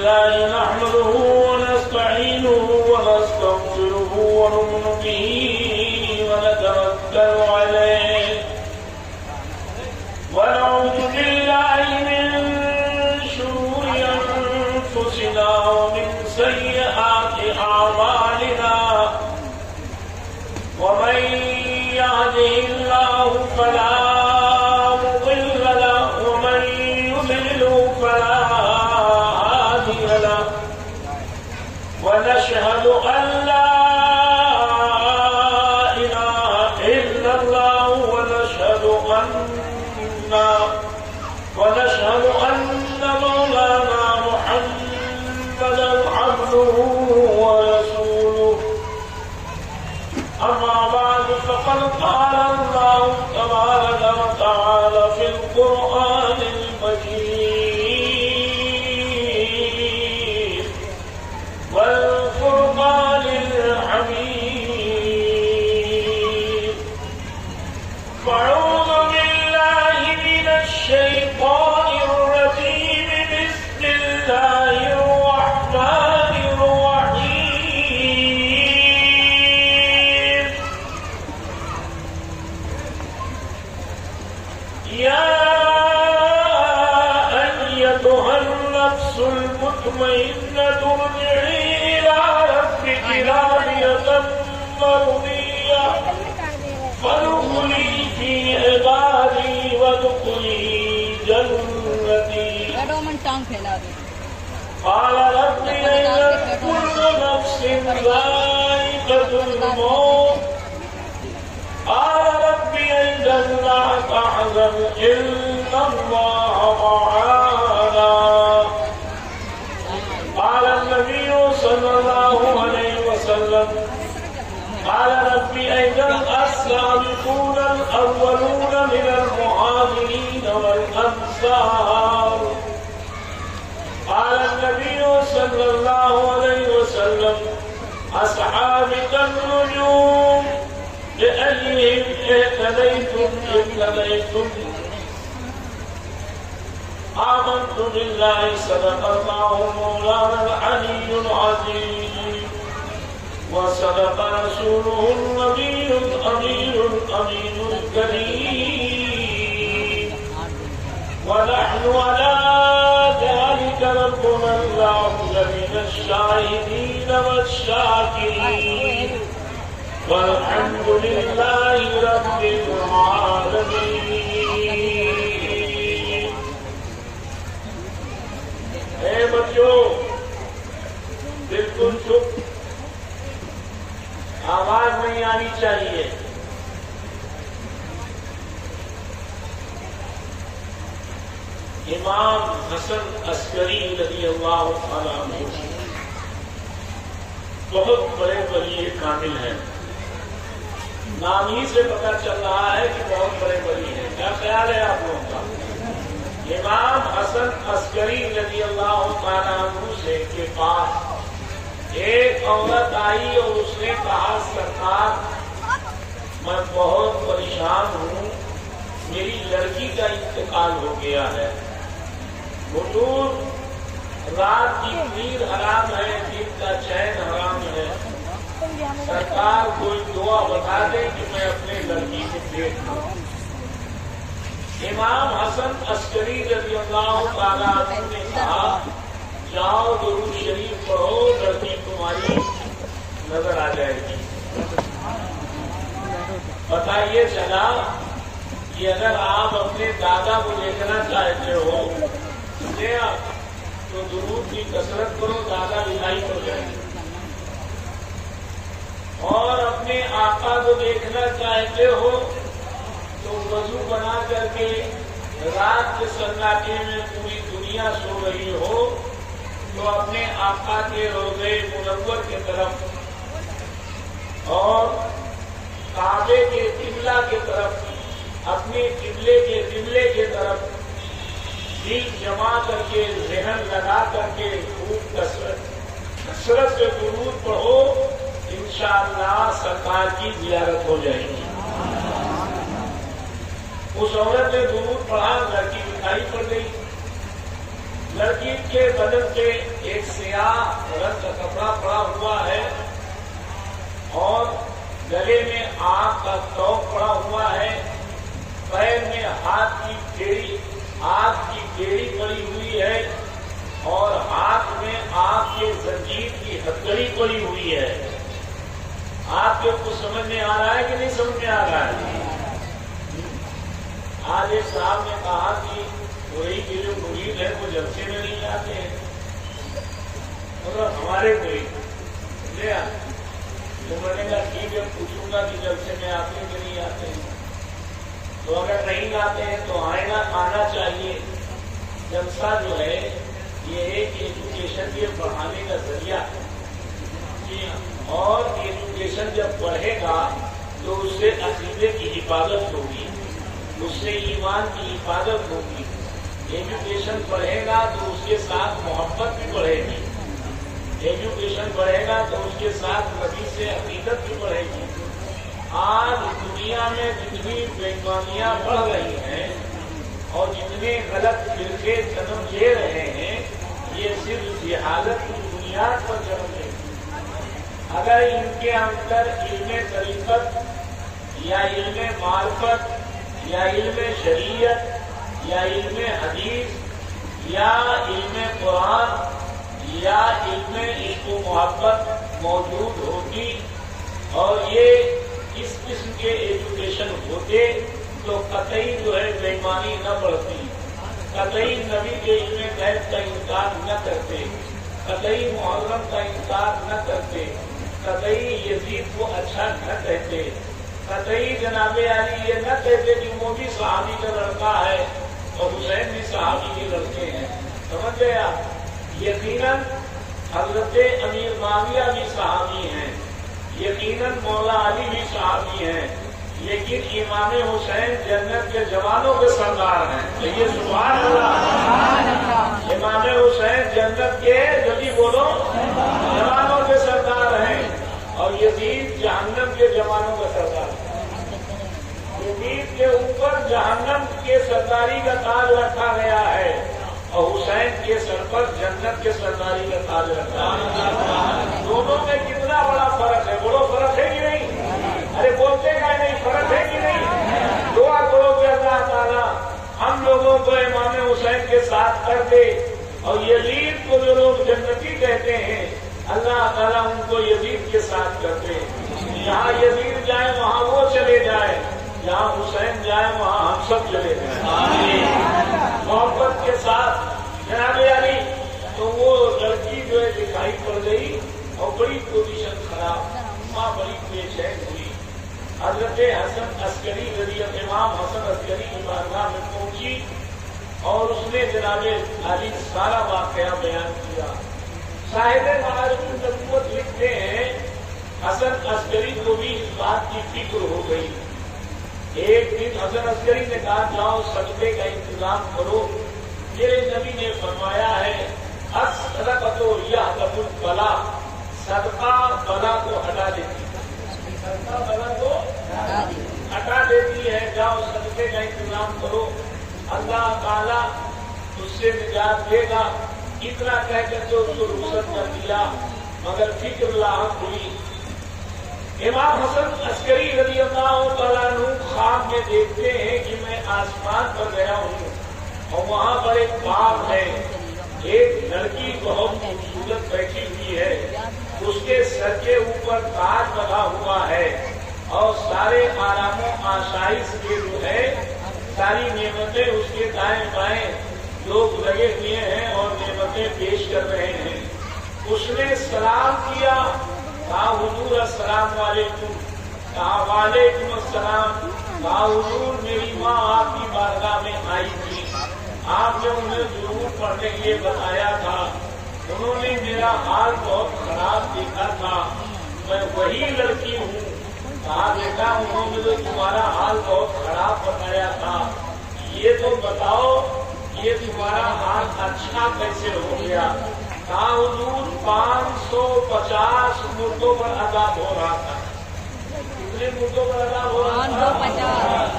لله نحمده ونستعينه ونستغفره ونؤمن به ونتوكل عليه ونعوذ بالله من شرور أنفسنا ومن سيئات أعمالنا ومن يهده الله فلا مضل له ومن يضلل فلا هادي له ونشهد أن لا إله إلا الله ونشهد أن مولانا محمدا عبده ورسوله أما بعد فقد قال الله تبارك وتعالى في القرآن المجيد والفرقان الحميد فأعوذ بالله من الشيطان الرجيم بسم الله الرحمن الرحيم يا أيتها النفس المطمئنة ارجعي إلى ربك راضية مرضية فادخلي في عبادي وادخلي جنتي قال رب كل نفس ذائقة الموت قال رب إذا لا تحزن إن الله معنا قال النبي صلى الله عليه وسلم قال رب أيضا السابقون الأولون من المهاجرين والأنصار قال النبي صلى الله عليه وسلم أصحابي كالنجوم بأيهم اهتديتم آمنت بالله صدق الله مولانا العلي العظيم وصدق رسوله النبي الأمين الكريم ونحن على ذلك ربنا الله من الشاهدين والشاكرين والحمد لله رب العالمين. اے بچوں بالکل چپ، آواز نہیں آنی چاہیے. امام حسن عسکری رضی اللہ عنہ بہت بڑے ولی کامل ہیں. نام ہی سے پتہ چل رہا ہے کہ بہت بڑے ولی ہیں. کیا خیال ہے آپ لوگوں کا؟ امام حسن عسکری رضی اللہ عنہ سے کے پاس ایک عورت آئی اور اس نے کہا سرکار میں بہت پریشان ہوں، میری لڑکی کا انتقال ہو گیا ہے، حضور رات کی نیند حرام ہے، دن کا چین حرام ہے، سرکار کوئی دعا بتا دے کہ میں اپنے لڑکی کو دیکھ لوں. امام حسن عسکری رضی اللہ تعالیٰ عنہ نے کہا جاؤ درود شریف پڑھو، لڑکی تمہاری نظر آ جائے گی. پتہ یہ چلا کہ اگر آپ اپنے دادا کو دیکھنا چاہتے ہو تو درود کی کثرت کرو، دادا دکھائی پڑ جائے گی. اور اپنے آقا کو دیکھنا چاہتے ہو تو وضو بنا کر کے رات کے سناٹے میں پوری دنیا سو رہی ہو تو اپنے آقا کے روضے منور کی طرف اور کعبے کے قبلہ کی طرف، اپنے قبلے کے طرف دل جما کر کے، ذہن لگا کر کے خوب کثرت سے درود پڑھو، انشاءاللہ سرکار کی زیارت ہو جائے گی. اس عورت نے درود پڑھا، لڑکی دکھائی پڑ گئی. لڑکی کے بدن سے ایک सियाह रंग का कपड़ा पड़ा हुआ है और गले में आग का तौक पड़ा हुआ है, पैर में हाथ की बेड़ी आग की बेड़ी पड़ी हुई है और हाथ में आग के जंजीर की हथकड़ी पड़ी हुई है। आपको कुछ समझ में आ रहा है कि नहीं समझ में आ रहा है? आज एक साहब ने कहा कि वही के जो मुरीद है वो जलसे में नहीं आते हैं, मतलब हमारे मुरीद तो मैंने कहा ठीक है, पूछूंगा कि जलसे में आते हैं कि नहीं आते हैं। तो अगर नहीं आते हैं तो आना चाहिए। जलसा जो है ये एक एजुकेशन के बढ़ाने का जरिया, और एजुकेशन जब बढ़ेगा तो उससे अकीदे की हिफाजत होगी, उससे ईमान की हिफाजत होगी। एजुकेशन बढ़ेगा तो उसके साथ मोहब्बत भी बढ़ेगी, एजुकेशन बढ़ेगा तो उसके साथ नबी से अकीदत भी बढ़ेगी। आज दुनिया में जितनी बेईमानियां बढ़ रही हैं और जितने गलत फिरके जन्म ले रहे हैं, ये सिर्फ जिहालत की बुनियाद पर जन्म ले। अगर इनके अंदर इल्मे तरीकत या इल्मे मार्फत या इल्मे शरीयत या इल्मे हदीस या इल्मे कुरान या इल्मे इश्क मोहब्बत मौजूद होती और ये इस किस्म के एजुकेशन होते तो कतई जो है बेईमानी न बढ़ती, कतई नबी के इल्मे गैब का इनकार न करते, कतई मुहर्रम का इनकार न करते, कतई यजीद को अच्छा न कहते, कतई जनाबे अली ये न कहते कि वो भी सहाबी का लड़का है और हुसैन भी सहाबी के लड़के हैं। समझ गए आप? यकीनन हजरत अमीर माविया भी सहाबी हैं, यकीनन मौला अली भी सहाबी हैं, लेकिन इमाम हुसैन जन्नत के जवानों के सरदार हैं। तो ये सुभान अल्लाह, इमाम हुसैन जन्नत के जल्दी बोलो जवानों के सरदार हैं और यजीद जहन्नम के जवानों का सरदार है। यजीद के ऊपर जहन्नम के सरदारी का ताज रखा गया है और हुसैन के सर पर जन्नत के सरदारी का ताज रखा है। दोनों में कितना बड़ा फर्क है, बड़ो फर्क है कि नहीं? अरे बोलते का नहीं, फर्क है कि नहीं? दुआ करो कि अल्लाह ताला हम लोगों को इमाम हुसैन के साथ कर दे और यजीद को जो लोग जन्नती कहते हैं अल्लाह ताला उनको यजीद के साथ कर दे। जहाँ यजीद जाए वहाँ वो चले जाए, जहाँ हुसैन जाए वहाँ हम सब चले जाए मोहब्बत के साथ। जनाबे अली तो वो लड़की जो है दिखाई पड़ गई और बड़ी पोजीशन खराब, माँ बड़ी बेचैन हुई। हजरत हसन अस्करी इमाम हसन अस्करी की बारगाह में पहुंची और उसने जनाबे अली सारा वाकया बयान किया। साहिब मारिफुन नबुव्वत लिखते हैं हसन अस्करी को भी इस बात की फिक्र हो गई। एक दिन हसन अस्करी ने कहा जाओ सदक़े का इंतजाम करो। मेरे नबी ने फरमाया है अस्सदक़तो यहदमुल बला, सदका बला को हटा देती है, सदका बला को हटा देती है। जाओ सदक़े का इंतजाम करो, अल्लाह ताला उससे निजात देगा। इतना कहकर के उसको रुखसत कर दिया, मगर फिक्र लाहक हुई। इमाम हसन अस्करी रज़ियल्लाहु तआला अन्हु ख्वाब में देखते हैं कि मैं आसमान पर गया हूँ और वहाँ पर एक बाग है, एक लड़की बहुत खूबसूरत बैठी हुई है, उसके सर के ऊपर ताज बना हुआ है और सारे आरामों आसाइश के जो है सारी नेमतें उसके दाएं बाएं लोग लगे हुए हैं और नेमतें पेश कर रहे हैं। उसने सलाम किया, कहा हुजूर अस्सलाम वालेकुम, कहा वालेकुम अस्सलाम, कहा हुजूर मेरी माँ आपकी बारगाह में आई थी, आपने उन्हें जरूर पढ़ने के लिए बताया था, उन्होंने मेरा हाल बहुत खराब देखा था, मैं वही लड़की हूँ। कहा बेटा उन्होंने तो तुम्हारा हाल बहुत खराब बताया था, ये तो बताओ ये तुम्हारा हाल अच्छा कैसे हो गया? कहा हुजूर 550 मुर्दों पर अजाब हो रहा था। कितने मुर्दों पर अजाब हो रहा था?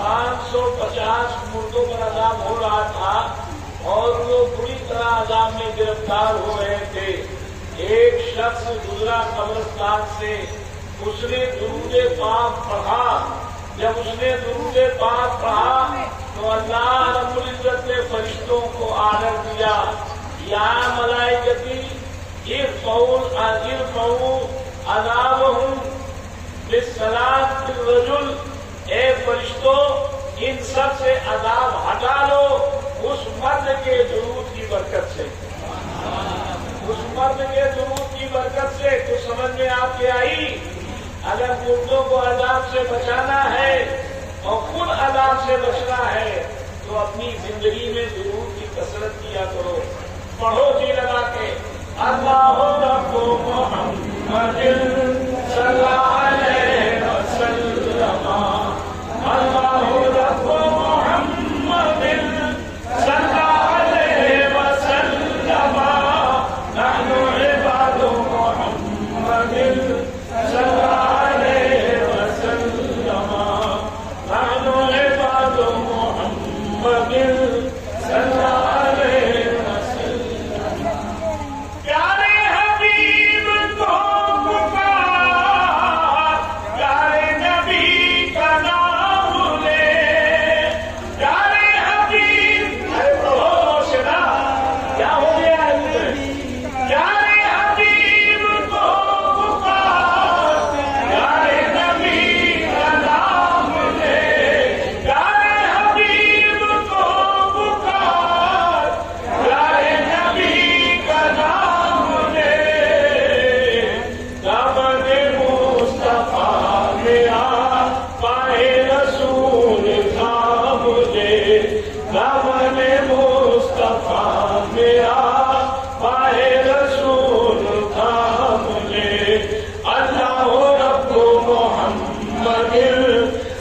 550 मुर्दों पर अजाब हो रहा था और वो बुरी तरह अजाब में गिरफ्तार हो रहे थे। ایک شخص گزرا قبرستان سے، اس نے درود پاک پڑھا. جب اس نے درود پاک پڑھا تو اللہ رب العزت نے فرشتوں کو آرڈر دیا، یا ملائکتی ارفعوا عذابہم بالصلاۃ بالرجل، اے فرشتوں ان سب سے عذاب ہٹا لو اس مرد کے درود کی برکت سے. اس مرد کے درود کی برکت سے. تو سمجھ میں آپ کے آئی؟ اگر مردوں کو عذاب سے بچانا ہے اور خود عذاب سے بچنا ہے تو اپنی زندگی میں درود کی کثرت کیا کرو. پڑھو جی لگا کے، اللہ رب محمد صلی اللہ علیہ وسلم، اللہ رب محمد صلی اللہ علیہ وسلم، نحن عباد محمد صلی اللہ علیہ وسلم، نحن عباد محمد صلی اللہ علیہ وسلم. پیارے حبیب کو پکار، پیارے نبی کا نام لے، پیارے حبیب. ارے بہت سنا کیا ہو گیا ہے؟ پیارے حبیب کو پکار، پیارے نبی کا نام لے، پیارے حبیب کو پکار، پیارے نبی کا نام لے. دامن مصطفیٰ میں آ پائے رسول تھام لے، دامن مصطفیٰ میں آ پائے رسول تھام لے. اللہ رب محمد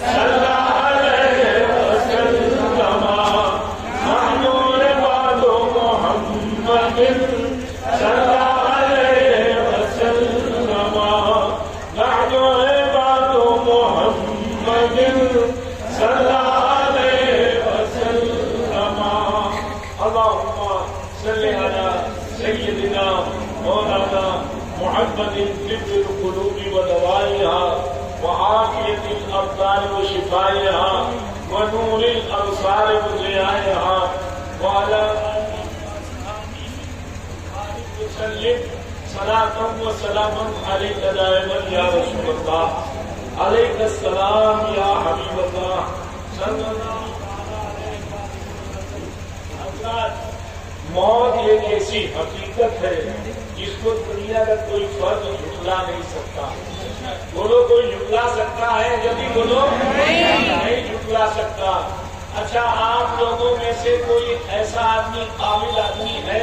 صلی اللہ علیہ وسلم، نحن عباد محمد صلی اللہ علیہ وسلم، نحن عباد محمد صلی اللہ علیہ وسلم. اللہم صلی علی سیدنا مولانا محمد طب القلوب ودوائها وعافیة الابدان وشفائها ونور الابصار وضیائها وعلى وسلم صلاة وسلاما عليك دائما يا رسول الله، عليك السلام يا حبيب الله صلى الله عليه وسلم. موت ایک ایسی حقیقت ہے جس کو دنیا کا کوئی فرد جھٹلا نہیں سکتا. بولو کوئی جھٹلا سکتا ہے؟ جبھی بولو نہیں جھٹلا سکتا. اچھا آپ لوگوں میں سے کوئی ایسا آدمی قابل آدمی ہے؟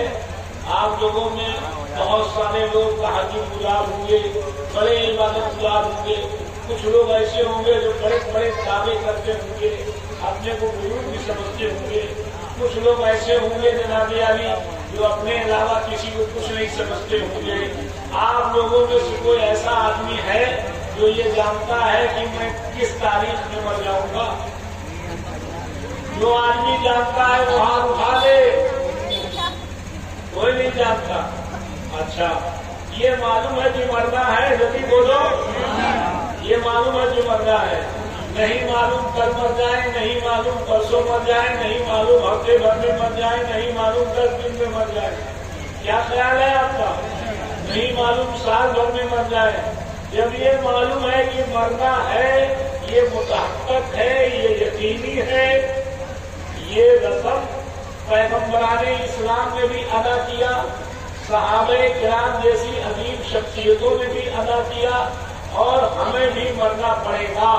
آپ لوگوں میں بہت سارے لوگ تہجد گزار ہوں گے، بڑے عبادت گزار ہوں گے. کچھ لوگ ایسے ہوں گے جو بڑے بڑے دعوے کرتے ہوں گے، اپنے کو بزرگ بھی سمجھتے ہوں گے. کچھ لوگ ایسے ہوں گے جناب علی جو اپنے علاوہ کسی کو کچھ نہیں سمجھتے ہوں گے. آپ لوگوں میں سے کوئی ایسا آدمی ہے جو یہ جانتا ہے کہ میں کس تاریخ میں مر جاؤں گا؟ جو آدمی جانتا ہے وہ ہاتھ اٹھا لے. کوئی نہیں جانتا. اچھا یہ معلوم ہے کہ مرنا ہے؟ جبھی بولو یہ معلوم ہے کہ مرنا ہے. نہیں معلوم کل مر جائیں، نہیں معلوم پرسوں مر جائیں، نہیں معلوم ہفتے بھر میں مر جائیں، نہیں معلوم 10 دن میں مر جائیں. کیا خیال ہے آپ کا؟ نہیں معلوم سال بھر میں مر جائیں. جب یہ معلوم ہے کہ مرنا ہے، یہ متحقق ہے، یہ یقینی ہے. یہ رسم پیغمبران اسلام نے بھی ادا کیا، صحابہ کرام جیسی عظیم شخصیتوں نے بھی ادا کیا، اور ہمیں بھی مرنا پڑے گا.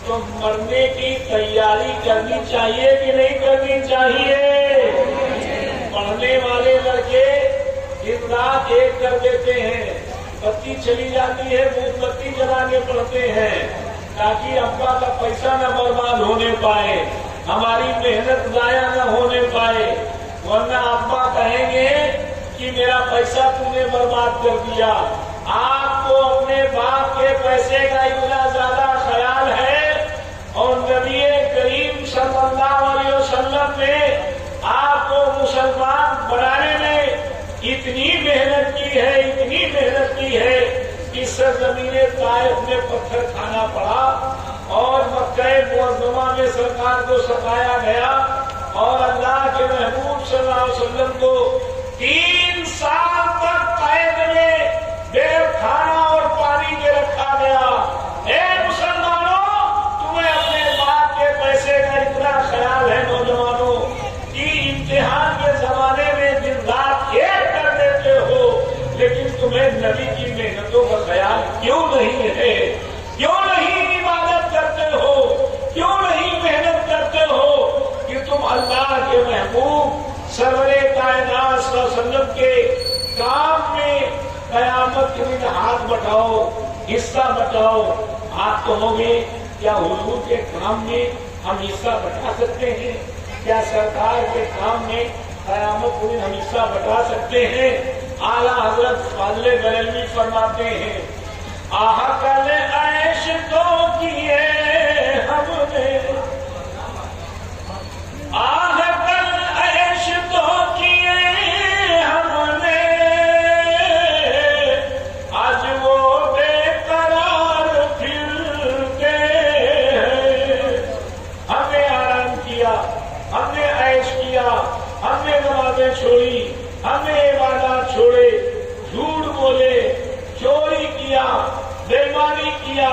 تو مرنے کی تیاری کرنی چاہیے کہ نہیں کرنی چاہیے؟ پڑھنے والے لڑکے دن رات ایک کر دیتے ہیں، بتی چلی جاتی ہے موم بتی جلا کے پڑھتے ہیں تاکہ ابا کا پیسہ نہ برباد ہونے پائے، ہماری محنت ضائع نہ ہونے پائے. ورنہ ابا کہیں گے کہ میرا پیسہ تم نے برباد کر دیا. آپ کو اپنے باپ کے پیسے کا اتنا زیادہ خیال ہے، اور نبی کریم صلی اللہ علیہ وسلم نے آپ کو مسلمان بنانے میں اتنی محنت کی ہے، اتنی محنت کی ہے کہ سرزمین طائف میں پتھر کھانا پڑا اور مکہ معظمہ میں سرکار کو ستایا گیا اور اللہ کے محبوب صلی اللہ علیہ وسلم کو 3 سال تک قید میں بغیر کھانا اور پانی کے رکھا گیا۔ اے مسلمانوں، تمہیں اپنے باپ کے پیسے کا اتنا خیال ہے نوجوانوں کہ امتحان کے زمانے میں دن رات ایک کر دیتے ہو، لیکن تمہیں نبی کی محنتوں کا خیال کیوں نہیں ہے؟ کیوں نہیں عبادت کرتے ہو؟ کیوں نہیں محنت کرتے ہو کہ تم اللہ کے محبوب سرور کائنات صلی اللہ علیہ وسلم کے کام میں قیامت کے دن ہاتھ بٹاؤ، حصہ بٹاؤ؟ آپ کہو گے کیا حضور کے کام میں ہم حصہ بٹا سکتے ہیں؟ کیا سرکار کے کام میں قیامت کے دن ہم حصہ بٹا سکتے ہیں؟ اعلیٰ حضرت فاضل بریلوی فرماتے ہیں، آہ کل عیش تو کیے ہم نے، آہ کل عیش تو کیے ہم نے، آج وہ بے قرار پھرتے ہیں۔ ہم نے آرام کیا، ہم نے عیش کیا، ہم نے نمازیں چھوڑی، ہم نے عبادات چھوڑے، جھوٹ بولے، چوری کیا، بے ایمانی کیا،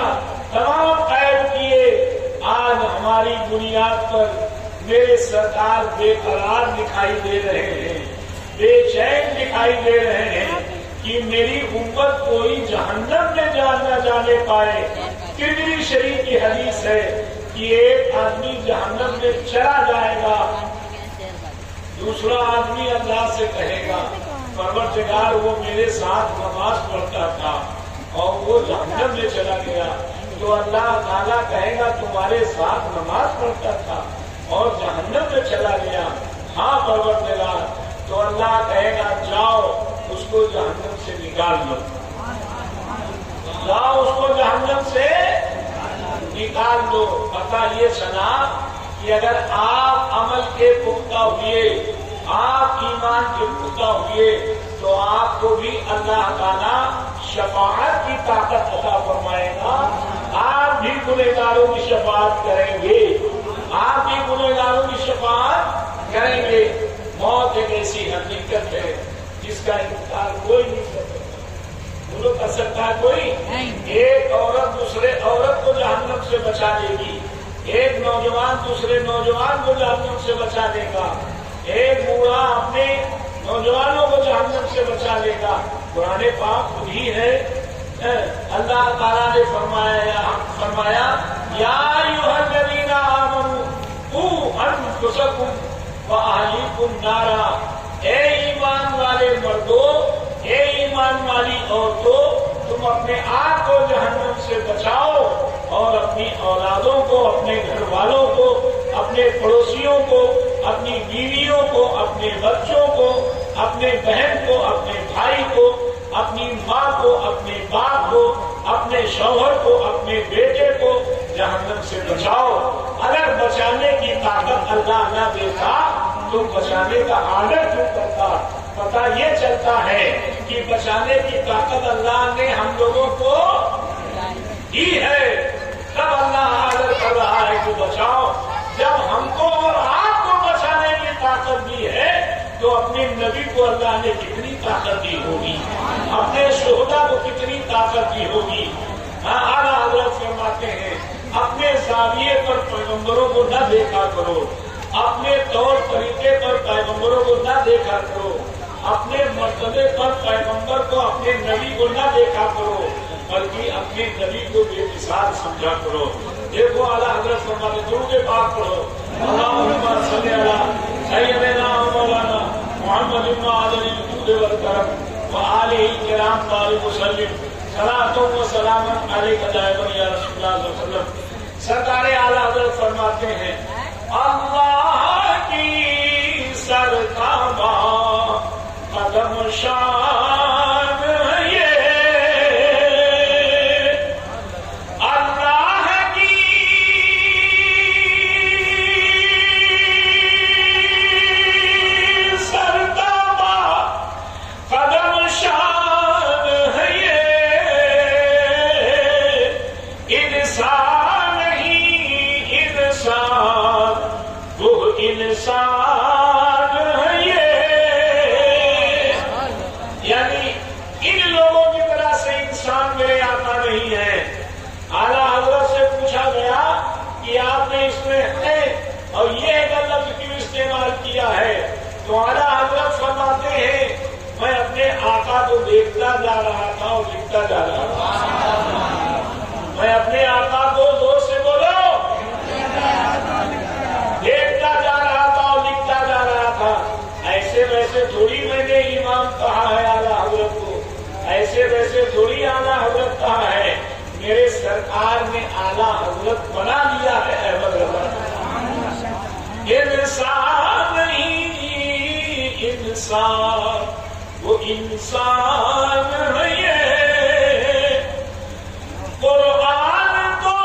تمام عیب کیے۔ آج ہماری بنیاد پر میرے سرکار بے قرار دکھائی دے رہے ہیں، بے چین دکھائی دے رہے ہیں کہ میری امت کوئی جہنم میں نہ جانے پائے۔ ترمذی شریف کی حدیث ہے کہ ایک آدمی جہنم میں چلا جائے گا، دوسرا آدمی اللہ سے کہے گا پروردگار وہ میرے ساتھ نماز پڑھتا تھا اور وہ جہنم میں چلا گیا، تو اللہ تعالیٰ کہے گا تمہارے ساتھ نماز پڑھتا تھا اور جہنم میں چلا گیا؟ ہاں پروردگار۔ تو اللہ کہے گا جاؤ اس کو جہنم سے نکال لو، جاؤ اس کو جہنم سے نکال دو۔ پتہ یہ چلا کہ اگر آپ عمل کے پختہ ہوئے، آپ ایمان کے پختہ ہوئے، تو آپ کو بھی اللہ تعالیٰ شفاعت کی طاقت عطا فرمائے گا۔ آپ بھی گنہگاروں کی شفاعت کریں گے، آپ بھی گنہگاروں کی شفاعت کریں گے۔ موت ایک ایسی حقیقت ہے جس کا انکار کوئی نہیں کر سکتا، وہ کر سکتا ہے کوئی؟ ایک عورت دوسرے عورت کو جہنم سے بچا دے گی، ایک نوجوان دوسرے نوجوان کو جہنم سے بچا دے گا، ایک بوڑھا اپنے نوجوانوں کو جہنم سے بچا لے گا۔ قرآن پاک خود ہی ہے، اللہ تعالیٰ نے فرمایا یا ایھا الذین آمنوا قوا انفسکم واہلیکم نارا، اے ایمان والے مردو، اے ایمان والی عورتوں، تم اپنے آپ کو جہنم سے بچاؤ اور اپنی اولادوں کو، اپنے گھر والوں کو، اپنے پڑوسیوں کو، اپنی بیویوں کو، اپنے بچوں کو، اپنے بہن کو، اپنے بھائی کو، اپنی ماں کو، اپنے باپ کو، اپنے شوہر کو، اپنے بیٹے کو جہنم سے بچاؤ۔ اگر بچانے کی طاقت اللہ نہ دیتا تو بچانے کا آرڈر کیوں کرتا؟ پتہ یہ چلتا ہے کہ بچانے کی طاقت اللہ نے ہم لوگوں کو دی ہے، تب اللہ آرڈر کر رہا ہے کہ بچاؤ۔ جب ہم کو اور آپ کو بچانے کی طاقت دی ہے تو اپنے نبی کو اللہ نے کتنی طاقت دی ہوگی، اپنے شہداء کو کتنی طاقت دی ہوگی۔ اعلیٰ حضرت فرماتے ہیں اپنے زاویے پر پیغمبروں کو نہ دیکھا کرو، اپنے طور طریقے پر پیغمبروں کو نہ دیکھا کرو، اپنے مرتبے پر پیغمبر کو، اپنے نبی کو نہ دیکھا کرو، بلکہ اپنے نبی کو بے مثال سمجھا کرو۔ دیکھو اعلیٰ حضرت فرماتے درود پاک پڑھو، اللہم صلی علی سیدنا مولانا محمد علی الجود والکرم وآلہ الکرام بارک وسلم صلاۃ و سلام علیک دائما یا رسول اللہ صلی اللہ علیہ وسلم۔ سرکار اعلیٰ حضرت فرماتے ہیں اللہ کی سرکابہ قدم شان یہ اللہ کی سرکابہ تو आला हजरत फरमाते हैं मैं अपने आका को देखता जा रहा था और लिखता जा रहा था। मैं अपने आका को जोर से बोलो देखता जा रहा था और लिखता जा रहा था। ऐसे वैसे थोड़ी मैंने इमाम कहा है आला हजरत को, ऐसे वैसे थोड़ी आला हजरत कहा है, मेरे सरकार ने आला हजरत बना लिया है अहमद रजा। इंसान नहीं इंसान, वो इंसान है ये कुरान तो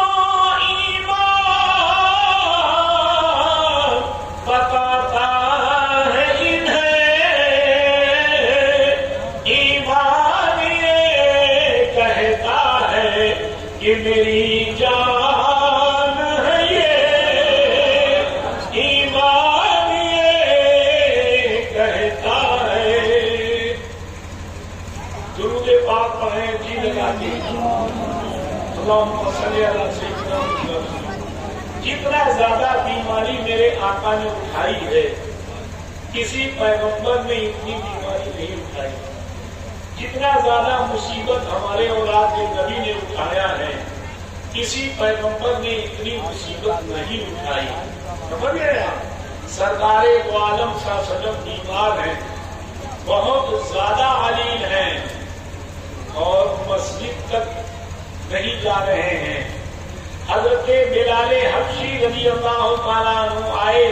ईमान बताता है इन्हें, ईमान ये कहता है कि मेरी जान है ये, ईमान ये कहता है। दुरूद पाक पढ़े जी लगा के, जितना ज्यादा बीमारी मेरे आका ने उठाई है, किसी पैगंबर ने इतनी बीमारी नहीं उठाई। जितना ज्यादा मुसीबत हमारे औलाद के नबी ने उठाया है, किसी पैगंबर ने इतनी मुसीबत नहीं उठाई। समझ गए आप? सरकारे दो आलम सल्लल्लाहु बीमार हैं, बहुत ज्यादा अलील हैं और मस्जिद तक नहीं जा रहे हैं। हजरत बिलाल हबशी रज़ी अल्लाह तआला अन्हु आए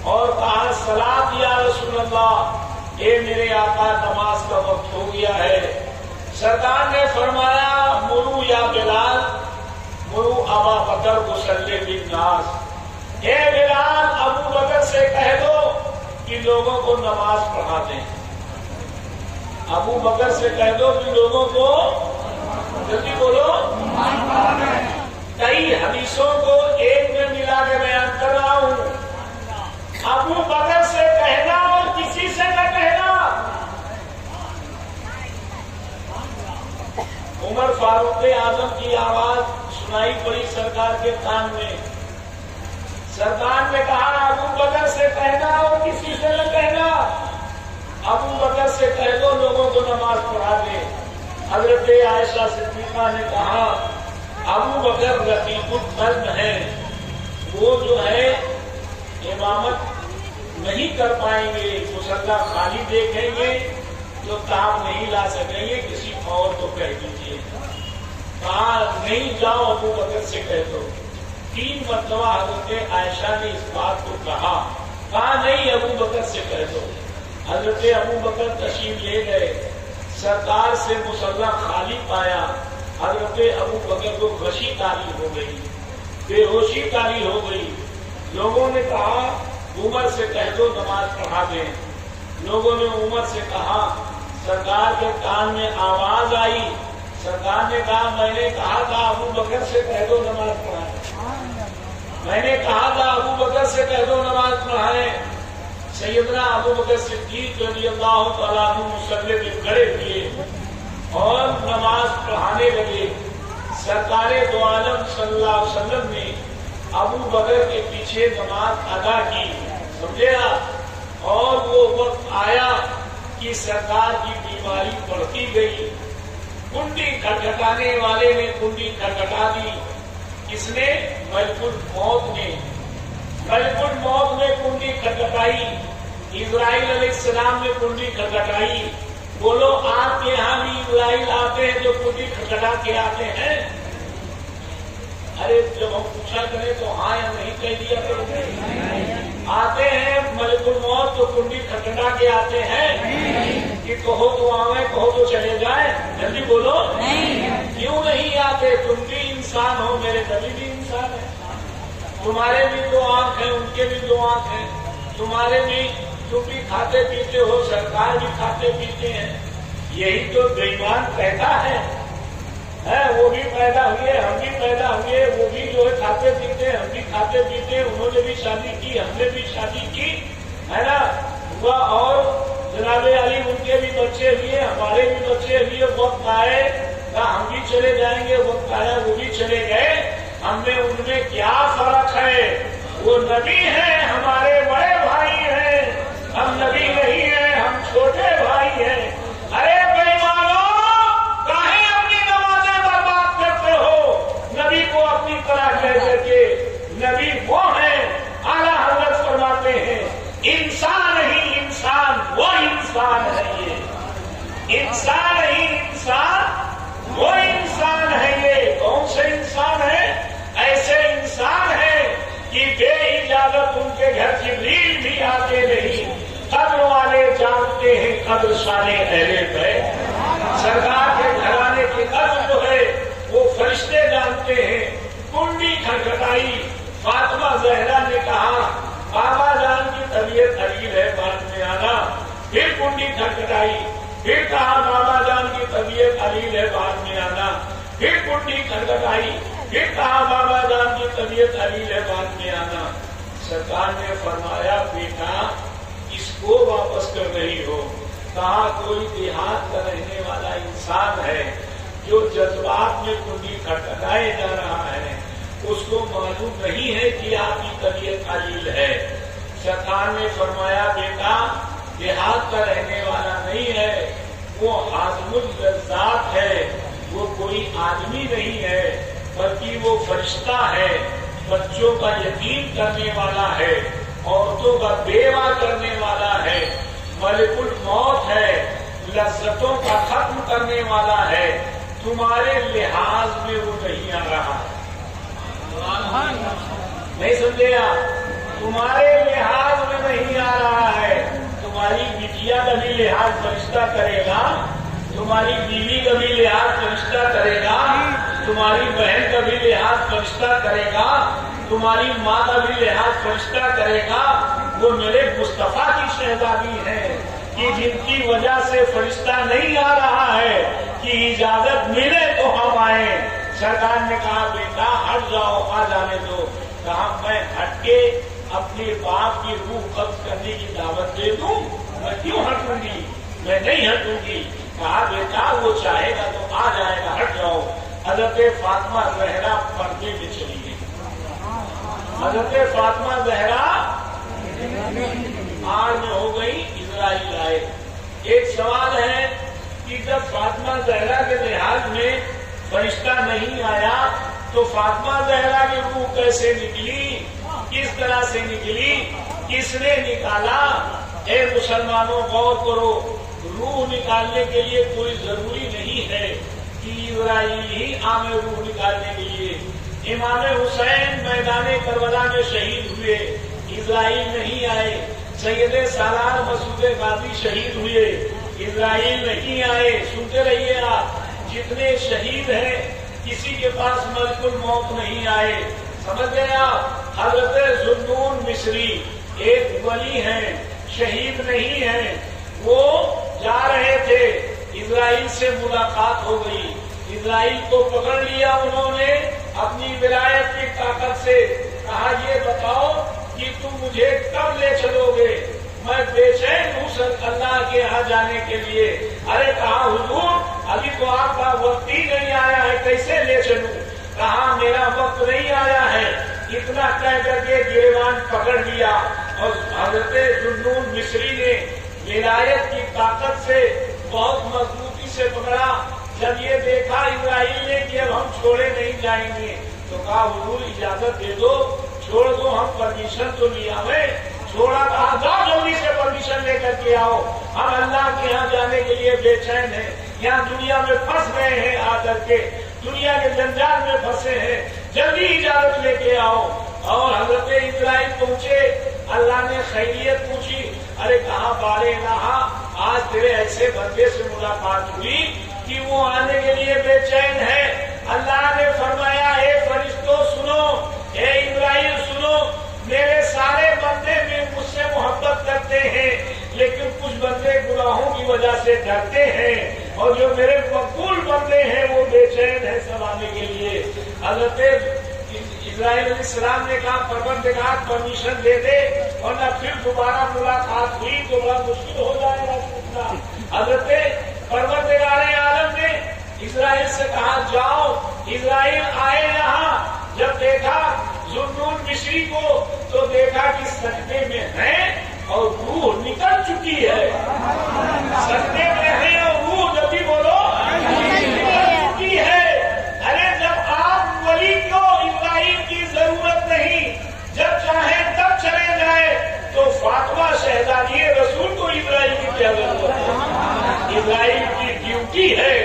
और कहा सलात या रसूल अल्लाह, ए मेरे आका नमाज का वक्त हो गया है। सरदार ने फरमाया मुरू या बिलाल मुरू अबा बकर को सल्ले बिन्नास, ए बिलाल अबू बकर से कह दो कि लोगों को नमाज पढ़ा दें। अबू बकर से कह दो कि लोगों को, जल्दी बोलो, कई हदीसों को एक में मिला के बयान कर रहा हूं। अबू बकर से कहना और किसी से न कहना। उमर फारूक आजम की आवाज सुनाई पड़ी सरकार के कान में। सरकार ने कहा अबू बकर से कहना और किसी से न कहना। अबू बकर से कह दो लोगों को नमाज पढ़ा दे। हजरत आयशा सिद्दीका ने कहा अबू बकर रफीकुल कल्ब है, वो जो है इमामत नहीं कर पाएंगे, मुसल्ला खाली देखेंगे तो काम नहीं ला सकेंगे, किसी और को कह दीजिए। कहा नहीं जाओ अबू बकर से कह दो। 3 मरतबा हजरत आयशा ने इस बात को कहा नहीं अबू बकर से कह दो। हजरत अबू बकर तशरीफ ले गए, सरकार से मुसल्ला खाली पाया। हजरत अबू बकर को गशी तारी हो गई, बेहोशी तारी हो गई। लोगों ने कहा उमर से कह दो नमाज पढ़ा दें। लोगों ने उमर से कहा, सरकार के कान में आवाज आई। सरकार ने कहा मैंने कहा था अबू बकर से कह दो नमाज पढ़ाए, मैंने कहा था अबू बकर से कह दो नमाज पढ़ाए। सैयदना अबू बकर सिद्दीक रज़ियल्लाहु तआला अन्हु मुसल्ले पे खड़े हुए और नमाज पढ़ाने लगे। सरकारे दो आलम सल्लल्लाहु अलैहि वसल्लम ने अबू बकर के पीछे नमाज अदा की, समझे आप? और वो वक्त आया कि सरकार की बीमारी बढ़ती गई। कुंडी खटखटाने वाले ने कुंडी खटखटा दी। किसने? मलकुल मौत ने। मलकुल मौत ने कुंडी खटखटाई। इज़राइल अलैहिस्सलाम ने कुंडी खटखटाई। बोलो आपके यहाँ भी इज़राइल आते हैं जो कुंडी खटखटा के आते हैं? अरे जब हम पूछा करें तो हाँ या नहीं कह दिया करेंगे। आते हैं मलकुल मौत तो कुंडी खटखटा के आते हैं कि कहो तो आवे, कहो तो चले जाए। जल्दी बोलो क्यों नहीं आते? तुम भी इंसान हो, मेरे नबी भी इंसान है। तुम्हारे भी 2 आंख है, उनके भी 2 आंख है। तुम्हारे भी, तुम भी खाते पीते हो, सरकार भी खाते पीते हैं। यही तो बेईमान कहता है वो भी पैदा हुए, हम भी पैदा हुए, वो भी जो है खाते पीते, हम भी खाते पीते, उन्होंने भी शादी की, हमने भी शादी की, है ना? हुआ और जनाबे अली उनके भी बच्चे हुए, हमारे भी बच्चे हुए। वक्त आए ना हम भी चले जाएंगे, वक्त आया वो भी चले गए। हमें उनमें क्या फर्क है? वो नबी हैं, हमारे बड़े भाई हैं। ہم نبی نہیں ہیں، ہم چھوٹے بھائی ہیں۔ ارے بےایمانوں، کاہے اپنی نمازیں برباد کرتے ہو نبی کو اپنی طرح کہہ کر کے؟ نبی وہ ہیں، اعلیٰ حضرت فرماتے ہیں انسان ہی انسان، وہ انسان ہے، یہ انسان ہی انسان، وہ انسان ہے۔ یہ کون سے انسان ہے؟ ایسے انسان ہے کہ بے اجازت ان کے گھر جبریل بھی آتے نہیں۔ قدر والے جانتے ہیں قدر شان اہل بیت، سرکار کے گھرانے کی قدر جو ہے وہ فرشتے جانتے ہیں۔ کنڈی کھٹکھٹائی، فاطمہ زہرا نے کہا بابا جان کی طبیعت علیل ہے، بعد میں آنا۔ پھر کنڈی کھٹکھٹائی، پھر کہا بابا جان کی طبیعت علیل ہے، بعد میں آنا۔ پھر کنڈی کھٹکھٹائی، پھر کہا بابا جان کی طبیعت علیل ہے، بعد میں آنا۔ سرکار نے فرمایا بیٹا اس کو واپس کر رہی ہو؟ کہا کوئی دیہات کا رہنے والا انسان ہے جو جذبات میں کنڈی کھٹکھٹائے جا رہا ہے، اس کو معلوم نہیں ہے کہ آپ کی طبیعت علیل ہے۔ سرکار نے فرمایا بیٹا دیہات کا رہنے والا نہیں ہے، وہ حازم اللذات ہے، وہ کوئی آدمی نہیں ہے بلکہ وہ فرشتہ ہے، بچوں کا یتیم کرنے والا ہے، عورتوں کا بیوہ کرنے والا ہے، ملک الموت ہے، لذتوں کا ختم کرنے والا ہے۔ تمہارے لحاظ میں وہ نہیں آ رہا ہے، نہیں سمجھے آپ؟ تمہارے لحاظ میں نہیں آ رہا ہے۔ تمہاری بٹیا کا بھی لحاظ فرشتہ کرے گا، تمہاری بیوی کا بھی لحاظ فرشتہ کرے گا، تمہاری بہن کا بھی لحاظ فرشتہ کرے گا، تمہاری ماں کا بھی لحاظ فرشتہ کرے گا۔ وہ میرے مصطفیٰ کی شہزادی ہے کہ جن کی وجہ سے فرشتہ نہیں آ رہا ہے کہ اجازت ملے تو ہم آئیں۔ سرکار نے کہا بیٹا ہٹ جاؤ، آ جانے دو۔ کہا میں ہٹ کے اپنے باپ کی روح قبض کرنے کی دعوت دے دوں؟ میں کیوں ہٹوں گی؟ میں نہیں ہٹوں گی۔ کہا بیٹا وہ چاہے گا تو آ جائے گا، ہٹ جاؤ۔ حضرت فاطمہ زہرا پردے میں چلی گئی۔ حضرت فاطمہ زہرا آڑ میں ہو گئی، اسرائیل آئے۔ ایک سوال ہے کہ جب فاطمہ زہرا کے لحاظ میں فرشتہ نہیں آیا تو فاطمہ زہرا کی روح کیسے نکلی؟ کس طرح سے نکلی؟ کس نے نکالا؟ اے مسلمانوں غور کرو، روح نکالنے کے لیے کوئی ضروری نہیں ہے کہ اسرائیل ہی آئے روح نکالنے کے لیے۔ امام حسین میدان کربلا میں شہید ہوئے، اسرائیل نہیں آئے۔ سید سالار مسعود غازی شہید ہوئے، اسرائیل نہیں آئے۔ سنتے رہیے آپ، جتنے شہید ہیں کسی کے پاس ملک الموت نہیں آئے۔ سمجھ گئے آپ؟ حضرت ذوالنون مصری ایک ولی ہیں، شہید نہیں ہیں، وہ جا رہے تھے، اسرائیل سے ملاقات ہو گئی، اسرائیل کو پکڑ لیا انہوں نے اپنی ولایت کی طاقت سے۔ کہا یہ بتاؤ کہ تم مجھے کب لے چلو گے؟ میں بے چین ہوں سر اللہ کے یہاں جانے کے لیے۔ ارے کہا حضور ابھی تو آپ کا وقت ہی نہیں آیا ہے، کیسے لے چلوں؟ کہا میرا وقت نہیں آیا ہے۔ اتنا کہہ کر کے گریبان پکڑ لیا اور حضرت ذوالنون مصری نے ولایت کی طاقت سے بہت مضبوطی سے پکڑا۔ جب یہ دیکھا اسرائیل نے کہ اب ہم چھوڑے نہیں جائیں گے تو کہا حضور اجازت دے دو، چھوڑ دو، ہم پرمیشن تو لے آئے۔ چھوڑا، کہا جاؤ جلدی سے پرمیشن لے کر کے آؤ، ہم اللہ کے یہاں جانے کے لیے بے چین ہیں، یہاں دنیا میں پھنس گئے ہیں، آ کر کے دنیا کے جنجال میں پھنسے ہیں، جلدی اجازت لے کے آؤ۔ اور حضرت اسرائیل پہنچے، اللہ نے خیریت پوچھی۔ ارے کہاں بارے رہا، آج تیرے ایسے بندے سے ملاقات ہوئی کہ وہ آنے کے لیے بے چین ہے۔ اللہ نے فرمایا اے فرشتوں سنو، اے اسرائیل سنو، میرے سارے بندے میں مجھ سے محبت کرتے ہیں لیکن کچھ بندے گناہوں کی وجہ سے ڈرتے ہیں، اور جو میرے مقبول بندے ہیں وہ بے چین ہے سب آنے کے لیے۔ حضرت اسرائیل علیہ السلام نے کہا پروردگار پرمیشن دے دے ورنہ پھر دوبارہ ملاقات ہوئی تو بڑا مشکل ہو جائے گا پوچھنا۔ حضرت پروردگار عالم نے اسرائیل سے کہا جاؤ۔ اسرائیل آئے یہاں، جب دیکھا ذوالنون مصری کو تو دیکھا کہ سجدے میں ہیں اور روح نکل چکی ہے، سجدے میں ہے اور روح جبھی بولو چکی ہے۔ ارے جب آپ ولی کو ابراہیم کی ضرورت نہیں، جب چاہے تب چلے جائے، تو فاطمہ شہزادی رسول کو ابراہیم کی کیا ضرورت ہے؟ ابراہیم کی ڈیوٹی ہے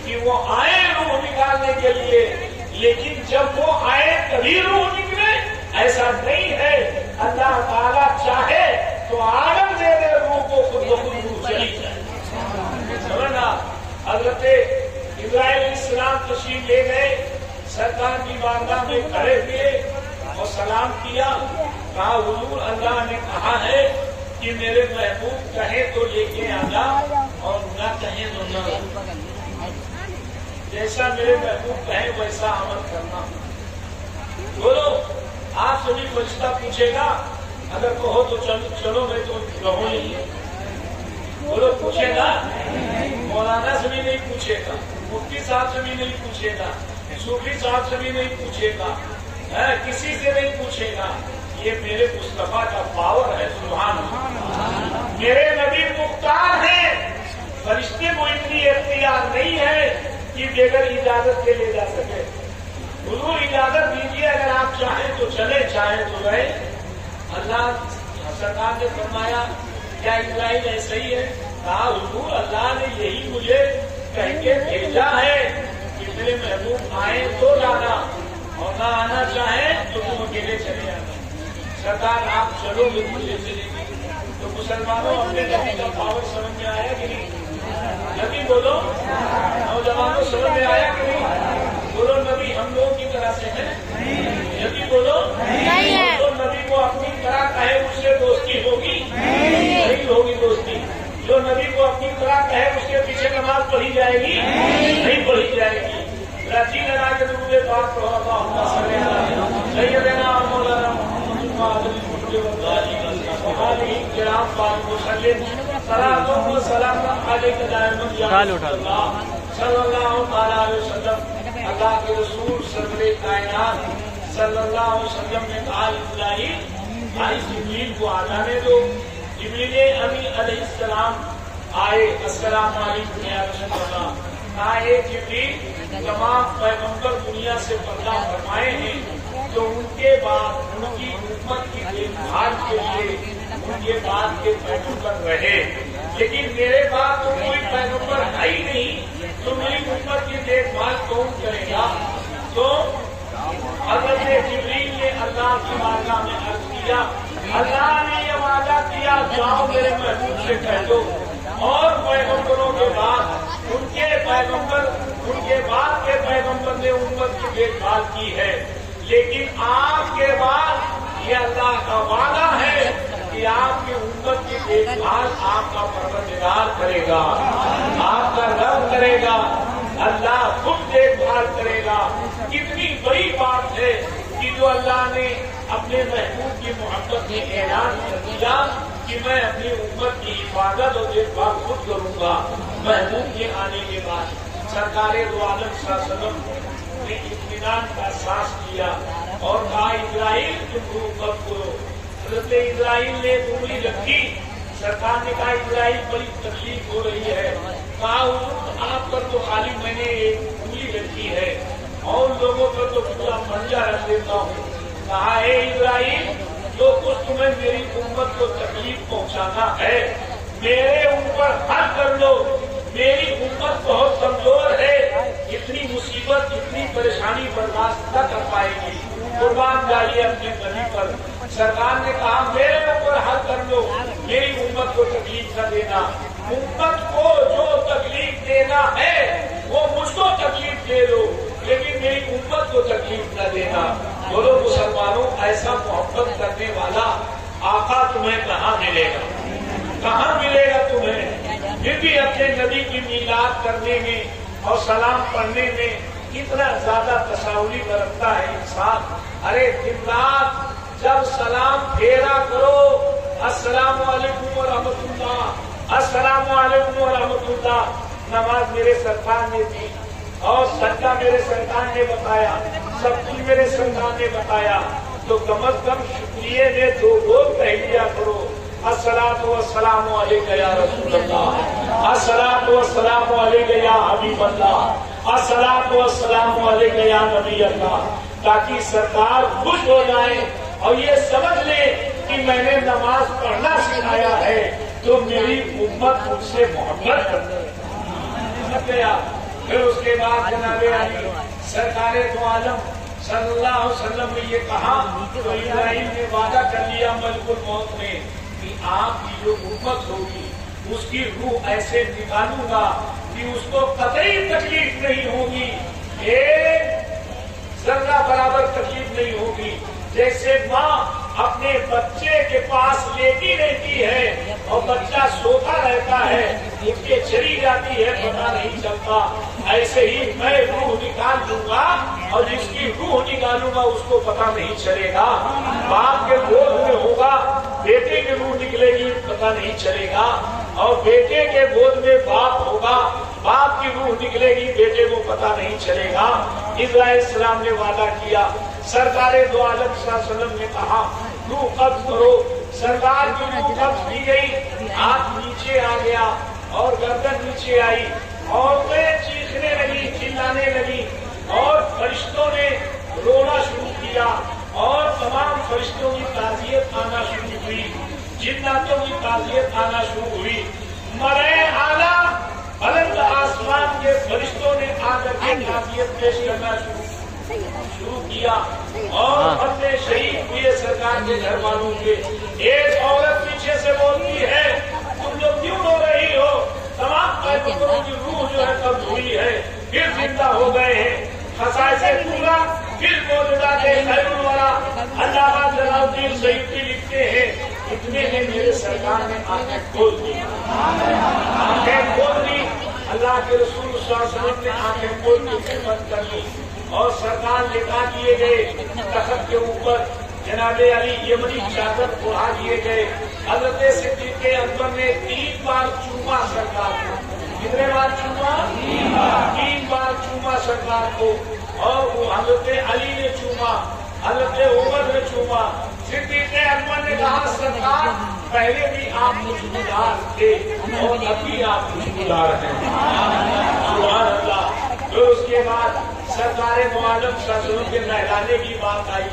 کہ وہ آئے روح نکالنے کے لیے، لیکن جب وہ آئے تبھی روح نکلے، ایسا نہیں ہے۔ اللہ تعالیٰ چاہے تو عالم دے دے روح کو، خود بخود روح چلی جائے۔ سمجھنا، حضرت ابراہیم علیہ السلام تشریف لے گئے، سرکار کی بارگاہ میں کھڑے ہوئے اور سلام کیا، کہا حضور اللہ نے کہا ہے کہ میرے محبوب کہے تو لے کے آنا اور نہ کہیں تو نہ، جیسا میرے محبوب کہیں ویسا عمل کرنا۔ بولو، آپ سبھی فرشتہ پوچھے گا، اگر کہو تو چلو میں تو کہوں نہیں، بولو پوچھے گا؟ مولانا سے بھی نہیں پوچھے گا، مفتی صاحب سے بھی نہیں پوچھے گا، صوفی صاحب سے بھی نہیں پوچھے گا، کسی سے نہیں پوچھے گا۔ یہ میرے مصطفیٰ کا پاور ہے، سبحان اللہ۔ میرے نبی مختار ہیں، فرشتے کو اتنی اختیار نہیں ہے کہ بغیر اجازت کے لے جا سکے۔ حضور اجازت دیجیے، اگر آپ چاہیں تو چلے، چاہیں تو رہے۔ اللہ سرکار نے فرمایا کیا ابراہیم ایسا ہی ہے؟ کہا حضور اللہ نے یہی مجھے کہہ کے بھیجا ہے کہ میرے محبوب آئے تو لانا اور نہ آنا چاہیں تو تم اکیلے چلے آنا۔ سرکار آپ چلو گے مجھے چلے گی، تو مسلمانوں اپنے نبی کا پاور سمجھ میں آیا کہ نہیں؟ نبی بولو، نوجوانوں سمجھ میں آیا کہ نہیں؟ بولو نبی ہم لوگوں کی طرح سے ہے؟ نبی بولو، تو نبی کو اپنی طرح کہے اس سے دوستی ہوگی؟ نہیں ہوگی دوستی۔ جو نبی کو اپنی طرح کہے اس کے پیچھے نماز پڑھی جائے گی؟ نہیں پڑھی جائے گی۔ راجی لگا کے درود پاک پڑھو، اللہم صلی علی سیدنا مولانا محمد وآلہ کرام پاک وسلم، صلاۃ و سلام علیک دائما یا رسول اللہ صلی اللہ تعالی علیہ وسلم۔ اللہ کے رسول سرور کائنات صلی اللہ علیہ وسلم نے کہا ابراہیم آئی جبریل کو آ جانے دو۔ جبریل امین علیہ السلام آئے، السلام علیکم یا رسول اللہ۔ کہا اے جبریل، تمام پیغمبر دنیا سے پردہ فرمائے ہیں، تو ان کے بعد ان کی امت کی دیکھ بھال کے لیے ان کے بعد کے پیغمبر رہے، لیکن میرے بعد تو کوئی پیغمبر ہے ہی نہیں، تو میری امت کی دیکھ بھال کون کرے گا؟ تو حضرت جبریل نے اللہ کی بارگاہ میں عرض کیا، اللہ نے یہ وعدہ کیا جاؤ میرے محبوب سے کہہ دو، اور پیغمبروں کے بعد ان کے پیغمبر، ان کے بعد کے پیغمبر نے امت کی دیکھ بھال کی ہے، لیکن آپ کے بعد یہ اللہ کا وعدہ ہے کہ آپ کی امت کی دیکھ بھال آپ کا پروردگار کرے گا، آپ کا رب کرے گا، اللہ خود دیکھ بھال کرے گا۔ کتنی بڑی بات ہے کہ جو اللہ نے اپنے محبوب کی محبت میں اعلان کر دیا کہ میں اپنی امت کی حفاظت اور دیکھ بھال خود کروں گا۔ محبوب کے آنے کے بعد سرکار دو عالم صلی اللہ علیہ وسلم نے اطمینان کا سانس لیا اور کہا ابراہیم تم روح مت کرو۔ حضرت ابراہیم نے انگلی رکھی، سرکار نے کہا ابراہیم بڑی تکلیف ہو رہی ہے۔ کہا حضور آپ پر تو خالی میں نے ایک انگلی رکھی ہے اور لوگوں پر تو پورا پنجہ رکھ دیتا ہوں۔ کہا اے ابراہیم، جو کچھ تمہیں میری امت کو تکلیف پہنچانا ہے میرے اوپر حل کر لو، میری امت بہت کمزور ہے، اتنی مصیبت اتنی پریشانی برداشت نہ کر پائے گی، قربان جائیے اپنے نبی پر۔ سرکار نے کہا میرے اوپر حل کر لو، میری امت کو تکلیف نہ دینا، امت کو جو تکلیف دینا ہے وہ مجھ کو تکلیف دے دو، لیکن میری امت کو تکلیف نہ دینا۔ بولو مسلمانوں، ایسا محبت کرنے والا آقا تمہیں کہاں ملے گا؟ کہاں ملے گا تمہیں؟ پھر بھی اپنے نبی کی میلاد کرنے میں اور سلام پڑھنے میں کتنا زیادہ تساہلی برتتا ہے انسان۔ ارے دن رات جب سلام پھیرا کرو، السلام علیکم ورحمۃ اللہ، السلام علیکم ورحمۃ اللہ، نماز میرے سرکار نے دی اور سجدہ میرے سرکار نے بتایا، سب کچھ میرے سرکار نے بتایا، تو کم از کم شکریہ میں دو بول کہہ دیا کرو، अस्सलातु वस्सलामु अलैका या रसूल अल्लाह, अस्सलातु वस्सलामु अलैका या हबीब अल्लाह, अस्सलातु वस्सलामु अलैका या नबी अल्लाह, ताकि सरकार खुश हो जाए और ये समझ ले कि मैंने नमाज पढ़ना सिखाया है तो मेरी उम्मत मुझसे मोहब्बत करती है। फिर उसके बाद जनाबे अली सरकारे दो आलम सल्लल्लाहु अलैहि वसल्लम ने ये कहा तो इब्राहिम ने वादा कर लिया मलकुल मौत में कि आपकी जो उम्मत होगी उसकी रूह ऐसे निकालूंगा कि उसको कतई तकलीफ नहीं होगी, एक जर्रा बराबर तकलीफ नहीं होगी। जैसे माँ अपने बच्चे के पास लेटी रहती है और बच्चा सोता रहता है, उसके चली जाती है पता नहीं चलता, ऐसे ही मैं रूह निकाल दूंगा और जिसकी रूह निकालूंगा उसको पता नहीं चलेगा। बाप के गोद में होगा, बेटे की रूह निकलेगी पता नहीं चलेगा, और बेटे के गोद में बाप होगा, बाप की रूह निकलेगी बेटे को पता नहीं चलेगा। इब्राहिम सलाम ने वादा किया, सरकारे दो आलम सल्लल्लाहु अलैहि वसल्लम ने कहा रूह कब्ज करो। सरकार की रूह कब्ज की गई, हाथ नीचे आ गया और गर्दन नीचे आई और वे चीखने लगी, चिल्लाने लगी और फरिश्तों ने रोना शुरू किया और तमाम फरिश्तों की ताज़ियत आना शुरू हुई, जिन्नातों की ताज़ियत आना शुरू हुई। मरे आला बुलंद आसमान के फरिश्तों ने आकर के ताज़ियत पेश करना शुरू किया और अपने शहीद हुए सरकार के घर वालों के। एक औरत पीछे से बोलती है तुम लोग क्यों रो रही हो, तमाम पैगंबरों की रूह जो है कब्ज हुई है फिर जिंदा हो गए हैं। खसाइसे पूरा फिर मौजूदा के खैरुल वरा अल्लामा जलालुद्दीन सयूती लिखते हैं इतने में मेरे सरकार ने आंखें खोल दी, आंखें खोल दी। अल्लाह के रसूल सल्लल्लाहु अलैहि वसल्लम ने आंखें खोल के बंद कर ली और सरकार लिटा दिए गए तख्त के ऊपर। जनाबे अली यमनी चादर उड़ा दिए गए। हजरत सिद्दीक़ अकबर ने 3 बार चूमा सरकार को। कितने बार चूमा? 3 बार चूमा सरकार को। और वो हजरत अली ने चूमा, हजरत उमर ने चूमा। सिद्दीक़ अकबर ने कहा सरकार पहले भी आप खुशबूदार थे और अभी आप खुशबूदार हैं। सुभान अल्लाह। फिर उसके बाद सरकारे मुआल्लम ससुरों के नहलाने की बात आई।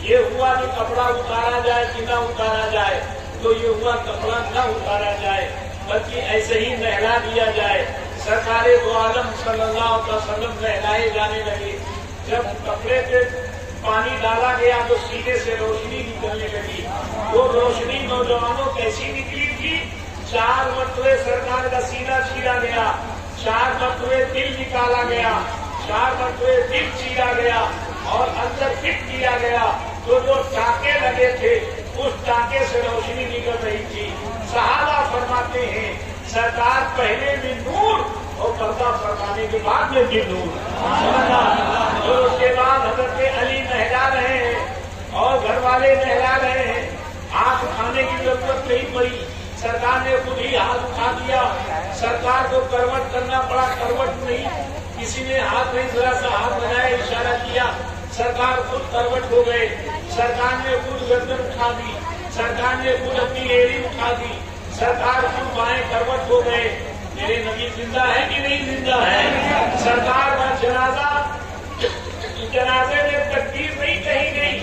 ये हुआ कि कपड़ा उतारा जाए कि ना उतारा जाए, तो ये हुआ कपड़ा न उतारा जाए बल्कि ऐसे ही नहला दिया जाए। सरकारे दो आलम सल्लल्लाहु अलैहि वसल्लम नहलाए जाने लगे। जब कपड़े पे पानी डाला गया तो सीने से रोशनी निकलने लगी। वो रोशनी नौजवानों कैसी निकली थी? 4 मरतबे सरकार का सीना चीरा गया, 4 मरतबे दिल निकाला गया, 4 मरतबे दिल चीरा गया और अंदर फिट किया गया। तो जो टाके लगे थे उस टाके से रोशनी निकल रही थी। सहाबा फरमाते हैं सरकार पहले भी नूर और पर्दा फरमाने के बाद में भी नूर। और उसके बाद हजरत अली नहला रहे हैं और घर वाले नहला रहे हैं। हाथ उठाने की जरूरत नहीं पड़ी, सरकार ने खुद ही हाथ उठा दिया। सरकार को करवट करना पड़ा, करवट नहीं, किसी ने हाथ नहीं, जरा सा हाथ लगाया, इशारा किया, सरकार खुद करवट हो गए। सरकार ने खुद गर्दन उठा दी, सरकार ने खुद अपनी एड़ी उठा दी, सरकार खुद बाएं करवट हो गए। मेरे नबी जिंदा है कि नहीं जिंदा है? सरकार का जनाजे में तकबीर नहीं कही गई,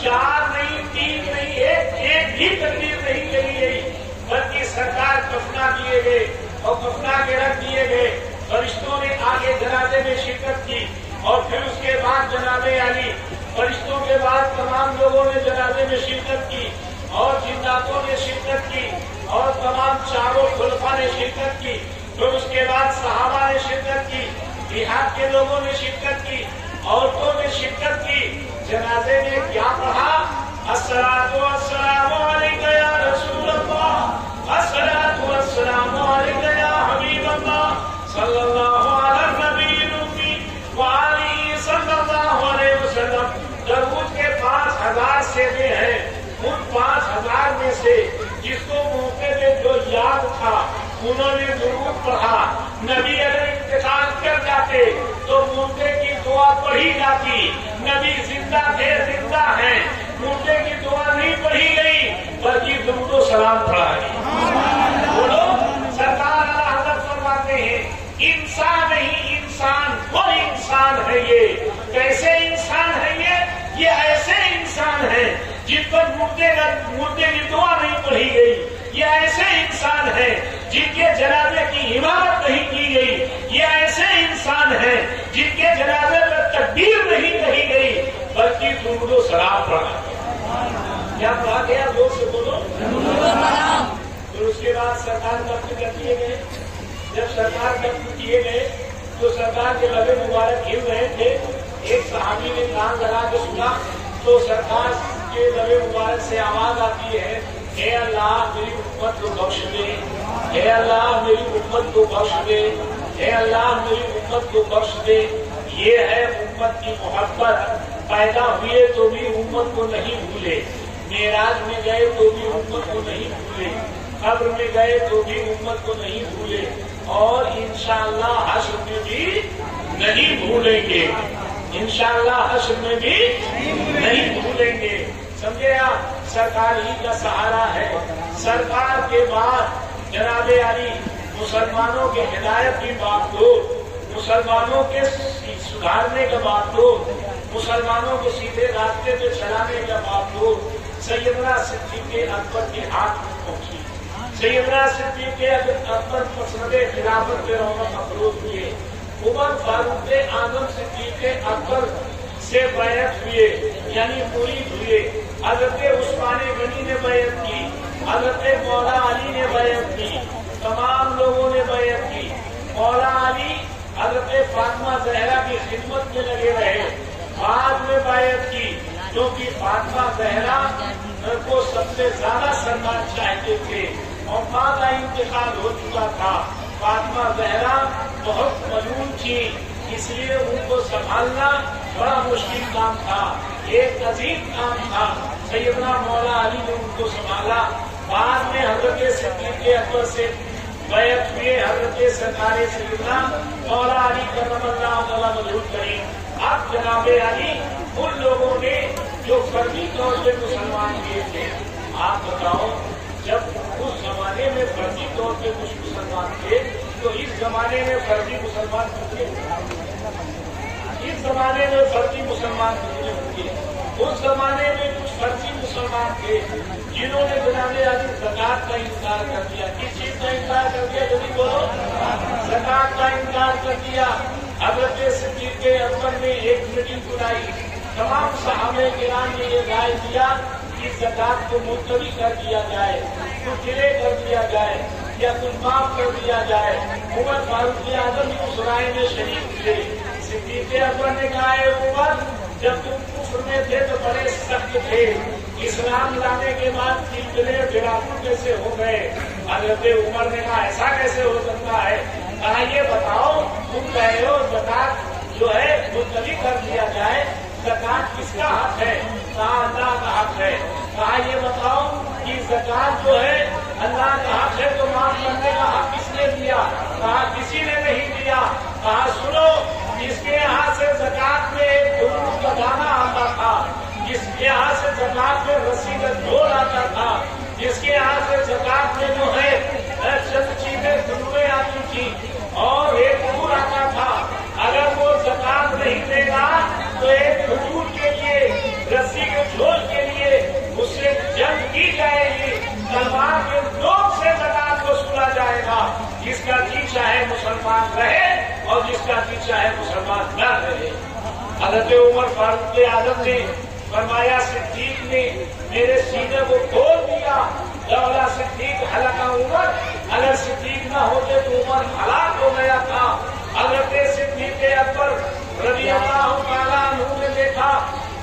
4 नहीं, 3 नहीं, एक भी तकबीर नहीं कही गई, बल्कि सरकार कफना दिए गए और कफना के रख दिए गए। फरिश्तों ने आगे जनाजे में शिरकत की और फिर उसके बाद जनाबे अली, फरिश्तों के बाद तमाम लोगों ने जनाजे में शिरकत की और जिन्नातों ने शिरकत की और तमाम चारों खुलफा ने शिरकत की। फिर उसके बाद सहाबा ने शिरकत की, देहात के लोगों ने शिरकत की, औरतों ने शिरकत की। जनाजे में क्या पढ़ा? अस्सलातु वस्सलामु अलैका या रसूल अल्लाह, अस्सलातु वस्सलामु अलैका या हबीब अल्लाह, सल्लल्लाहु अलैहि व आलिहि सल्लल्लाहु अलैहि वसल्लम। दरूद के 5000 सेवे हैं, उन 5000 में से जिसको मौके पे जो याद था उन्होंने दुरूद पढ़ा। नबी अगर इंतकाल कर जाते तो मौके की दुआ पढ़ी जाती। नबी जिंदा थे, जिंदा हैं, مردے کی دعا نہیں پڑھی گئی بلکہ درود و سلام پڑھا گیا۔ بولو، سرکار اعلیٰ حضرت فرماتے ہیں انسان نہیں انسان، وہ انسان ہے یہ۔ کیسے انسان ہے یہ ایسے انسان ہے جن پر مردے کی دعا نہیں پڑھی گئی، یہ ایسے انسان ہے جن کے جنازے کی عمارت نہیں کی گئی، یہ ایسے انسان ہے جن کے جنازے پر تکبیر نہیں کہی گئی بلکہ درود و سلام پڑھا گیا۔ کیا پڑھا گیا؟ زور سے بولو۔ پھر اس کے بعد سرکار دفن کر دیے گئے۔ جب سرکار دفن کیے گئے تو سرکار کے لبے مبارک گر رہے تھے۔ ایک صحابی نے کان لگا کے سنا تو سرکار کے لبے مبارک سے آواز آتی ہے، اے اللہ میری امت کو بخش دے، اے اللہ میری امت کو بخش دے، اے اللہ میری امت کو بخش دے۔ یہ ہے امت کی محبت۔ پیدا ہوئے تو بھی امت کو نہیں بھولے، معراج میں گئے تو بھی امت کو نہیں بھولے، قبر میں گئے تو بھی امت کو نہیں بھولے، اور انشاءاللہ حشر میں بھی نہیں بھولیں گے، انشاءاللہ حشر میں بھی نہیں بھولیں گے۔ سمجھے آپ؟ سرکار ہی کا سہارا ہے۔ سرکار کے بعد جناب علی مسلمانوں کے ہدایت کی بات دو، مسلمانوں کے سدھارنے کا بات دو، مسلمانوں کو سیدھے راستے پہ چلانے کا بات دو۔ سیدنا صدیق اکبر کے ہاتھ پہنچی، سیدنا صدیق اکبر مسند خلافت کے رونق افروز ہوئے، عمر فاروق اعظم صدیق اکبر سے بیعت ہوئے، یعنی مرید ہوئے۔ حضرت عثمان غنی نے بیعت کی، حضرت مولا علی نے بیعت کی، تمام لوگوں نے بیعت کی۔ مولا علی حضرت فاطمہ زہرا کی خدمت میں لگے رہے، بعد میں بیعت کی، کیونکہ فاطمہ زہرا کو سب سے زیادہ سرکار چاہتے تھے اور ماں کا انتقال ہو چکا تھا۔ فاطمہ زہرا بہت ملعون تھی، اس لیے ان کو سنبھالنا بڑا مشکل کام تھا، ایک عظیم کام تھا۔ سیدنا مولا علی نے ان کو سنبھالا۔ بعد میں حضرت صدیق اکبر سے بیعت ہوئے حضرت سرکار سیدنا مولا علی کرم اللہ تعالیٰ وجہ کریم۔ اب جناب علی ان لوگوں نے جو فردی طور پہ مسلمان کیے تھے، آپ بتاؤ جب اس زمانے میں فردی طور پہ کچھ مسلمان تھے تو اس زمانے میں فردی مسلمان کتنے ہوتے؟ اس زمانے میں فردی مسلمان کتنے ہوتے؟ اس زمانے میں کچھ فرضی مسلمان تھے جنہوں نے جناب علی زکات کا انکار کر دیا۔ کس چیز کا انکار کر دیا؟ جلدی بولو۔ زکات کا انکار کر دیا۔ حضرت صدیق اکبر نے ایک میٹنگ بلائی، تمام صحابہ کرام نے یہ رائے دیا کہ زکات کو ملتوی کر دیا جائے، کچھ ڈیلے کر دیا جائے یا کچھ معاف کر دیا جائے۔ عمر فاروق اعظم اس رائے میں شریک تھے۔ صدیق اکبر نے کہا، اے عمر، جب تم کفر میں تھے تو بڑے سخت تھے، اسلام لانے کے بعد کتنے بلاکو کیسے ہو گئے؟ حضرت عمر نے کہا ایسا کیسے ہو سکتا ہے؟ کہا یہ بتاؤ، تم کہہ رہے ہو زکات جو ہے ملتوی کر دیا جائے، زکات کس کا حق ہے؟ کہا اللہ کا حق ہے۔ کہا یہ بتاؤ کہ زکات جو ہے اللہ کا حق ہے تو معاف کرنے کا حق کس نے دیا؟ کہا کسی نے نہیں دیا۔ کہا سنو، جس کے یہاں سے زکات میں ایک کھجور کا دانہ آتا تھا، جس کے یہاں سے زکات میں رسی کا جھول آتا تھا، جس کے یہاں سے زکات میں جو ہے چند چیزیں کھجوریں آتی تھی اور ایک کھجور آتا تھا، اگر وہ زکات نہیں دے گا تو ایک کھجور کے لیے، رسی کے جھول کے لیے اس سے جنگ کی جائے گی، تلوار کے نوک سے زکات وصولا جائے گا۔ جس کا جی چاہے مسلمان رہے اور جس کا جی چاہے مسلمان نہ رہے۔ حضرت عمر فاروق اعظم نے فرمایا، صدیق نے میرے سینے کو کھول دیا، لولا صدیق ہلاک عمر، اگر صدیق نہ ہوتے تو عمر ہلاک ہو گیا تھا۔ حضرت صدیق اکبر رضی اللہ تعالیٰ عنہ نے دیکھا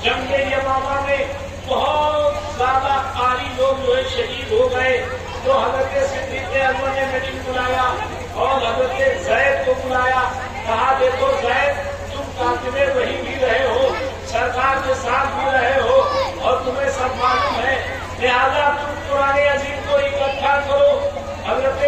جنگ یمامہ میں بہت زیادہ قاری لوگ جو ہے شہید ہو گئے، تو حضرت صدیق اکبر نے میٹنگ بلایا اور حضرت زید کو بلایا۔ کہا دیکھو زید، تم کاتبے وہی بھی رہے ہو، سرکار کے ساتھ بھی رہے ہو اور تمہیں سب معلوم ہے، لہذا تم قرآن عظیم کو اکٹھا کرو۔ حضرت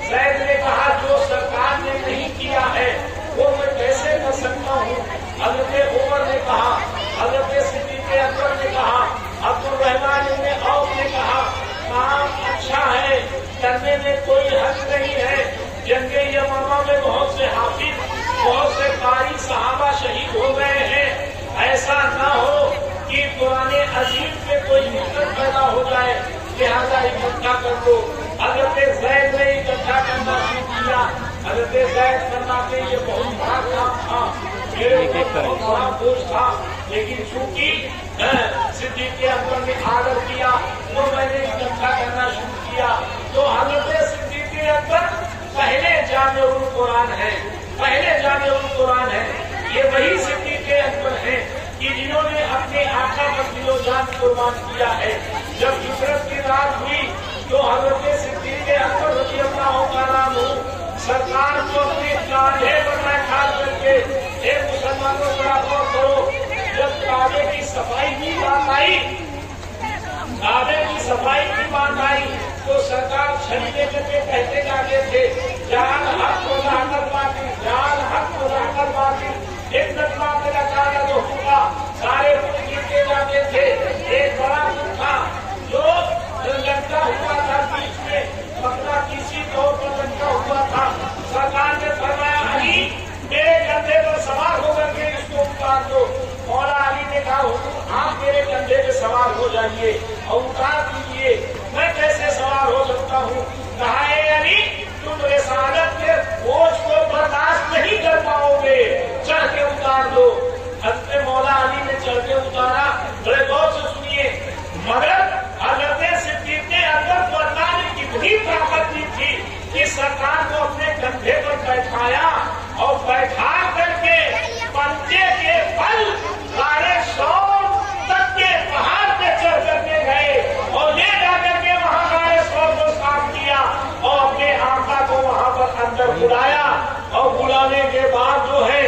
زید نے کہا جو سرکار نے نہیں کیا ہے وہ میں کیسے کر سکتا ہوں؟ حضرت عمر نے کہا، حضرت صدیق اکبر نے کہا اب لہٰذا اکٹھا کر دو. حضرت زید نے اکٹھا کرنا شروع کیا. حضرت زید فرماتے یہ بہت بڑا کام تھا, میرے اوپر بہت بڑا بوجھ تھا, لیکن چونکہ صدیق اکبر نے آرڈر کیا تو میں نے اکٹھا کرنا شروع کیا. تو حضرت صدیق اکبر پہلے جامع القرآن ہے, پہلے جامع القرآن ہے. یہ وہی صدیق اکبر ہیں کہ جنہوں نے اپنے آقا پر دل و جان قربان کیا ہے. جب ہجرت کی رات ہوئی تو حضرت صدیق اکبر رضی اللہ تعالیٰ عنہ سرکار کو اپنے کاندھے پر بیٹھا کر کے, اے مسلمانوں ذرا غور کرو, جب کعبے کی صفائی کی بات آئی, کعبے کی صفائی کی بات آئی تو سرکار چھڑی لے کر کے کہتے جاتے تھے جان حق و لاحقت باقی, جان حق و لاحقت باقی. ایک نقلہ میرا کاغذ جو ہوگا سارے کچھ گرتے جاتے تھے. ایک بڑا کچھ تھا جو لٹکا ہوا تھا بیچ میں, پکڑا کسی طور پر لٹکا ہوا تھا. سرکار نے فرمایا علی میرے کندھے پر سوار ہو کر کے اس کو اتار دو. مولا علی نے کہا حضور آپ میرے کندھے پہ سوار ہو جائیے اور اتار دیجیے. میں کیسے سوار ہو سکتا ہوں؟ کہا اے علی تم رسالت کے بوجھ کو برداشت نہیں کر پاؤ گے, چڑھ کے اتار دو. حضرت مولا علی نے چڑھ کے اتارا. بڑے غور سے سنیے, مگر حضرت صدیق اکبر کو اللہ نے کتنی طاقت دی تھی کہ سرکار کو اپنے کندھے پر بیٹھایا اور بیٹھا کر کے پنجے کے بل سارے سور تک کے پہاڑ پہ چڑھ کر کے گئے اور لے جا کر کے وہاں سارے سور کو صاف کیا اور اپنے آقا کو وہاں پر اندر بلایا. اور بلانے کے بعد جو ہے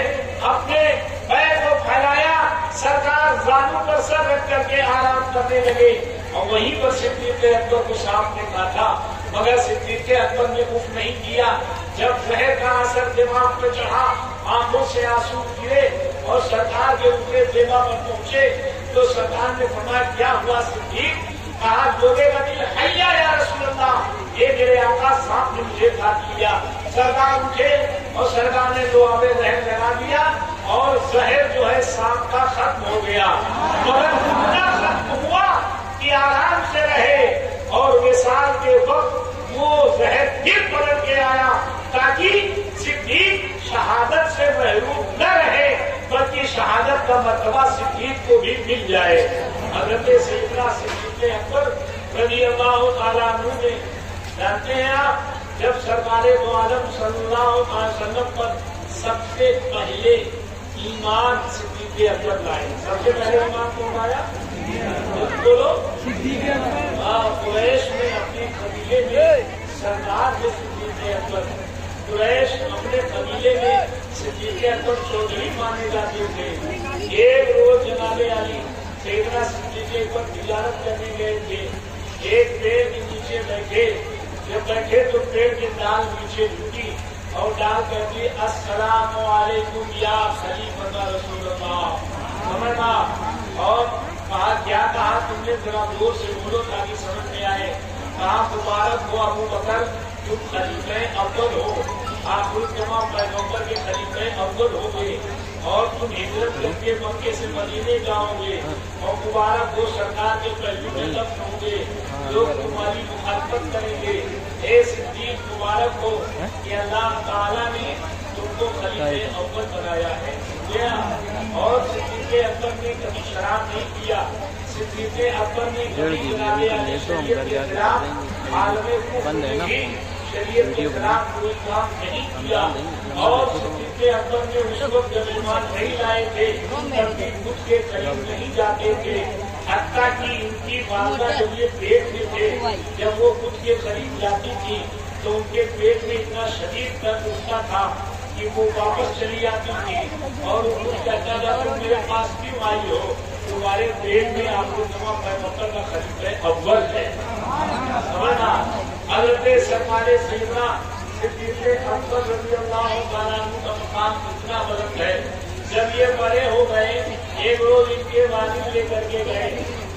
اپنے پیر کو پھیلایا, سرکار زانو پر سر رکھ کر کے آرام کرنے لگے. اور وہیں پر صدیق اکبر کو سانپ نے کاٹا, مگر صدیق اکبر نے اف نہیں کیا. جب زہر کا اثر دماغ پہ چڑھا, آنکھوں سے آنسو گرے اور سرکار کے اوپر دیوا پر پہنچے تو سرکار نے فرمایا کیا ہوا صدیق؟ کہا لوگے کا دل حیا یا رسول اللہ, یہ میرے آقا سانپ نے مجھے کاٹ لیا. سرکار اٹھے اور سرکار نے دو آبے زہر لگا دیا اور زہر جو ہے سانپ کا ختم ہو گیا. مگر اتنا ختم ہوا کہ آرام سے رہے اور وصال کے وقت وہ زہر پھر پلٹ کے آیا تاکہ صدیق شہادت سے محروم نہ رہے بلکہ شہادت کا مرتبہ صدیق کو بھی مل جائے. حضرت سیدنا صدیق اکبر رضی اللہ تعالیٰ عنہ نے, جانتے ہیں آپ, جب سرکار دو عالم صلی اللہ علیہ وسلم پر سب سے پہلے ایمان صدیق اکبر لائے, سب سے پہلے ایمان کون لایا؟ بولو قریش میں اپنے قبیلے میں سردار جو صدیق اکبر, قریش اپنے قبیلے میں صدیق اکبر چودھری مانے جاتے تھے. ایک روز جناب علی سیدنا صدیق اکبر تجارت کرنے گئے تھے. ایک پیڑ کے نیچے بیٹھے, جب بیٹھے تو پیڑ کی ڈال نیچے جھکی اور ڈال کہتی السلام علیکم یا خلیفۃ رسول اللہ. سمجھا اور کہا کیا کہا تم نے, ذرا زور سے بولو تاکہ سمجھ میں آئے. کہا مبارک ہو ابو بکر تم خلیفہ اول ہو, آخر تمام پیغمبر کے خلیفہ اول ہو گے اور تم ہجرت کر کے مکے سے مدینے جاؤ گے اور مبارک ہو سرکار کے پہلو میں لفظ ہوں گے, لوگ تمہاری مخالفت کریں گے. اے صدیق مبارک ہو کہ اللہ تعالیٰ نے تم کو خلیفہ اول بنایا ہے. اور صدیق اکبر نے کبھی شراب نہیں کیا, صدیق اکبر نے کبھی جناب علی شریعت کے خلاف عالم شریعت کے خلاف کوئی کام نہیں کیا. اور صدیق اکبر نے اس وقت جب ایمان نہیں لائے تھے تب بھی خود کے قریب نہیں جاتے تھے, حتیٰ کہ ان کی والدہ جب یہ پیٹ میں تھے جب وہ خود کے قریب جاتی تھی تو ان کے پیٹ میں اتنا شدید درد اٹھتا تھا کہ وہ واپس چلی آتی تھی اور وہ کہتا تھا تم میرے پاس کیوں آئی ہو, تمہارے پیٹ میں آپ کو تمام پیغمبر کا خلیفہ اول ہے. سمجھنا حضرت سرکار سیدنا صدیق اکبر رضی اللہ تعالیٰ عنہ کا مقام کتنا بلند ہے. جب یہ بڑے ہو گئے ایک روز ان کے والد لے کر کے گئے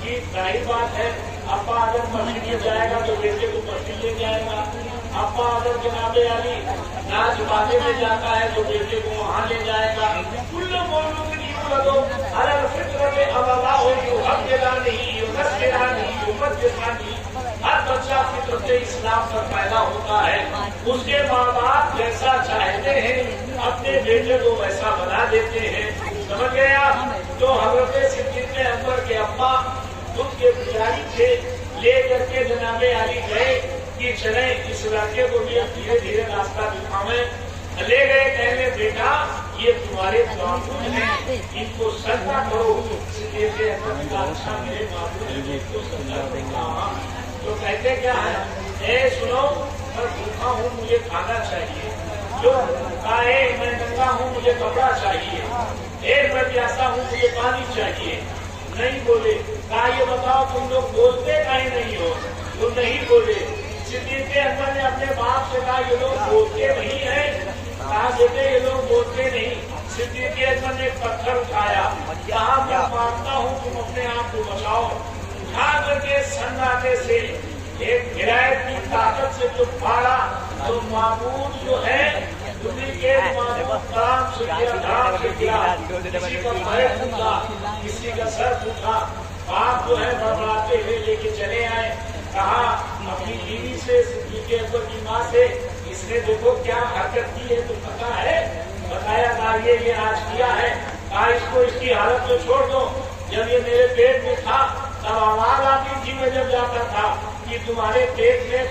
کہ ظاہر بات ہے ابا اگر مسجد میں جائے گا تو بیٹے کو مسجد لے جائے گا, ابا اگر جناب علی ناچ بازے میں جاتا ہے تو بیٹے کو وہاں لے جائے گا. کل مولود یولد علی الفطرۃ ابواه یحودان نہیں یونسرانی یمجسانی, ہر بچہ فطرت اسلام پر پیدا ہوتا ہے، اس کے ماں باپ جیسا چاہتے ہیں اپنے بیٹے کو ویسا بنا دیتے ہیں، سمجھ گئے آپ؟ تو حضرت صدیق اکبر کے ابا دودھ کے پجاری تھے، لے کر کے جناب علی گئے کہ چلیں اس لڑکے کو بھی اب دھیرے دھیرے راستہ دکھاویں، لے گئے، کہنے بیٹا یہ تمہارے معبود ہیں، ان کو سجدہ کرو، صدیق اکبر کا اچھا میرے معبود ہیں ان کو سجدہ کرو، تو کہتے کیا ہے، اے سنو میں بھوکا ہوں مجھے کھانا چاہیے، جو کہے میں ننگا ہوں مجھے کپڑا چاہیے، میں پیاسا ہوں مجھے پانی چاہیے، نہیں بولے، کہا یہ بتاؤ تم لوگ بولتے کہیں نہیں ہو، تو نہیں بولے۔ صدیق اکبر نے اپنے باپ سے کہا یہ لوگ بولتے نہیں ہیں، کہا بیٹے یہ لوگ بولتے نہیں۔ صدیق اکبر نے پتھر اٹھایا، کہا میں مانتا ہوں تم اپنے آپ کو بچاؤ، اٹھا کر کے سناٹے سے ایک ہدایت کی طاقت سے جو پھاڑا تو معبود جو ہے کلام سے کیا، دھام سے کیا، کسی کا پیر پھوٹا، کسی کا سر پھوٹا، باپ جو ہے بڑبڑاتے ہوئے لے کے چلے آئے، کہا اپنی بیوی سے، صدیق اکبر کی ماں سے، اس نے دیکھو کیا حرکت کی ہے تو پتا ہے، بتایا کہا یہ آج کیا ہے، کہا اس کو اس کی حالت میں چھوڑ دو، جب یہ میرے پیٹ میں تھا تب آواز آتی تھی میں جب جاتا تھا کہ تمہارے پیٹ میں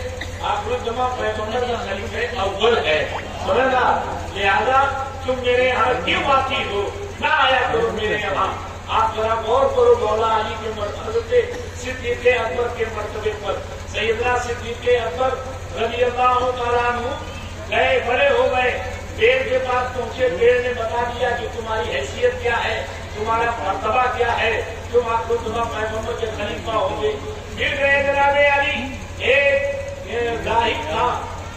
آخرالزماں پیغمبر کا خلیفہ اول ہے، سمجھا، لہذا تم میرے یہاں کیوں آتی ہو، نہ آیا کرو میرے یہاں۔ آپ ذرا غور کرو مولا علی کے مرتبے پہ، صدیق اکبر کے مرتبے پر، سیدنا صدیق اکبر رضی اللہ تعالیٰ عنہ گئے، بڑے ہو گئے، پیڑ کے پاس پہنچے، پیڑ نے بتا دیا کہ تمہاری حیثیت کیا ہے، تمہارا مرتبہ کیا ہے، تم آخرالزماں پیغمبر کے خلیفہ ہوں گے۔ مل گئے جناب علی، ایک راہب تھا،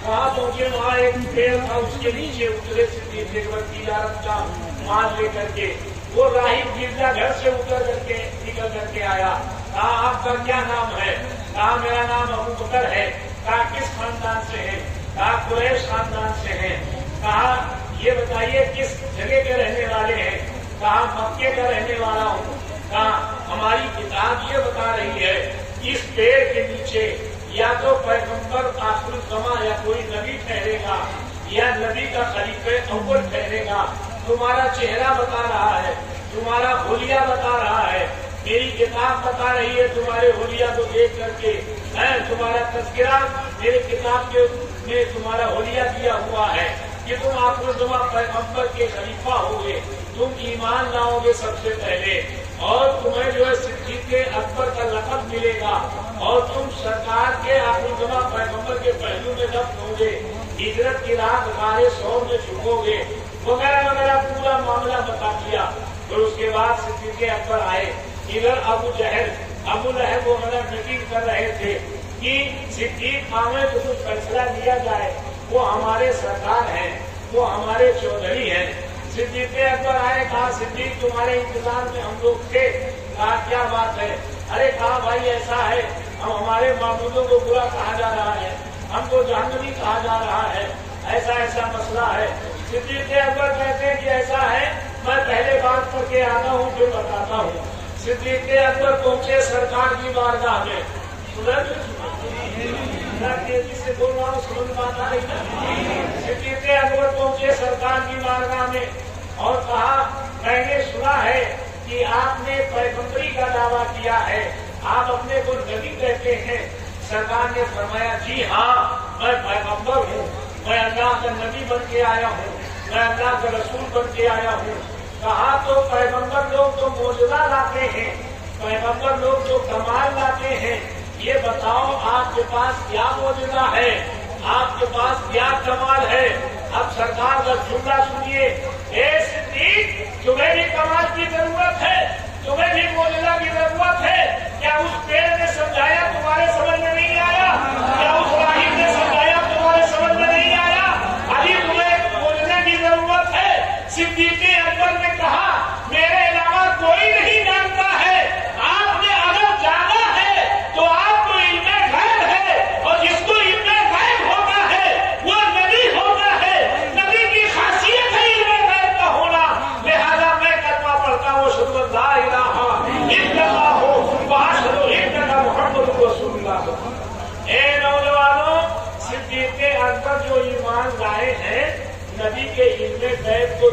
وہاں پہنچے، وہاں ایک پیڑ تھا، اس کے نیچے اترے صدیق اکبر تجارت کا مال لے کر کے، وہ راہب گرجا گھر سے اتر کر کے نکل کر کے آیا، کہا آپ کا کیا نام ہے، کہا میرا نام ابو بکر ہے، کہا کس خاندان سے ہے، کہا قریش خاندان سے ہے، کہا یہ بتائیے کس جگہ کے رہنے والے ہیں، کہا مکے کا رہنے والا ہوں، کہا ہماری کتاب یہ بتا رہی ہے اس پیڑ کے نیچے یا تو پیغمبر آخرالزماں یا کوئی نبی ٹھہرے گا یا نبی کا خلیفہ اول ٹھہرے گا، تمہارا چہرہ بتا رہا ہے، تمہارا حلیہ بتا رہا ہے، میری کتاب بتا رہی ہے تمہارے حلیہ کو دیکھ کر کے، تمہارا تذکرہ میری کتاب کے میں تمہارا حلیہ دیا ہوا ہے کہ تم آخرالزماں پیغمبر کے خلیفہ ہوگے، تم ایمان لاؤ گے سب سے پہلے، اور تمہیں جو ہے صدیق اکبر کا لقب ملے گا، اور تم سرکار کے آخرالزماں پیغمبر کے پہلو میں دفن ہوں گے، ہجرت کی رات غار ثور میں چھپو گے، وغیرہ وغیرہ پورا معاملہ بتا دیا۔ پھر اس کے بعد صدیق اکبر آئے، ادھر ابو لہب وغیرہ میٹنگ کر رہے تھے کہ صدیق آئے تو کچھ فیصلہ لیا جائے، وہ ہمارے سردار ہیں، وہ ہمارے چودھری ہیں۔ صدیق اکبر آئے، کہا صدیق تمہارے انتظار میں ہم لوگ تھے، کہا کیا بات ہے، ارے کہا بھائی ایسا ہے، ہم ہمارے معبودوں کو برا کہا جا رہا ہے، ہم کو جہنمی کہا جا رہا ہے، ایسا مسئلہ ہے۔ صدیق اکبر کہتے ہیں کہ ایسا ہے، میں پہلے بات کر کے آتا ہوں پھر بتاتا ہوں۔ صدیق اکبر پہنچے سرکار کی بارگاہ میں، تیزی سے بول رہا ہوں، سمجھ بات آ رہی نا؟ صدیق اکبر پہنچے سرکار کی بارگاہ میں اور کہا میں نے سنا ہے کہ آپ نے پیغمبری کا دعویٰ کیا ہے، آپ اپنے کو نبی کہتے ہیں۔ سرکار نے فرمایا جی ہاں میں پیغمبر ہوں، میں اللہ کا نبی بن کے آیا ہوں، میں اللہ کا رسول بن کے آیا ہوں۔ کہا تو پیغمبر لوگ تو معجزہ لاتے ہیں، پیغمبر لوگ تو کمال لاتے ہیں، یہ بتاؤ آپ کے پاس کیا معجزہ ہے، آپ کے پاس کیا کمال ہے؟ اب سرکار کا جملہ سنیے، اے صدیق تمہیں بھی کمال کی ضرورت ہے، تمہیں بھی معجزہ کی ضرورت ہے، کیا اس پیڑ نے سمجھایا تمہارے سمجھ میں نہیں آیا؟ کیا اس راہب نے سمجھایا تمہارے سمجھ میں نہیں آیا؟ ابھی تمہیں معجزے کی ضرورت ہے۔ صدیق اکبر نے کہا میرے علاوہ کوئی نہیں جانتا ہے، آپ نے اگر جانا ہے تو آپ کو علم غیب ہے، اور جس کو علم غیب ہوتا ہے وہ نبی ہوتا ہے، نبی کی خاصیت ہے علم غیب کا ہونا، لہذا میں کلمہ پڑھتا ہوں اشہد ان لا الہ الا اللہ واشہد ان محمد رسول اللہ۔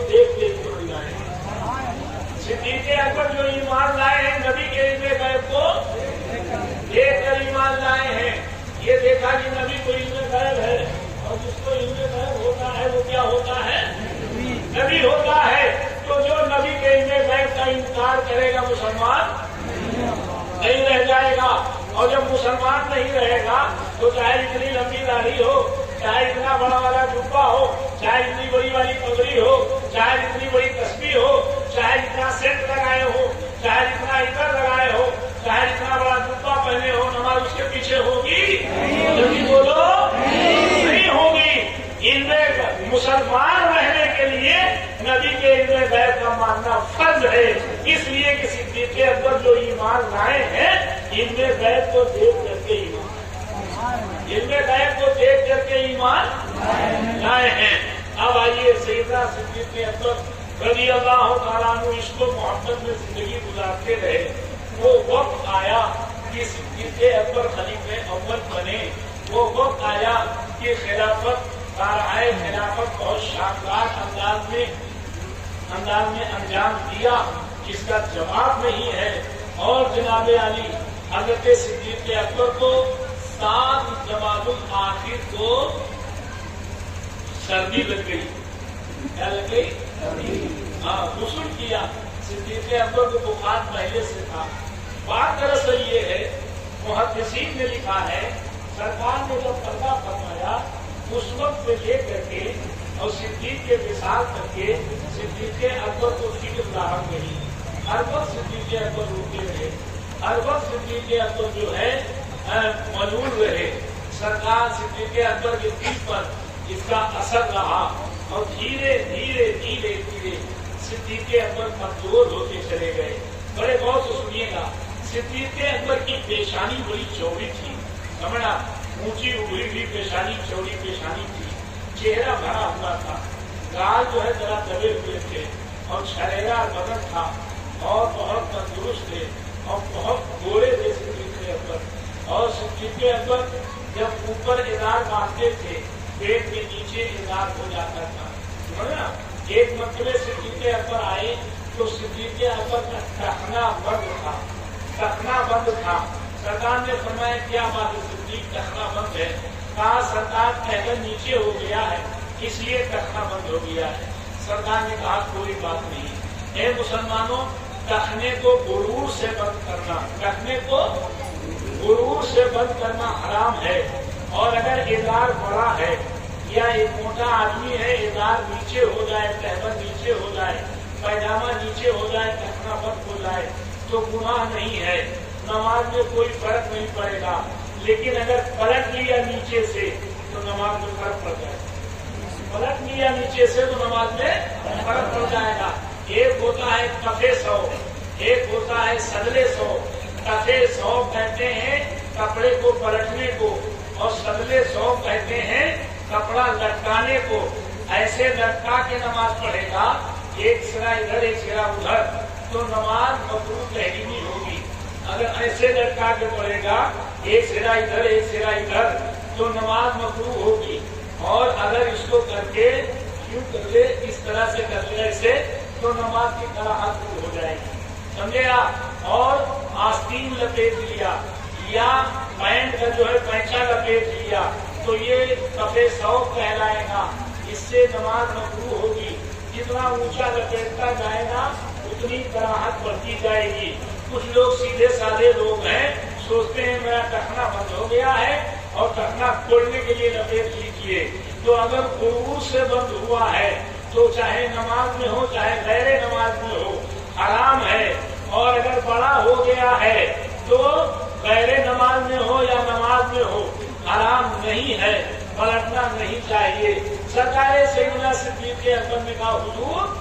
دیکھ کے ایمان لائے. صدیق اکبر جو ایمان لائے ہیں نبی کے علم غیب کو دیکھ کر ایمان لائے ہیں. یہ دیکھا کہ نبی کو علم غیب ہے اور جس کو علم غیب ہوتا ہے وہ کیا ہوتا ہے؟ نبی ہوتا ہے. تو جو نبی کے علم غیب کا انکار کرے گا مسلمان نہیں رہ جائے گا. اور جب مسلمان نہیں رہے گا تو چاہے اتنی لمبی داڑھی ہو, چاہے اتنا بڑا والا جبہ ہو, چاہے اتنی بڑی والی پگڑی ہو, چاہے اتنی بڑی تسبیح ہو, چاہے اتنا سیٹ لگائے ہو, چاہے اتنا عطر لگائے ہو, چاہے اتنا بڑا جبہ پہنے ہو, نماز اس کے پیچھے ہوگی؟ جلدی بولو, نہیں ہوگی. علم مسلمان رہنے کے لیے نبی کے علم غیب کا ماننا فرض ہے. اس لیے کہ صدیق اکبر جو ایمان لائے ہیں علم غیب کو دیکھ کر کے علم غیب کو دیکھ کر کے ایمان لائے ہیں. اب آئیے سیدنا صدیق اکبر رضی اللہ تعالیٰ عنہ عشق و محبت میں زندگی گزارتے رہے. وہ وقت آیا کہ صدیق اکبر خلیفہ اول بنے. وہ وقت آیا کہ خلافت کارہائے خلافت بہت شاندار انداز میں انجام دیا جس کا جواب نہیں ہے. اور جناب علی حضرت صدیق اکبر کو 7 جمادی الآخر کو سردی لگ گئی. کیا لگ گئی؟ ہاں, غسل کیا. صدیق اکبر کو بخار پہلے سے تھا. بات دراصل یہ ہے, محدثین نے لکھا ہے سرکار نے جب پردہ فرمایا اس وقت سے لے کر کے اور صدیق کے وصال کر کے صدیق اکبر کو فکر لاحق نہیں. ہر وقت صدیق اکبر روکے رہے, ہر وقت صدیق اکبر جو ہے ملول رہے. سرکار صدیق اکبر کے دل پر اس کا اثر رہا اور دھیرے دھیرے دھیرے دھیرے صدیق اکبر کمزور ہوتے چلے گئے. بڑے غور سے سنیے گا, صدیق اکبر کی پیشانی بڑی چوڑی تھی, سمجھا, اونچی اگڑی ہوئی پیشانی, چوڑی پیشانی تھی. چہرہ بھرا ہوا تھا, گال جو ہے ذرا دبے ہوئے تھے اور چھڑیرا بدن تھا اور بہت تندرست تھے اور بہت گورے تھے صدیق اکبر. اور صدیق اکبر جب اوپر ادار باندھتے تھے پیٹ کے نیچے ادار ہو جاتا تھا. سمجھا, ایک مرتبہ صدیق اکبر آئے تو صدیق اکبر کا ٹخنا بند تھا, ٹخنا بند تھا. سرکار نے فرمایا کیا بات ہے صدیق ٹخنا بند ہے؟ کہا سرکار پہلے نیچے ہو گیا ہے اس لیے ٹخنا بند ہو گیا ہے. سرکار نے کہا کوئی بات نہیں. اے مسلمانوں, ٹخنے کو غرور سے بند کرنا, ٹخنے کو غرور سے بند کرنا حرام ہے. اور اگر ادار بڑا ہے یا ایک موٹا آدمی ہے, ادار نیچے ہو جائے, تہبند نیچے ہو جائے, پیجامہ نیچے ہو جائے, ٹخنا بند ہو جائے تو گناہ نہیں ہے, نماز میں کوئی فرق نہیں پڑے گا. لیکن اگر پلٹ لیا نیچے سے تو نماز میں فرق پڑ جائے گا. پلٹ لیا نیچے سے تو نماز میں فرق پڑ جائے گا. ایک ہوتا ہے کفے سو, ایک ہوتا ہے سدلے سو. کفے سو کہتے ہیں کپڑے کو پلٹنے کو اور سدلے سو کہتے ہیں کپڑا لٹکانے کو. ایسے لٹکا کے نماز پڑھے گا, ایک سرا ادھر ایک سرا ادھر, تو نماز مکروہ تحریمی ہوگی. اگر ایسے لٹکا کے پڑھے گا ایک سرا ادھر ایک سرا ادھر تو نماز مکروہ ہوگی. اور اگر اس کو کر کے یوں کر لے, اس طرح سے کر لے ایسے, تو نماز کی کراہت ہو جائے گی. سمجھے آپ. اور آستین لپیٹ لیا یا پینٹ کا جو ہے پینچا لپیٹ لیا تو یہ کفے سوق کہلائے گا. اس سے نماز مکروہ ہوگی. جتنا اونچا لپیٹتا جائے گا اتنی کراہت بڑھتی جائے گی. کچھ لوگ سیدھے سادے لوگ ہیں, سوچتے ہیں میرا ٹخنا بند ہو گیا ہے اور ٹخنا کھولنے کے لیے لپیٹ لیجیے. تو اگر غرور سے بند ہوا ہے تو چاہے نماز میں ہو چاہے غیر نماز میں ہو حرام ہے. اور اگر بڑا ہو گیا ہے تو غیر نماز میں ہو یا نماز میں ہو حرام نہیں ہے, پلٹنا نہیں چاہیے. سرکار سیدنا صدیق اکبر نے کہا حضور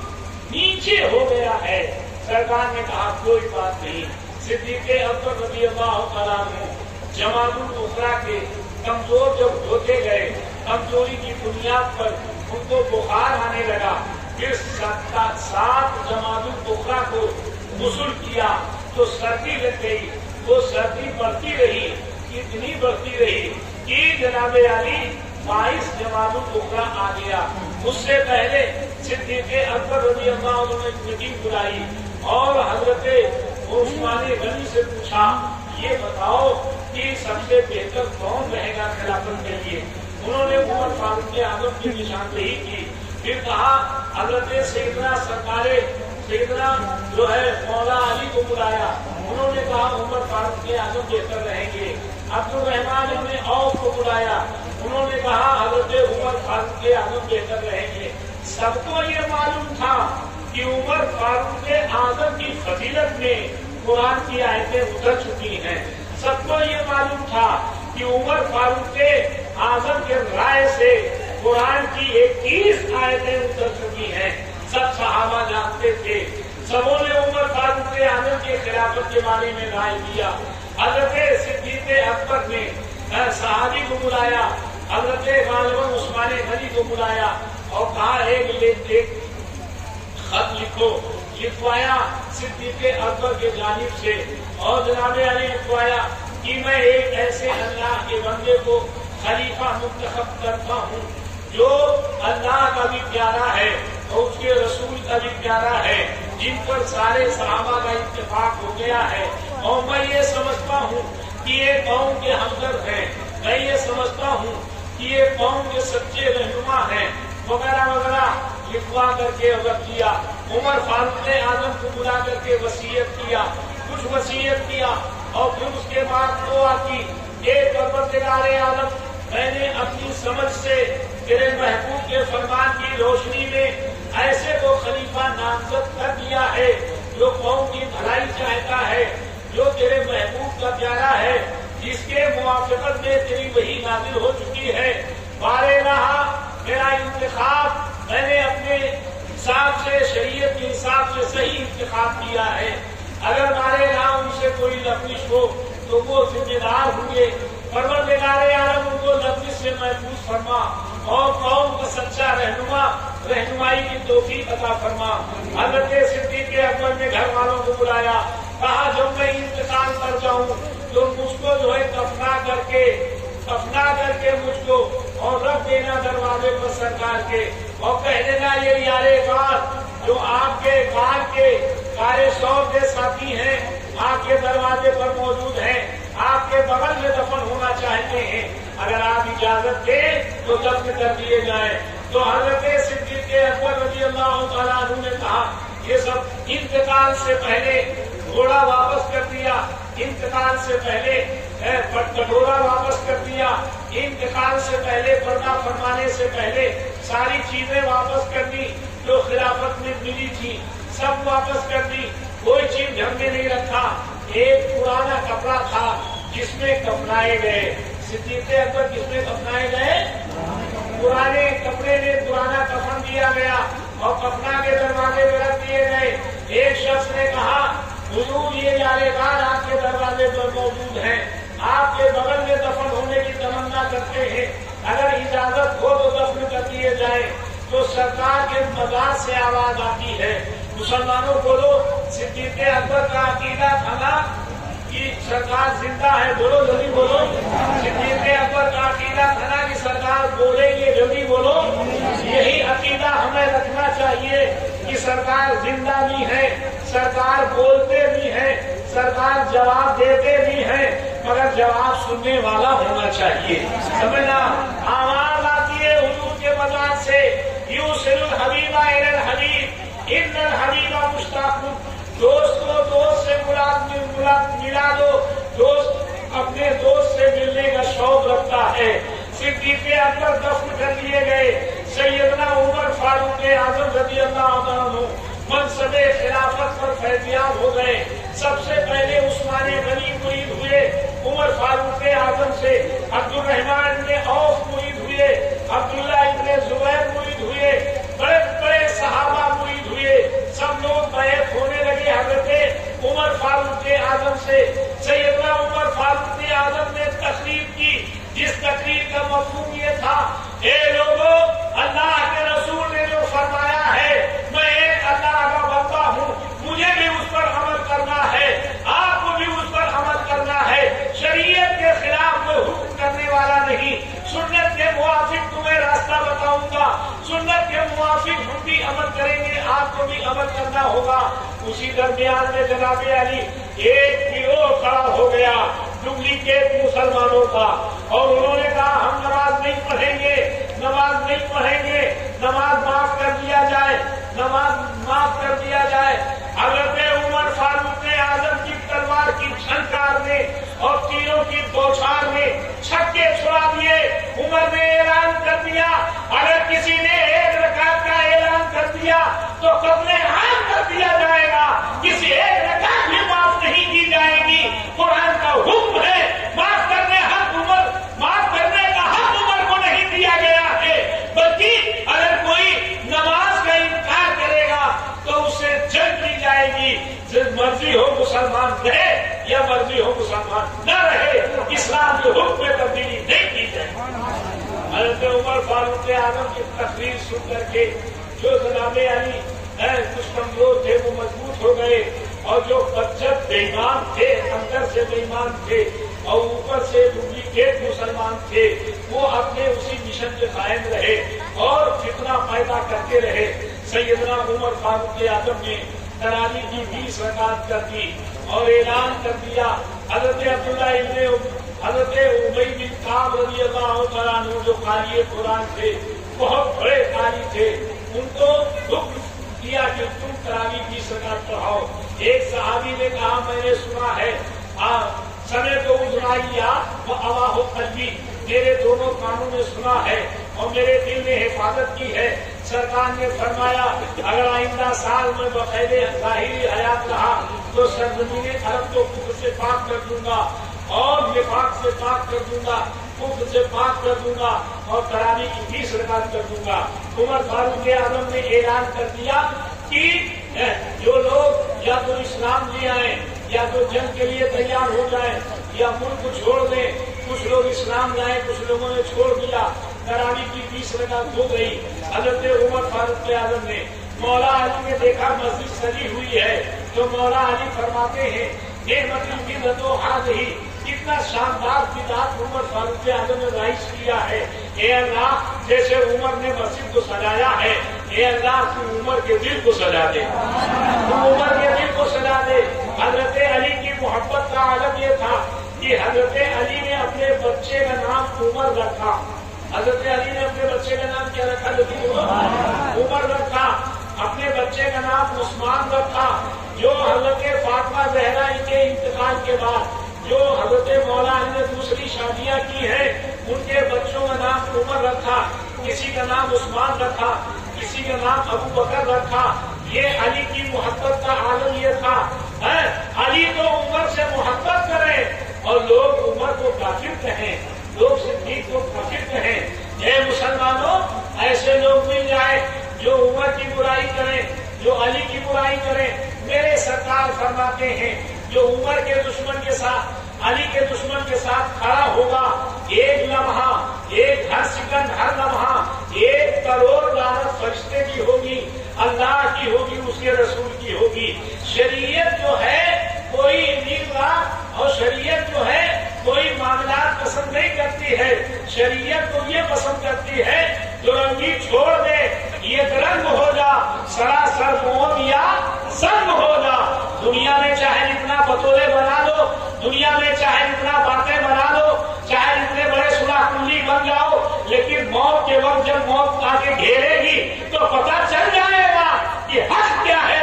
نیچے ہو گیا ہے. سرکار نے کہا کوئی بات نہیں. صدیق اکبر رضی اللہ تعالیٰ عنہ جمادی الاخری کے کمزور جب ہوتے گئے, کمزوری کی بنیاد پر ان کو بخار آنے لگا, پھر 7 جمادی الاخری کو غسل کیا تو سردی لگ گئی. وہ سردی بڑھتی رہی, اتنی بڑھتی رہی کہ جناب علی 22 جمادی الاخری آ گیا. اس سے پہلے सिद्दीक़ अकबर रज़ी अल्लाह अन्हु ने मीटिंग बुलाई और हजरत उस्मान गनी से पूछा, ये बताओ कि सबसे बेहतर कौन रहेगा खिलाफत के लिए। उन्होंने उमर फारूक आजम की निशानदेही की। फिर कहा हजरत सैयदना सरकारे सैयदना जो है मौला अली को बुलाया। उन्होंने कहा उमर फारूक आजम बेहतर रहेंगे। अब्दुल रहमान इब्ने औफ को बुलाया। उन्होंने कहा हजरत उमर फारूक आजम बेहतर रहेंगे। सबको ये मालूम था कि उमर फारूक आजम की फजीलत में कुरान की आयतें उतर चुकी हैं। सबको ये मालूम था कि उमर फारूक आजम के राय से कुरान की 21 आयतें उतर चुकी हैं। सब सहाबा जानते थे। सबों ने उमर फारूक आजम के खिलाफत के बारे में राय दिया। हजरत सिद्दीक़ अकबर ने सहाबी को बुलाया, हजरत गालिबन उस्मान गनी को बुलाया और कहा एक खत लिखो। लिखवाया सिद्दीक़ अकबर के जानिब से और जनाब अली लिखवाया कि मैं एक ऐसे अल्लाह के बंदे को खलीफा मुंतखब करता हूँ जो अल्लाह का भी प्यारा है और उसके रसूल का भी प्यारा है, जिन पर सारे सहाबा का इत्तेफाक हो गया है। और मैं ये समझता हूँ कि ये कौम के हमदर्द हैं, मैं ये समझता हूँ कि ये कौम के सच्चे रहनुमा हैं, वगैरह वगैरह लिखवा करके अवगत किया। उमर फारूक आजम को बुला करके वसीयत किया, कुछ वसीयत किया और फिर उसके बाद दुआ की, एक परवरदिगार आलम, मैंने अपनी समझ से तेरे महबूब के फरमान की रोशनी में ऐसे को खलीफा नामजद कर दिया है जो कौम की भलाई चाहता है, जो तेरे महबूब का प्यारा है, जिसके मुआफ़क़त में तेरी वही नाज़िल हो चुकी है। बारे रहा मेरा इंतखाब मैंने अपने हिसाब से, शरीयत के हिसाब से सही इंतखाब किया है। अगर हमारे यहाँ उनसे कोई लफ्ज़ हो तो वो जिम्मेदार होंगे। परवरदिगार आलम उनको लफ्ज़ से महफूज फरमा और कौम का सच्चा रहनुमाई की तौफीक अता फरमा। हज़रत सिद्दीक़ अकबर ने घर वालों को बुलाया, कहा जब मैं इंतकाल कर जाऊं तो मुझको जो है दफना करके मुझको और रख देना दरवाजे पर सरकार के और कह देना ये यारे बात जो आपके कार के कारे शौक के साथी हैं, आपके दरवाजे पर मौजूद हैं, आपके बगल में दफन होना चाहते हैं, अगर आप इजाजत दें तो दफन कर दिए जाए। तो हजरत सिद्दीक़ अकबर रज़ी अल्लाह तआला अन्हु ने कहा ये सब इंतकाल से पहले घोड़ा वापस कर दिया, इंतकाल से पहले कटोरा वापस कर दिया, इंतकाल से पहले पर्दा फरमाने से पहले सारी चीजें वापस कर दी जो खिलाफत में मिली थी, सब वापस कर दी, कोई चीज घर में नहीं रखा। एक पुराना कपड़ा था जिसमें कफनाए गए। सिद्दीक़ अकबर किसमें कफनाए गए? पुराने कपड़े में पुराना कफन दिया गया और कफना के दरवाजे पर रख दिए गए। एक शख्स ने कहा हुजूर ये यारेगार आपके दरवाजे पर मौजूद हैं, आपके बगल में दफन होने की तमन्ना करते हैं, अगर इजाजत हो तो दफन कर दिए जाए। तो सरकार के मज़ार से आवाज आती है, मुसलमानों बोलो सिद्दीक़ अकबर का अकीदा था ना कि सरकार जिंदा है, बोलो जल्दी बोलो। सिद्दीक़ अकबर का अकीदा था ना कि सरकार बोलेंगे, जल्दी बोलो। यही अकीदा हमें रखना चाहिए कि सरकार जिंदा भी है, सरकार बोलते भी है, सरकार जवाब देते भी है, मगर जवाब सुनने वाला होना चाहिए। समझना, आवाज आती है हुजूर के मज़ार से, यूसिलुल हबीबा इलल हबीब इन्नल हबीबा मुश्ताकुन, दोस्त को दोस्त से मिला दो, दोस्त अपने दोस्त से मिलने का शौक रखता है। सिद्दीक़ अकबर दफन कर लिए गए। सैयदना उमर फारूक आजम रज़ी अल्लाह अन्हु मनसबे खिलाफत पर फैज़याब हो गए। सबसे पहले उस्मान गनी मुरीद हुए उमर फारूक आजम से, अब्दुल रहमान इब्ने औफ मुरीद हुए, अब्दुल्ला इब्ने जुबैर मुरीद हुए, बड़े बड़े सहाबा मुरीद हुए। सब लोग बैत होने लगे हजरत उमर फारूक आजम से। सैयदना उमर फारूक आजम ने तकरीर की, जिस तकरीर का मफहूम ये था, ए लोगों, अल्लाह के रसूल ने जो फरमाया है, मैं एक अल्लाह का बंदा हूँ, मुझे भी उस पर अमल करना है, आपको भी उस पर अमल करना है। शरीयत के खिलाफ में हुक्म करने वाला नहीं, सुन्नत के मुआफिक तुम्हें रास्ता बताऊंगा, सुन्नत के تعلیمات کو بھی عمل کرنا ہوگا۔ اسی درمیان میں جناب علی ایک گروہ کھڑا ہو گیا ڈپلیکیٹ مسلمانوں کا، اور انہوں نے کہا ہم نماز نہیں پڑھیں گے، نماز نہیں پڑھیں گے، نماز معاف کر دیا جائے، نماز معاف کر دیا جائے۔ حضرت عمر فاروق اعظم کی تلوار کی جھنکار نے اور تیروں کی بوچھار نے چھکے چھڑا دیے۔ عمر نے اعلان کر دیا اگر کسی نے ایک رکعت کا اعلان کر دیا تو قتل عام کر دیا جائے گا، کسی ایک رکعت بھی معاف نہیں کی جائے گی۔ قرآن کا حکم ہے، معاف کرنے کا حق عمر کو نہیں دیا گیا ہے، بلکہ اگر کوئی نماز کا انکار کرے گا تو اسے جنگ دی جائے گی، مرضی ہو مسلمان رہے یا مرضی ہو مسلمان نہ رہے، اسلام کے حکم میں تبدیلی نہیں کی جائے۔ حضرت عمر فاروق اعظم کی تقریر سن کر کے جو جناب علی کچھ کمزور تھے وہ مضبوط ہو گئے، اور جو بدجت بے ایمان تھے، اندر سے بے ایمان تھے اور اوپر سے ڈپلیکیٹ مسلمان تھے، وہ اپنے اسی مشن پہ قائم رہے اور فتنہ پیدا کرتے رہے۔ سیدنا عمر فاروق اعظم نے تراوی کی 20 رکعت کر دی اور اعلان کر دیا۔ حضرت عبداللہ حضرت ابی بن کعب رضی اللہ تعالیٰ عنہ جو قاری قرآن تھے، بہت بڑے قاری تھے، ان کو حکم کیا کہ تم تراوی 20 رکعت پڑھاؤ۔ ایک صحابی نے کہا میں نے سنا ہے سمعت اذنیا واواہ قلبی، میرے دونوں کانوں نے سنا ہے اور میرے دل نے حفاظت کی ہے۔ سرکار نے فرمایا اگر آئندہ سال میں بقید ظاہری حیات رہا تو سرزمین عرب کو کفر سے پاک کر دوں گا اور نفاق سے پاک کر دوں گا، کفر سے پاک کر دوں گا اور تراویح کی 20 رکعت کر دوں گا۔ عمر فاروق اعظم نے اعلان کر دیا کہ جو لوگ یا تو اسلام لے آئیں یا تو جنگ کے لیے تیار ہو جائیں یا ملک کو چھوڑ دیں۔ کچھ لوگ اسلام لائے، کچھ لوگوں نے چھوڑ دیا۔ تراویح کی 20 رکعت ہو گئی۔ حضرت عمر فاروق اعظم نے مولا علی نے دیکھا مسجد سجی ہوئی ہے تو مولا علی فرماتے ہیں نعمت البدعۃ ہذہ، کتنا شاندار بدعت عمر فاروق اعظم نے رائج کیا ہے۔ اے اللہ جیسے عمر نے مسجد کو سجایا ہے، اے اللہ تو عمر کے دل کو سجا دے، تو عمر کے دل کو سجا دے۔ حضرت علی کی محبت کا عالم یہ تھا کہ حضرت علی نے اپنے بچے کا نام عمر رکھا۔ حضرت علی نے اپنے بچے کا نام کیا رکھا؟ عمر رکھا۔ اپنے بچے کا نام عثمان رکھا۔ جو حضرت فاطمہ زہرا کے انتقال کے بعد جو حضرت مولا علی نے دوسری شادیاں کی ہیں ان کے بچوں کا نام عمر رکھا، کسی کا نام عثمان رکھا، کسی کا نام ابو بکر رکھا۔ یہ علی کی محبت کا عالم یہ تھا۔ علی تو عمر سے محبت کرے اور لوگ عمر کو کافر کہیں، لوگ صدیق کو کافر کہیں۔ اے مسلمانوں، ایسے لوگ مل جائیں جو عمر کی برائی کریں، جو علی کی برائی کریں۔ میرے سرکار فرماتے ہیں جو عمر کے دشمن کے ساتھ، علی کے دشمن کے ساتھ کھڑا ہوگا، ایک لمحہ، ایک ہر سیکنڈ، ہر لمحہ 1 کروڑ لعنت فرشتے کی ہوگی، اللہ کی ہوگی، اس کے رسول کی ہوگی۔ شریعت جو ہے کوئی نیلا اور شریعت جو ہے کوئی معاملات پسند نہیں کرتی ہے، شریعت کو یہ پسند کرتی ہے جو رنگی چھوڑ دے، یہ رنگ ہو جا، سراسر موت یا سنگ ہو جا۔ دنیا میں چاہے جتنا بطولے بنا لو، دنیا میں چاہے جتنا باتیں بنا لو، چاہے جتنے بڑے سلاح کلی بن جاؤ، لیکن موت کے وقت جب موت آ کے گھیرے گی تو پتہ چل جائے گا کہ حق کیا ہے،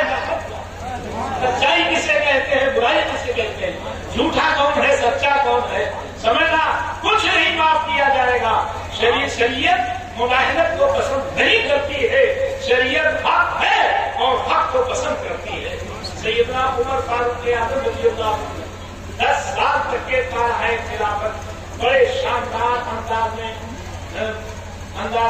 سچائی کسے کہتے ہیں، برائی کسے کہتے ہیں، جھوٹا کون ہے، سچا کون ہے، سمجھنا کچھ نہیں معاف کیا جائے گا۔ شریعت مداہنت کو پسند نہیں کرتی ہے، شریعت حق ہے اور حق کو پسند کرتی ہے۔ سیدنا عمر فاروق اعظم رضی اللہ عنہ 10 سال تک کے کارہائے خلافت بڑے شاندار انداز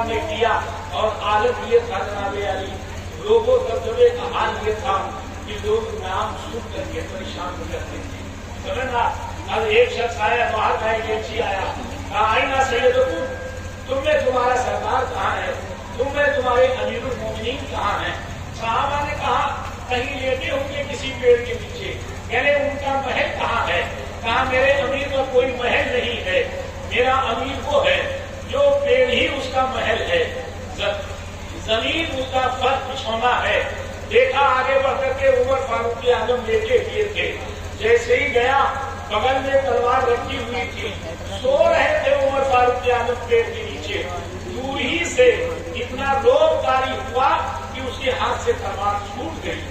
میں کیا، اور عالم یہ تھا جناب علی، لوگوں دبدبے کا حال یہ تھا کہ لوگ نام سن کر کے پریشان ہو جاتے تھے، سمجھنا۔ اب ایک شخص آیا، باہر کا ایک ایجنسی آیا، کہا آئینہ سیدکم، تم میں تمہارا سردار کہاں ہے، تم میں تمہارے امیر المومنین کہاں ہیں؟ صحابہ نے کہا کہیں لیٹے ہوں گے کسی پیڑ کے پیچھے، یعنی ان کا محل کہاں ہے؟ کہا میرے امیر کا کوئی محل نہیں ہے، میرا امیر وہ ہے جو پیڑ ہی اس کا محل ہے، زمین اس کا فرش بچھونا ہے، करके उमर फारूक आजम लेके हुए थे। जैसे ही गया, बगल में तलवार रखी हुई थी, सो रहे थे उमर फारूक आजम पेड़ के नीचे। दूर ही से इतना रोबकारी हुआ कि उसके हाथ से तलवार छूट गई।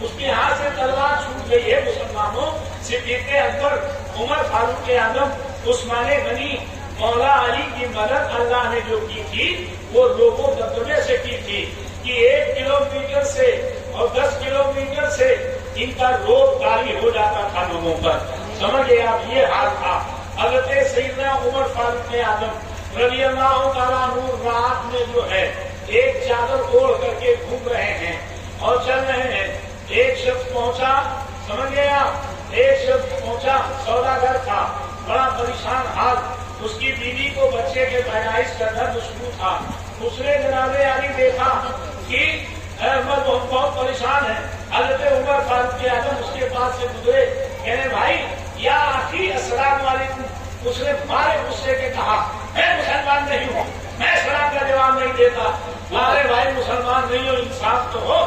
उसके हाथ से तलवार छूट गई है। मुसलमानों, सिद्दीक़ अकबर उमर फारूक आजम उस्मान गनी मौला अली की मदद अल्लाह ने जो की थी, वो लोगों दबदबे से की थी कि 1 किलोमीटर से और 10 किलोमीटर से इनका रोब तारी हो जाता था लोगों पर। समझ गए आप, ये हाल था। हज़रत सैयदना उमर फारूक आजम रज़ी अल्लाह तआला अन्हु रात में जो है एक चादर ओढ़ करके घूम रहे हैं और चल रहे हैं। एक शख्स पहुंचा, समझ गए आप, एक शख्स पहुंचा, सौदागर था, बड़ा परेशान हाल। उसकी बीवी को बच्चे के पैदाइश का दर्द शुरू था। उसने जनाबे आली देखा कि अहमद बहुत परेशान है। हज़रत उमर फारूक आजम उसके पास से गुजरे, कहने भाई या आखिर अस्सलाम वालेकुम। उसने मारे गुस्से के कहा, मैं मुसलमान नहीं हूँ, मैं सलाम का जवाब नहीं देता। अरे भाई मुसलमान नहीं हो, इंसाफ तो हो।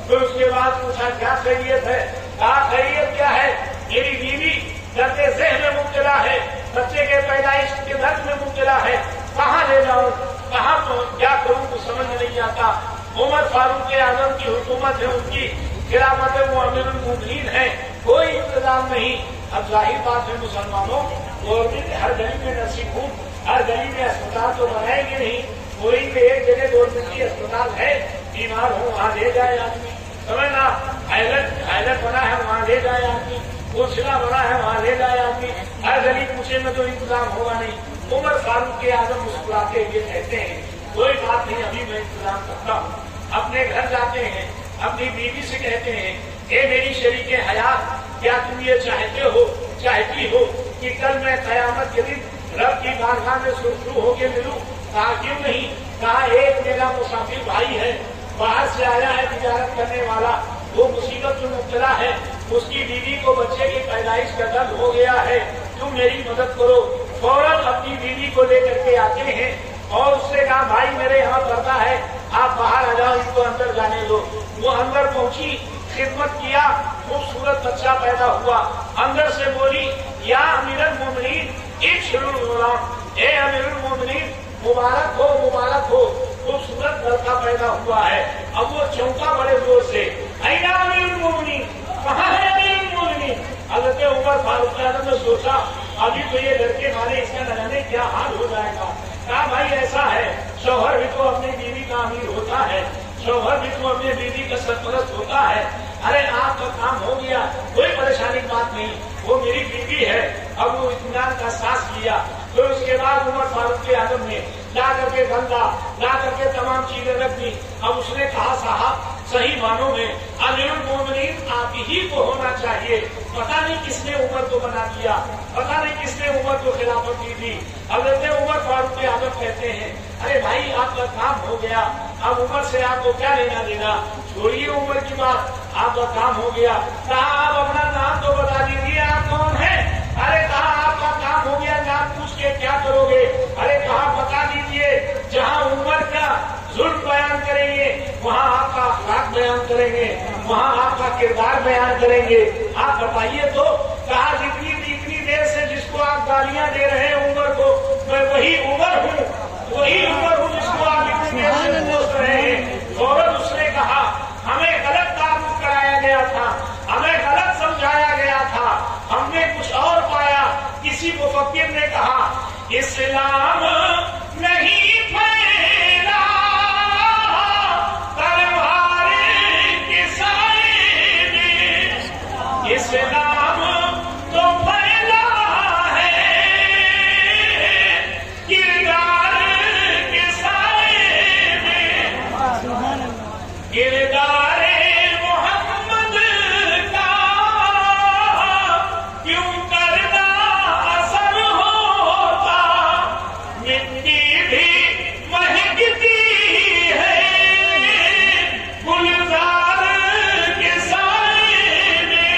फिर उसके बाद पूछा क्या खैरियत है? कहा खैरियत क्या है, मेरी बीवी दर्द ज़हन में मुब्तला है, बच्चे के पैदाइश के दर्द में मुब्तला है, कहाँ ले जाऊं, कहाँ क्या करूं, तो समझ नहीं आता। उमर फारूक आजम की हुकूमत है, उनकी खिलाफत है, वो अमीरुल मोमिनीन है, कोई इंतजाम नहीं। अब जाहिर बात है मुसलमानों, गवर्नमेंट हर गली में नसीब हूँ, हर गली में अस्पताल तो बनाएंगे नहीं। कोई भी एक जगह गवर्नमेंट की अस्पताल है, बीमार हो वहाँ ले जाए आदमी, समझना। हाइलट बना है वहाँ ले जाए आदमी, कोशिला बना है वहाँ ले जाए आदमी। हर गली पूछे में तो इंतजाम होगा नहीं। उमर फारूक आजम मुस्कुराते हुए कहते हैं कोई बात नहीं, अभी मैं इंतजाम करता हूँ। अपने घर जाते हैं, अपनी बीवी से कहते हैं, ए मेरी शरीके हयात, क्या तुम ये चाहती हो कि कल मैं कयामत के दिन रब की बारगाह में सुरखरू होके मिलूं? कहा क्यों नहीं। कहा एक मेरा मुसाफिर भाई है, बाहर से आया है तिजारत करने वाला, वो मुसीबत में मुब्तला है, उसकी बीवी को बच्चे की पैदाइश का दर्द हो गया है, तुम मेरी मदद करो। फौरन अपनी बीवी को लेकर के आते हैं और उससे कहा भाई मेरे यहाँ पर्दा है, आप बाहर आ जाओ, इनको अंदर जाने दो। वो अंदर पहुंची, खिदमत किया, खूबसूरत बच्चा पैदा हुआ। अंदर से बोली या अमीरुल मोमिनीन इब्शिरुल गुलाम, ए अमीरुल मोमिनीन मुबारक हो, खूबसूरत लड़का पैदा हुआ है। अब वो चौंका बड़े जोर से, ऐना अमीरुल मोमिनीन, कहाँ है अमीरुल मोमिनीन? हज़रत उमर फारूक आजम ने सोचा अभी तो ये लड़के मारे, इसका न जाने क्या हाल हो जाएगा। कहा भाई ऐसा है, शौहर भी तो अपनी बीवी का अमीर होता है, शौहर भी तो अपनी बीवी का सरपरस्त होता है। अरे आपका काम हो गया, कोई परेशानी की बात नहीं, वो मेरी बीवी है। अब वो इत्मीनान का सांस लिया। तो उसके बाद उमर फारूक आजम ने ला करके गंदा, ला करके तमाम चीजें रख दी। अब उसने कहा साहब सही मानों में अमीरुल मोमिनीन आप ही को होना चाहिए। पता नहीं किसने उमर को बना दिया, पता नहीं किसने उमर को खिलाफत दी थी। हज़रत उमर फारूक आजम कहते हैं अरे भाई आपका काम हो गया, अब उमर से आपको क्या लेना देना, छोड़िए उमर की बात, आपका काम हो गया। कहा आप अपना नाम तो बता दीजिए, आप कौन है? अरे कहा आपका काम हो गया, नाम पूछ के क्या करोगे? अरे कहा बता दीजिए, जहाँ उमर का जुल्म बयान करेंगे वहाँ आपका अखलाक बयान करेंगे, वहाँ आपका किरदार बयान करेंगे। आप बताइए तो। कहा जितनी देर से जिसको आप गालियां दे रहे हैं उमर को, मैं वही उमर हूँ जिसको आप इतनी देर से पूछ रहे हैं। फौरन उसने कहा हमें गलत तारुफ कराया गया था, हमें गलत समझाया गया था, हमने कुछ और पाया। किसी मुफक्किर ने कहा इस्लाम नहीं फैला इस्लाम तो फैला है किरदार के साए में, किरदार मोहम्मद का क्यों करना असर होता, मिट्टी भी महकती है गुलजार के साए में।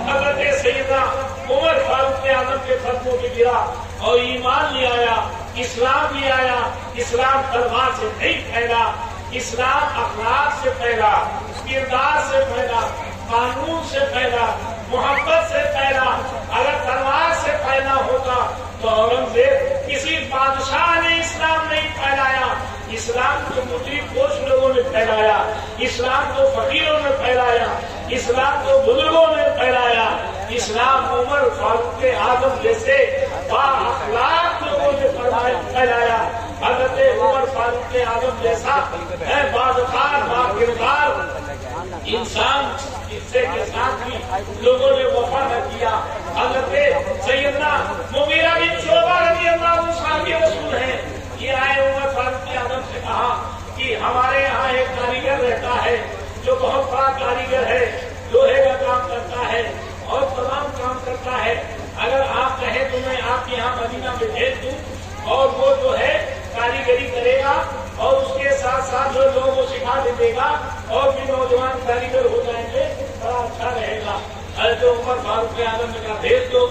हज़रत सैयदना उमर फारूक आजम के कदमों पे गिरा और ईमान ले आया, इस्लाम ले आया। इस्लाम तलवार से नहीं फैला, इस्लाम अखलाक से फैला, किरदार से फैला। कानून से पैदा, मोहब्बत से पैदा, अगर तलवार से पैदा होता तो औरंगजेब किसी बादशाह ने इस्लाम नहीं फैलाया। इस्लाम तो मुद्रिकोश लोगों ने फैलाया, इस्लाम तो फकीरों ने फैलाया, इस्लाम तो बुजुर्गों ने फैलाया, इस्लाम उमर फारूक आजम जैसे बाअखलाक लोगों ने फैलाया। हजरत उमर फारूक आजम जैसा है बाज़कार बाकिरदार इंसान इससे के साथ भी लोगों ने वफा न किया। हजरत सैयदना मुगीरा बिन शुअबा रज़ियल्लाहु अन्हु साहिब रसूल हैं, ये आए उमर फारूक आजम से कहा कि हमारे यहाँ एक कारीगर रहता है जो बहुत बड़ा कारीगर है, लोहे का काम करता है और तमाम काम करता है। अगर आप कहें तो मैं आपके यहाँ मदीना में भेज दूं और वो जो है कारीगरी करेगा और उसके साथ साथ जो लोगों को सिखा भी देगा और भी नौजवान कारीगर हो जाएंगे, बड़ा अच्छा रहेगा। हज़रत उमर फारूक आजम ने कहा भेज दो।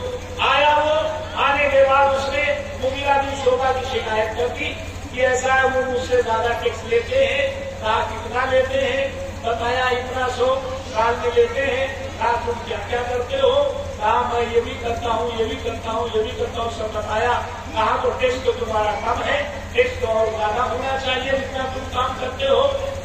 आया वो, आने के बाद उसने मुगीरा बिन शुअबा की शिकायत कर दी कि ऐसा है वो मुझसे ज्यादा टैक्स लेते हैं। कहा कितना लेते हैं? बताया इतना 100 साल में लेते हैं। कहा तुम क्या क्या करते हो? कहा मैं ये भी करता हूँ, ये भी करता हूँ, ये भी करता हूँ, सब बताया। कहा तो टैक्स तो तुम्हारा कम है, टैक्स तो और ज्यादा होना चाहिए जितना तुम काम करते हो।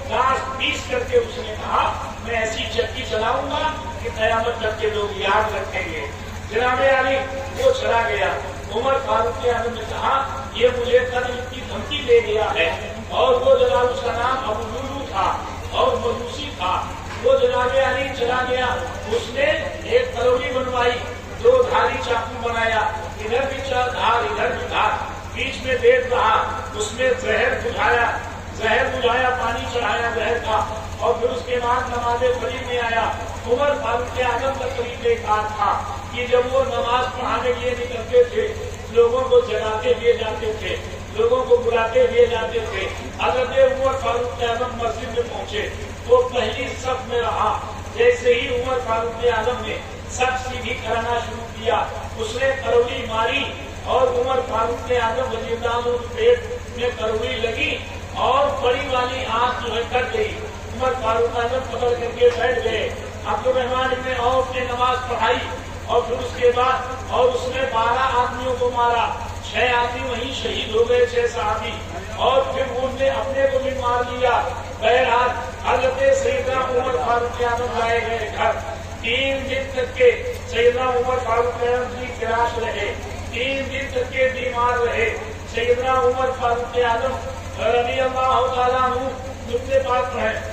कहा 20 करके उसने कहा मैं ऐसी चक्की चलाऊंगा कि कयामत तक के लोग याद रखेंगे। जनाबे अली वो चला गया। उमर फारूक आजम ने कहा ये मुझे कत्ल की धमकी दे गया है और वो जनाब उसका नाम अबू लुलू था और मजूसी था। वो जनाबे अली चला गया, उसने एक करोड़ी बनवाई, 2 धारी चाकू बनाया, इधर भी 4 धार इधर भी धार, बीच में देख रहा, उसमें जहर बुझाया, पानी चढ़ाया जहर का और फिर उसके बाद नमाज़े फजर में आया। उमर फारूक आजम का तरीका एक बात था कि जब वो नमाज पढ़ाने के लिए निकलते थे लोगों को जगाते हुए जाते थे, लोगों को बुलाते हुए जाते थे। हज़रत उमर फारूक आजम मस्जिद में पहुंचे, वो पहली सफ में रहा। जैसे ही उमर फारूक आजम ने सफ सीधी कराना शुरू किया, उसने करोड़ी मारी और उमर फारूक आजम रज़ियल्लाहु अन्हु के पेट में करोड़ी लगी और बड़ी वाली आंख जो है कट गई। उमर फारूक आजम पकड़ करके बैठ गए। अब्दुल रहमान इब्न औफ ने नमाज पढ़ाई और फिर उसके बाद और उसने 12 आदमियों को मारा, 6 आदमी वहीं शहीद हो गए, 6 सहाबी, और फिर उनने अपने को भी मार लिया। बहरहाल हज़रत सैयदना उमर फारूक आजम लाए गए घर। 3 दिन तक के सैयदना उमर फारूक आजम की फिराश रहे, 3 दिन तक के बीमार रहे। सैयदना उमर फारूक आजम रज़ियल्लाहु ताला अन्हु दुखते पाक हैं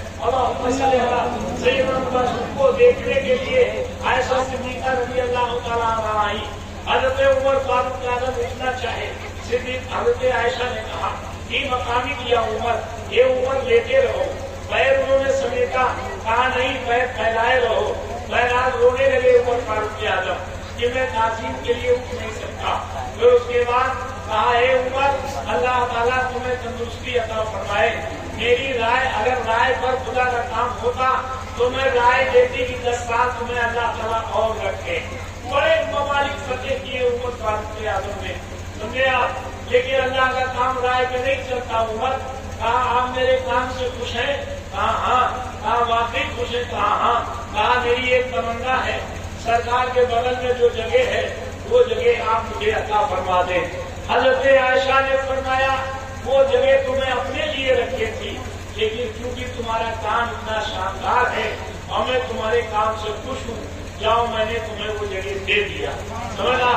को देखने के लिए आयशा सिद्दीक़ा रज़ियल्लाहु ताला अन्हा आई। हज़रत उमर फारूक आजम उठना चाहे, सिद्दीक़ हज़रत आयशा ने कहा कि मकामी किया उमर, ये उमर लेटे रहो। पैर उन्होंने समेटा, कहा नहीं पैर फैलाए रहो। बहरहाल रोने लगे उमर फारूक आजम कि मैं ताज़ीम के लिए उठ नहीं सकता। फिर उसके बाद कहा हे उमर, अल्लाह ताला तुम्हें तंदुरुस्ती अता फरमाए। मेरी राय, अगर राय पर खुदा का काम होता तो मैं राय देती कि 10 साल तुम्हें अल्लाह ताला और रखे। बड़े ममालिक फतेह किए उमर फारूक आजम ने, समझे आप। लेकिन अल्लाह का काम राय पे नहीं चलता। उमर कहा आप मेरे काम से खुश हैं? कहा हाँ। कहा वाकई खुश है? कहा हाँ। कहा मेरी एक तमन्ना है, सरकार के बगल में जो जगह है वो जगह आप मुझे अता फरमा दें। हज़रत आयशा ने फरमाया वो जगह तुम्हें अपने लिए रखी थी, लेकिन क्योंकि तुम्हारा काम इतना शानदार है और मैं तुम्हारे काम से खुश हूँ, जाओ मैंने तुम्हें वो जगह दे दिया। समझा?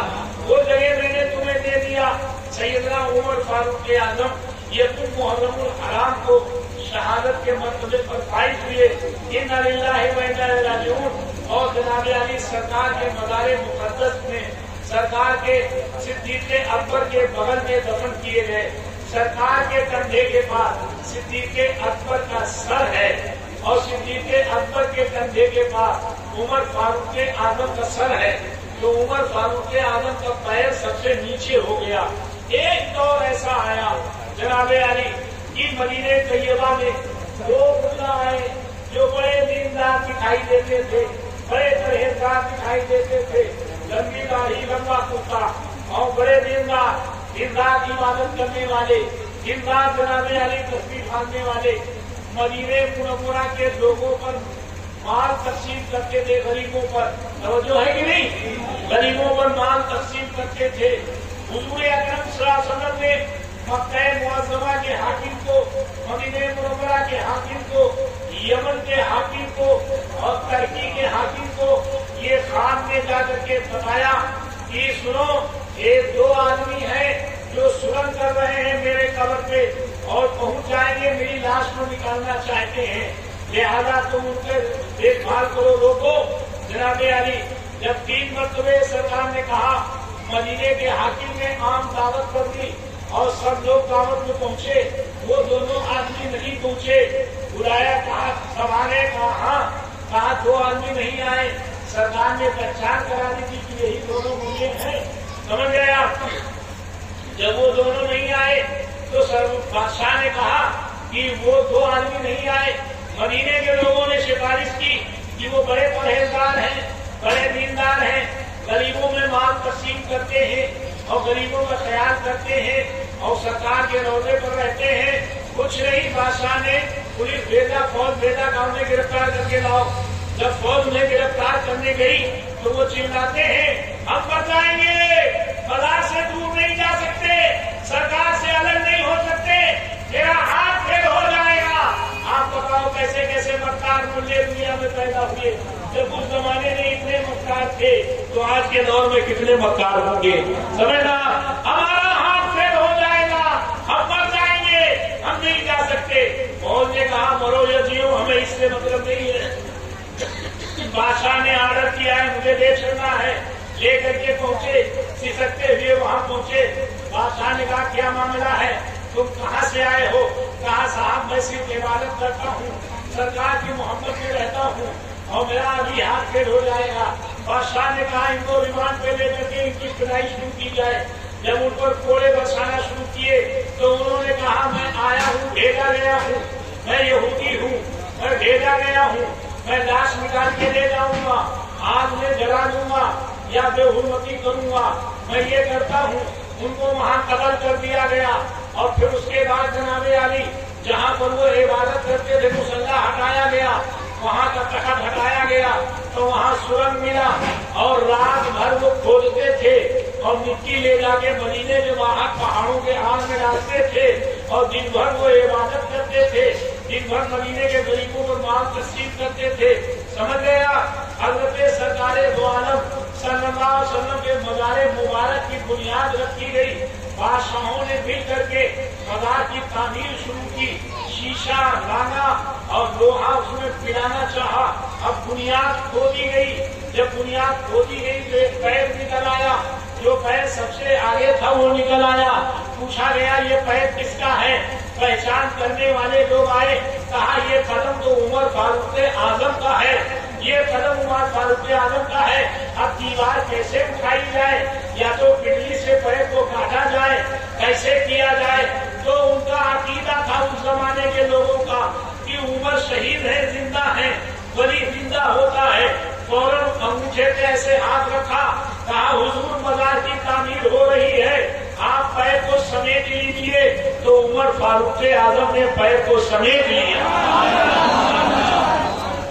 वो जगह मैंने तुम्हें दे दिया। सैयदना उमर फारूक आजम ये तुम मुहर्रमुल हराम को शहादत के मर्तबे पर फाइज हुए, इन्ना लिल्लाहि व इन्ना इलैहि राजिऊन। और जनाब अली सरकार के मज़ार मुक़द्दस में सरकार के सिद्दीक़ अकबर के बगल में दफन किए गए। सरकार के कंधे के पास सिद्दीक़ अकबर का सर है और सिद्दीक़ अकबर के कंधे के पास उमर फारूक आजम का सर है। तो उमर फारूक आजम का पैर सबसे नीचे हो गया। एक दौर ऐसा आया जनाबे अली की मदीने तैयबा में 2 मुल्ला आए जो बड़े दीनदार दिखाई देते थे, बड़े परहेजगार दिखाई देते थे, लंबी दाढ़ी लंबा कुर्ता और बड़े दीनदार इबादत करने वाले, दीनदार जनाबे अली तस्बीह बांधने वाले, मदीने मुनव्वरा के लोगों पर माल तकसीम करते थे गरीबों पर, तवज्जो है कि नहीं? गरीबों पर माल तकसीम करते थे। हुजूर अकरम सल्लल्लाहु अलैहि वसल्लम ने मक्का मुअज़्ज़मा के हाकिम को, मदीना मुनव्वरा के हाकिम को, यमन के हाकिम को और तुर्की के हाकिम को ये खान में जाकर के बताया कि सुनो, ये दो आदमी हैं जो सुरंग कर रहे हैं मेरे कब्र पे और पहुंच जाएंगे, मेरी लाश को निकालना चाहते हैं, लिहाजा तुम उनके देखभाल करो, रोको। जनाबे अली जब 3 मरतबे सरकार ने कहा, मदीने के हाकिम ने आम दावत कर दी और सब लोग दावत में पहुंचे, वो दोनों आदमी नहीं पहुंचे। बुलाया, कहा सवारे, कहा 2 आदमी नहीं आए। सरकार ने पहचान करा दी थी कि यही दोनों मुझे हैं, समझ गए आप? जब वो दोनों नहीं आए तो बादशाह ने कहा कि वो 2 आदमी नहीं आए। मदीने के लोगों ने सिफारिश की कि वो बड़े परहेजगार हैं, बड़े दीनदार हैं, गरीबों में माल तकसीम करते हैं और गरीबों का ख्याल करते हैं और सरकार के रौले पर रहते हैं। कुछ नहीं, बादशाह ने पुलिस भेजा, फौज भेजा, गांव में गिरफ्तार करके लाओ। जब फौज उन्हें गिरफ्तार करने गई तो वो चिल्लाते हैं, हम मर जाएंगे, बाजार से दूर नहीं जा सकते, सरकार से अलग नहीं हो सकते, मेरा हाथ फेल हो जाएगा। आप बताओ कैसे कैसे मक्कार मुल्ले दुनिया में पैदा हुए। जब उस जमाने में इतने मक्कार थे तो आज के दौर में कितने मक्कार होंगे, समझना? हमारा हाथ फेल हो जाएगा, हम मर जाएंगे, हम नहीं जा सकते। फौज ने कहा मरो या जियो, हमें इससे मतलब नहीं है। बादशाह ने ऑर्डर किया है, मुझे ले चलना है। लेकर के पहुंचे, सिसकते हुए वहां पहुंचे। बादशाह ने कहा क्या मामला है, तुम कहाँ से आए हो? कहा साहब मैं सिर्फ इबादत करता हूँ, सरकार की मोहब्बत में रहता हूँ और मेरा अभी हाथ फेल हो जाएगा। बादशाह ने कहा इनको रिमांड पे लेकर के इनकी पिटाई शुरू की जाए। जब उन पर कोड़े बरसाना शुरू किए तो उन्होंने कहा मैं आया हूँ, भेजा गया हूँ, मैं यहूदी हूँ, मैं भेजा गया हूँ, मैं लाश निकाल के ले जाऊंगा, आग में जला दूंगा या बेहुरमती करूंगा, मैं ये करता हूँ। उनको वहाँ कत्ल कर दिया गया और फिर उसके बाद जनाबे अली जहाँ पर वो इबादत करते थे मुसल्ला हटाया गया, वहाँ का तखत हटाया गया तो वहाँ सुरंग मिला और रात भर वो खोदते थे और मिट्टी ले जाके मदीने के बाहर पहाड़ों के आग में डालते थे और दिन भर वो इबादत करते थे, दिन भर मदीने के गरीबों को माल तकसीम करते थे। समझ गया? हज़रत सरकारे दो आलम सल्लल्लाहु अलैहि वसल्लम के मज़ारे मुबारक की बुनियाद रखी गई। बादशाहों ने मिल करके मज़ार की तामीर शुरू की, शीशा लाना और लोहा उसमें पिलाना चाहा। अब बुनियाद खोदी गई, जब बुनियाद खोदी गई तो एक पैर निकल आया, जो पैर सबसे आगे था वो निकल आया। पूछा गया ये पैर किसका है? पहचान करने वाले लोग आए, कहा ये कदम तो उमर फारूक आजम का है, ये कदम उमर फारूक आजम का है। अब दीवार कैसे उठाई जाए, या तो बिजली से पैर को काटा जाए, कैसे किया जाए? तो उनका अकीदा था उस जमाने के लोगों का कि उमर शहीद है, जिंदा है, वली जिंदा होता है। फौरन अंगूठे पे ऐसे हाथ रखा, कहा हुजूर मज़ार की तामीर हो रही है, आप पैर को समेट लीजिए। तो उमर फारूक आजम ने पैर को समेट लिया।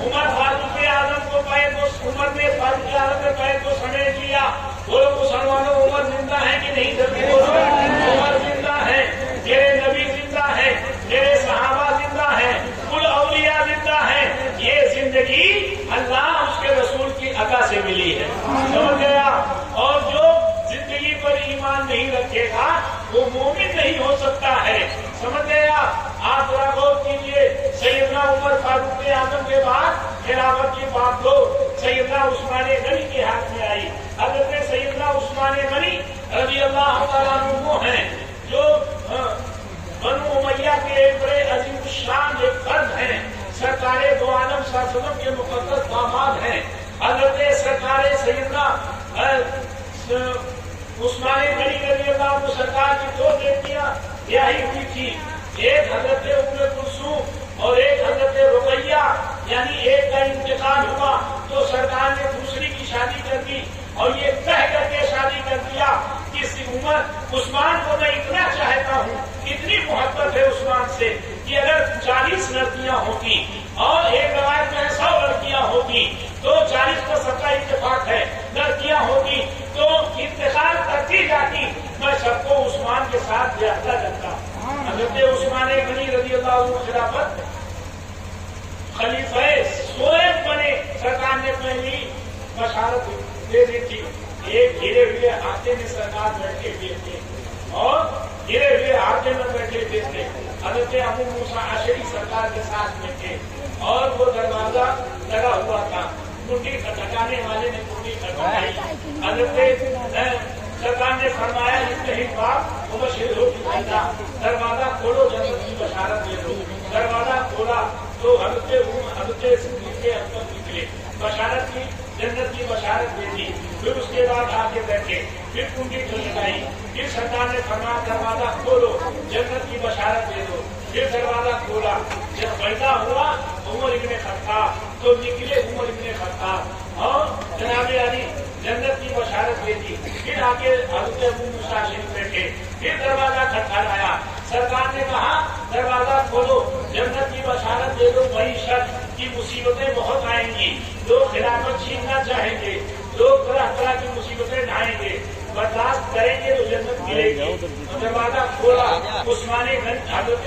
उमर फारूक आजम को पैर को, उमर ने फारूक आजम ने पैर को समेट लिया। बोलो मुसलमानों, उमर जिंदा है कि नहीं? जल्दी बोलो, उमर जिंदा है, मेरे नबी जिंदा है, मेरे सहाबा जिंदा है, कुल औलिया जिंदा है। ये जिंदगी अल्लाह उसके रसूल की अता से मिली है, समझ गया? और जो जिंदगी पर ईमान नहीं रखेगा वो मोमिन नहीं हो सकता है, समझ गया? आप जरा गौर कीजिए, सैयदना उमर फारूक आजम के बाद खिलाफत की बात दो सैयदना उस्मान गनी के हाथ में आई। हज़रत सैयदना उस्मान गनी रज़ी अल्लाह तआला अन्हु हैं, जो बनु उमय्या के एक बड़े अजीम शान एक फर्द हैं, सरकारे दो आलम सल्लल्लाहु के मुक़द्दस दामाद हैं। हज़रत सरकारे सैयदना उस्मान गनी रज़ी अल्लाह को सरकार की 2 बेटियां ब्याही हुई थी, एक हज़रत उम्मे कुलसूम और एक हज़रत रुकैया, यानी एक का इंतकाल हुआ तो सरकार ने दूसरी की शादी कर दी और ये कह करके शादी कर दिया कि उमर उस्मान को मैं इतना चाहता हूँ, इतनी मोहब्बत है उस्मान से कि अगर 40 लड़कियां होती और एक रवायत में 100 लड़कियां होती बशारत दे दी थी। एक गिरे हुए हाथे में सरकार बैठे हुए थे और गिरे हुए हाथे में बैठे हुए थे। हजरत अबू मूसा अशरी सरकार के साथ में थे और वो दरवाजा लगा हुआ था। कुंडी खटकाने वाले ने कुंडी खटकाई। हजरत सरकार ने फरमाया इतने बाप मुबशिर हो चुका, दरवाजा खोलो, जन्नत की बशारत दे दो। दरवाजा खोला तो हजरत सिद्दीक़ के अंदर निकले, बशारत की, जन्नत की बशारत दे दी। फिर उसके बाद आके बैठे, फिर कुंडी खटकाई, फिर सरकार ने फरमाया दरवाजा खोलो, जन्नत की बशारत दे दो। फिर दरवाजा खोला, जब पैदा हुआ उमर इब्ने खत्ताब तो निकले उमर इब्ने खत्ताब और जनाबे अली जन्नत की बशारत दे दी। फिर आके हजरत अबू मूसा अशरी बैठे, फिर दरवाजा खटखटाया। सरकार ने कहा दरवाजा खोलो, जन्नत की बशारत दे दो। वही शर्त की मुसीबतें बहुत आएंगी, लोग खिलाफत छीनना चाहेंगे, लोग तरह तरह की मुसीबतें ढाएंगे, बर्दाश्त करेंगे तो जन्नत मिलेगी। दरवाजा खोला, उस्माने गनी, हजरत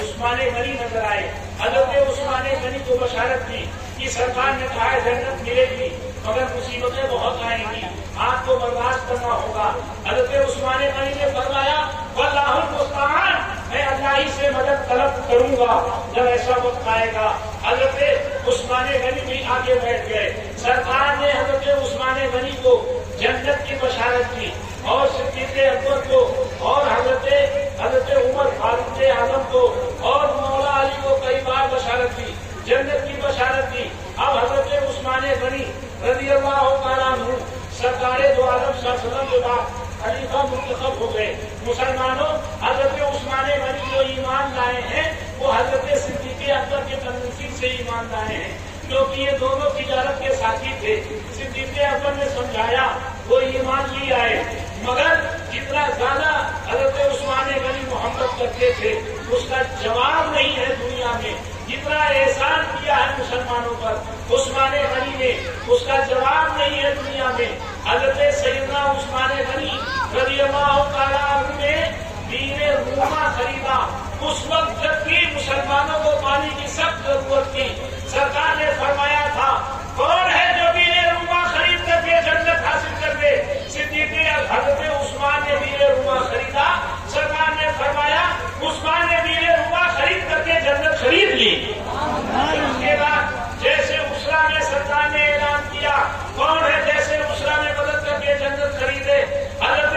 उस्माने गनी नजर आए। हजरत उस्माने गनी को बशारत दी कि सरकार ने कहा है जन्नत मिलेगी मगर मुसीबतें बहुत आएंगी, आपको बर्दाश्त करना होगा। हजरत उस्माने गनी ने फरमाया वल्लाहुल मुस्तआन, मैं अल्लाह ही से मदद तलब करूंगा जब ऐसा वक्त आएगा। हजरत उस्माने गनी भी आगे बैठ गए। सरकार ने हजरत उस्माने गनी को जन्नत की बशारत दी और सिद्दीक़ अकबर को और हजरत उमर फारूक आजम को और मौला अली को कई बार बशारत दी, जन्नत की बशारत दी। अब हजरत उस्माने गनी रज़ियल्लाहु तआला अन्हु सरकारे दो आलम सल्लल्लाहु के बाद खलीफा मुंतखब हो गए। मुसलमानों, हजरत उस्माने गनी जो ईमान लाए हैं वो हजरत सिद्दीक़ अकबर के तनसीब से ईमान लाए हैं, क्योंकि ये दोनों तिजारत के साथी थे। सिद्दीक़ अकबर ने समझाया, वो ईमान ले आए, मगर जितना ज्यादा हजरत उस्माने गनी मोहब्बत करते थे उसका जवाब नहीं है दुनिया में। जितना एहसान किया है मुसलमानों पर उस्माने गनी ने, उसका जवाब नहीं है दुनिया में। हजरत सैयदना उस्माने गनी रज़ियल्लाहु तआला अन्हु ने दीन रूमा खरीदा। उस वक्त जबकि मुसलमानों को पानी की सख्त जरूरत थी, सरकार ने फरमाया था कौन है जो दीन रूमा खरीद करके जन्नत हासिल कर दे। सिद्दीक़ हजरत उस्मान ने दीन रूमा खरीदा। सरकार ने फरमाया उस्मान ने दीन रूमा खरीद करके जन्नत खरीद ली। उसके बाद जैसे उसरा में सरकार ने ऐलान किया कौन है जैसे उसरा में मदद करके जन्नत खरीदे। हजरत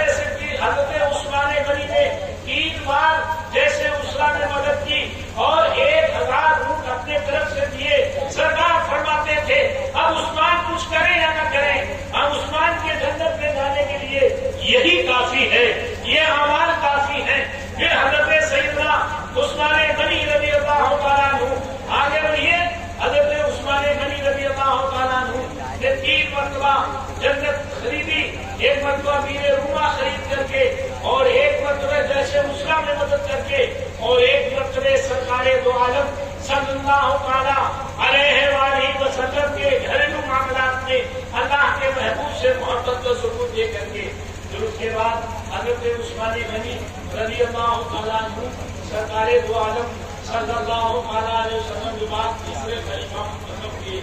उस्मान गनी ने 3 बार जैसे उसरा में मदद की और 1000 ऊंट अपने तरफ से दिए। सरकार फरमाते थे अब उस्मान कुछ करें या न करें, अब उस्मान के जन्नत में जाने के लिए यही काफी है, ये अमाल काफी है। फिर हजरत सैयदना उस्मान गनी रज़ियल्लाहु तआला अन्हु आगे बढ़िए। हजरत उस्मान गनी रज़ियल्लाहु तआला अन्हु ने 3 मरतबा जन्नत खरीदी, 1 मरतबा दीन रूमा खरीद करके और 1 मरतबा जैसे उसरा में मदद करके और 1 मरतबा सरकारे दो आलम सल्लल्लाहु तआला अलैहि वसल्लम के घरेलू मामलात में अल्लाह के महबूब से मोहब्बत का सबूत दे करके। फिर उसके बाद हजरत उस्मान गनी रज़ियल्लाहु तआला अन्हु सरकारे दो आलम सल्लल्लाहु अलैहि वसल्लम के बाद तीसरे खलीफा मुंतखब किए।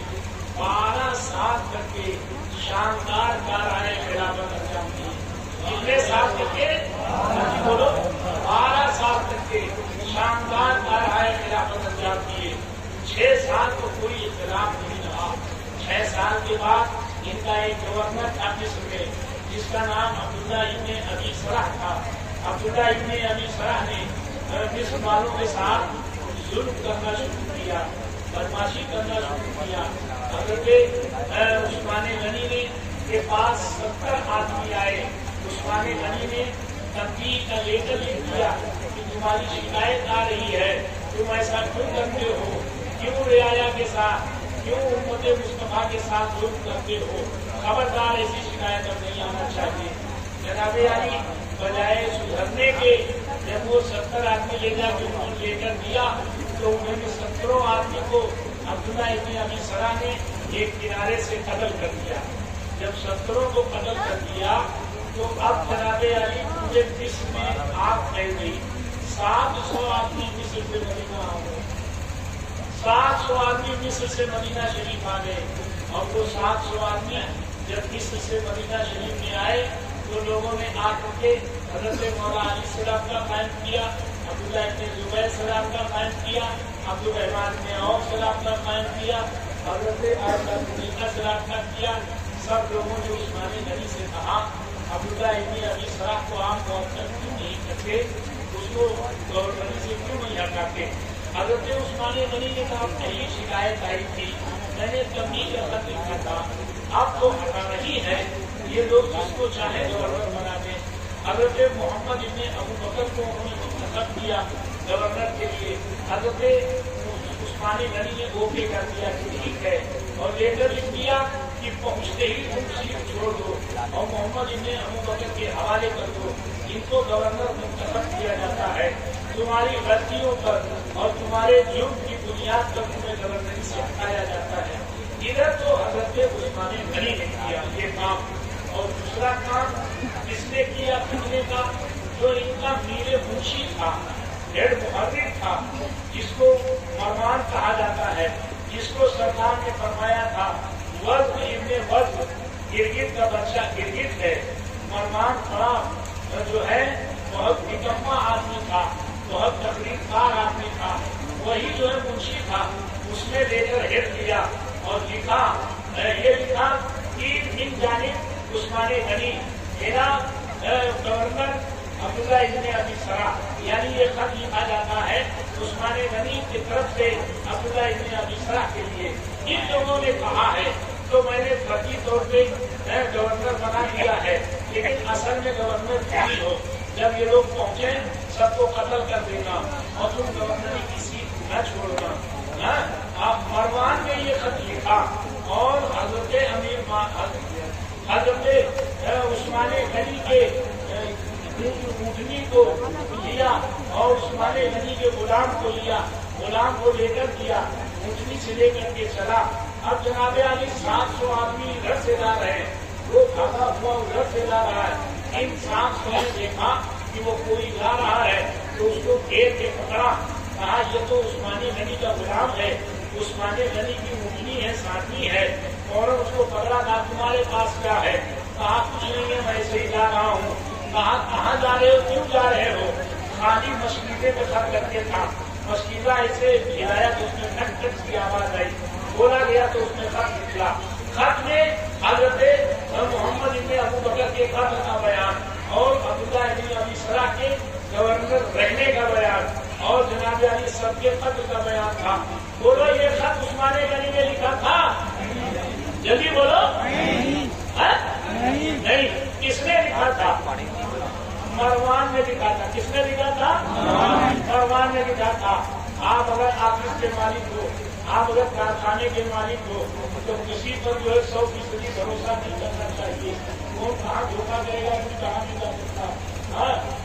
12 साल तक के शानदार कारनामे खिलाफत अंजाम दिए। कितने साल तक के? बोलो, 12 साल तक के शानदार कारनामे खिलाफत अंजाम दिए। 6 साल तो कोई इख्तिलाफ नहीं रहा। 6 साल के बाद इनका एक गवर्नर था मिस्र में जिसका नाम अब्दुल्ला इब्ने अबी सरह था। अब्दुल्ला इब्ने अबी सरह ने मिस्र वालों के साथ जुल्म करना शुरू किया, बदमाशी करना शुरू किया। हजरत उस्मान गनी के पास 70 आदमी आए। उस्मान गनी ने तंकीद का लेटर लिख दिया कि तुम्हारी शिकायत आ रही है, तुम ऐसा क्यों करते हो, क्यों रियाया के साथ, क्यों उम्मत मुस्तफा के साथ जुल्म करते हो, खबरदार ऐसी शिकायत अब नहीं आना चाहिए। जनाबे अली बजाय सुधरने के जब वो 70 आदमी ले जाकर उन्होंने लेकर दिया तो उन्होंने 70 आदमी को अब्दुल्ला इब्ने अबी सरह ने एक किनारे से कत्ल कर दिया। जब 70 को कत्ल कर दिया तो अब जनाबे अली पूरे मिस्र में आग फैल गई। 700 आदमी मिस्र से मदीना आ गए। 700 आदमी मिस्र से मदीना शरीफ आ गए और वो 700 आदमी जब मिस्र से मदीना शरीफ में आए तो लोगों ने आकर के हजरत मौला अली सलाम का कायम किया, अब्दुल्लाह इब्न जुबैर सलाम का कायम किया, अब्दुल रहमान ने औफ सलाम का कायम किया, हजरत आयशा सिद्दीक़ा सलाम का किया। सब लोगों ने उस्मानी गनी से कहा अब्दुल्लाह इब्न अबी सलाह को आप गवर्नर क्यों नहीं करते, उसको गवर्नरी से क्यों नहीं हटाते। हजरत उस्मानी गनी ने कहा पहली शिकायत आई थी, मैंने तभी का लिखा था, अब तो हटाना ही है, ये लोग जिसको चाहे गवर्नर बना दें। हजरत मोहम्मद इब्न अबू बकर को उन्होंने मुंतखब किया गवर्नर के लिए। हजरत उस्मानी गनी ने ओके कर दिया कि ठीक है, और लेटर लिख दिया कि पहुंचते ही तुम सीट छोड़ दो और मोहम्मद इब्न अबू बकर के हवाले कर दो, इनको गवर्नर मुंतखब किया जाता है। तुम्हारी गलतियों पर और तुम्हारे जुर्म की बुनियाद पर तुम्हें गवर्नरी से हटाया जाता है। इधर तो हजरत उस्मानी गनी ने किया ये काम, और दूसरा काम किसने किया करने का, जो इनका मीर मुंशी था, हेड मुहर्रिर था, जिसको मरवान कहा जाता है, जिसको सरकार ने फरमाया था वज़्द इब्न वज़्द, गिरगित का बच्चा गिरगित है। मरवान बड़ा जो है बहुत निकम्मा आदमी था, बहुत तकलीफदार आदमी था, वही जो है मुंशी था। उसने लेकर हेड लिया और लिखा, ये लिखा कि इन जानिब उस्मानी गनी मेरा गवर्नर अब्दुल्लाह इब्न अबी सरा, यानी ये खत लिखा जाता है उस्मानी गनी की तरफ से अब्दुल्लाह इब्न अबी सरा के लिए। इन लोगों ने कहा है तो मैंने फर्जी तौर पे गवर्नर बना दिया है, लेकिन असल में गवर्नर नहीं हो। जब ये लोग पहुंचे सबको कत्ल कर देना और तुम गवर्नरी की सीट न छोड़ना। आप मरवान ने ये खत लिखा और हजरत अमीर हजरत उस्मानी गनी के ऊँटनी को लिया और उस्मानी गनी के गुलाम को लिया, गुलाम को लेकर दिया, ऊँटनी से लेकर के चला। अब जनाबे अली 700 आदमी इधर से ला रहे हैं, वो भागा हुआ उधर से ला रहा है। इन 700 ने देखा कि वो कोई ला रहा है तो उसको घेर के पकड़ा, कहा ये तो उस्मानी गनी का गुलाम है, उस्मानी गनी की ऊँटनी है, साथी है। और उसको पकड़ा, कहा तुम्हारे पास क्या है, कहा कुछ नहीं है, मैं ऐसे ही जा रहा हूँ। कहा कहाँ जा रहे हो, क्यों जा रहे हो, खाली मस्कीदे पे खत करके था। मस्कीदा ऐसे हिलाया तो उसमें खट खट की आवाज आई, बोला गया तो उसमें खत निकला। खत में हजरत मोहम्मद इब्न अबू बकर के खत का बयान और अब्दुल्लाह इब्न अबी सरा के गवर्नर रहने का बयान और जनाब अली सबके खत का बयान था। बोलो ये खत उस्मानी गनी ने लिखा था? जल्दी बोलो। नहीं, किसने लिखा था? मरवान ने लिखा था। किसने लिखा था? मरवान ने लिखा था। आप अगर ऑफिस के मालिक हो, आप अगर कारखाने के मालिक हो, तो किसी पर जो है 100% भरोसा नहीं करना चाहिए। कौन कहाँ धोखा करेगा कुछ कहा नहीं जा सकता।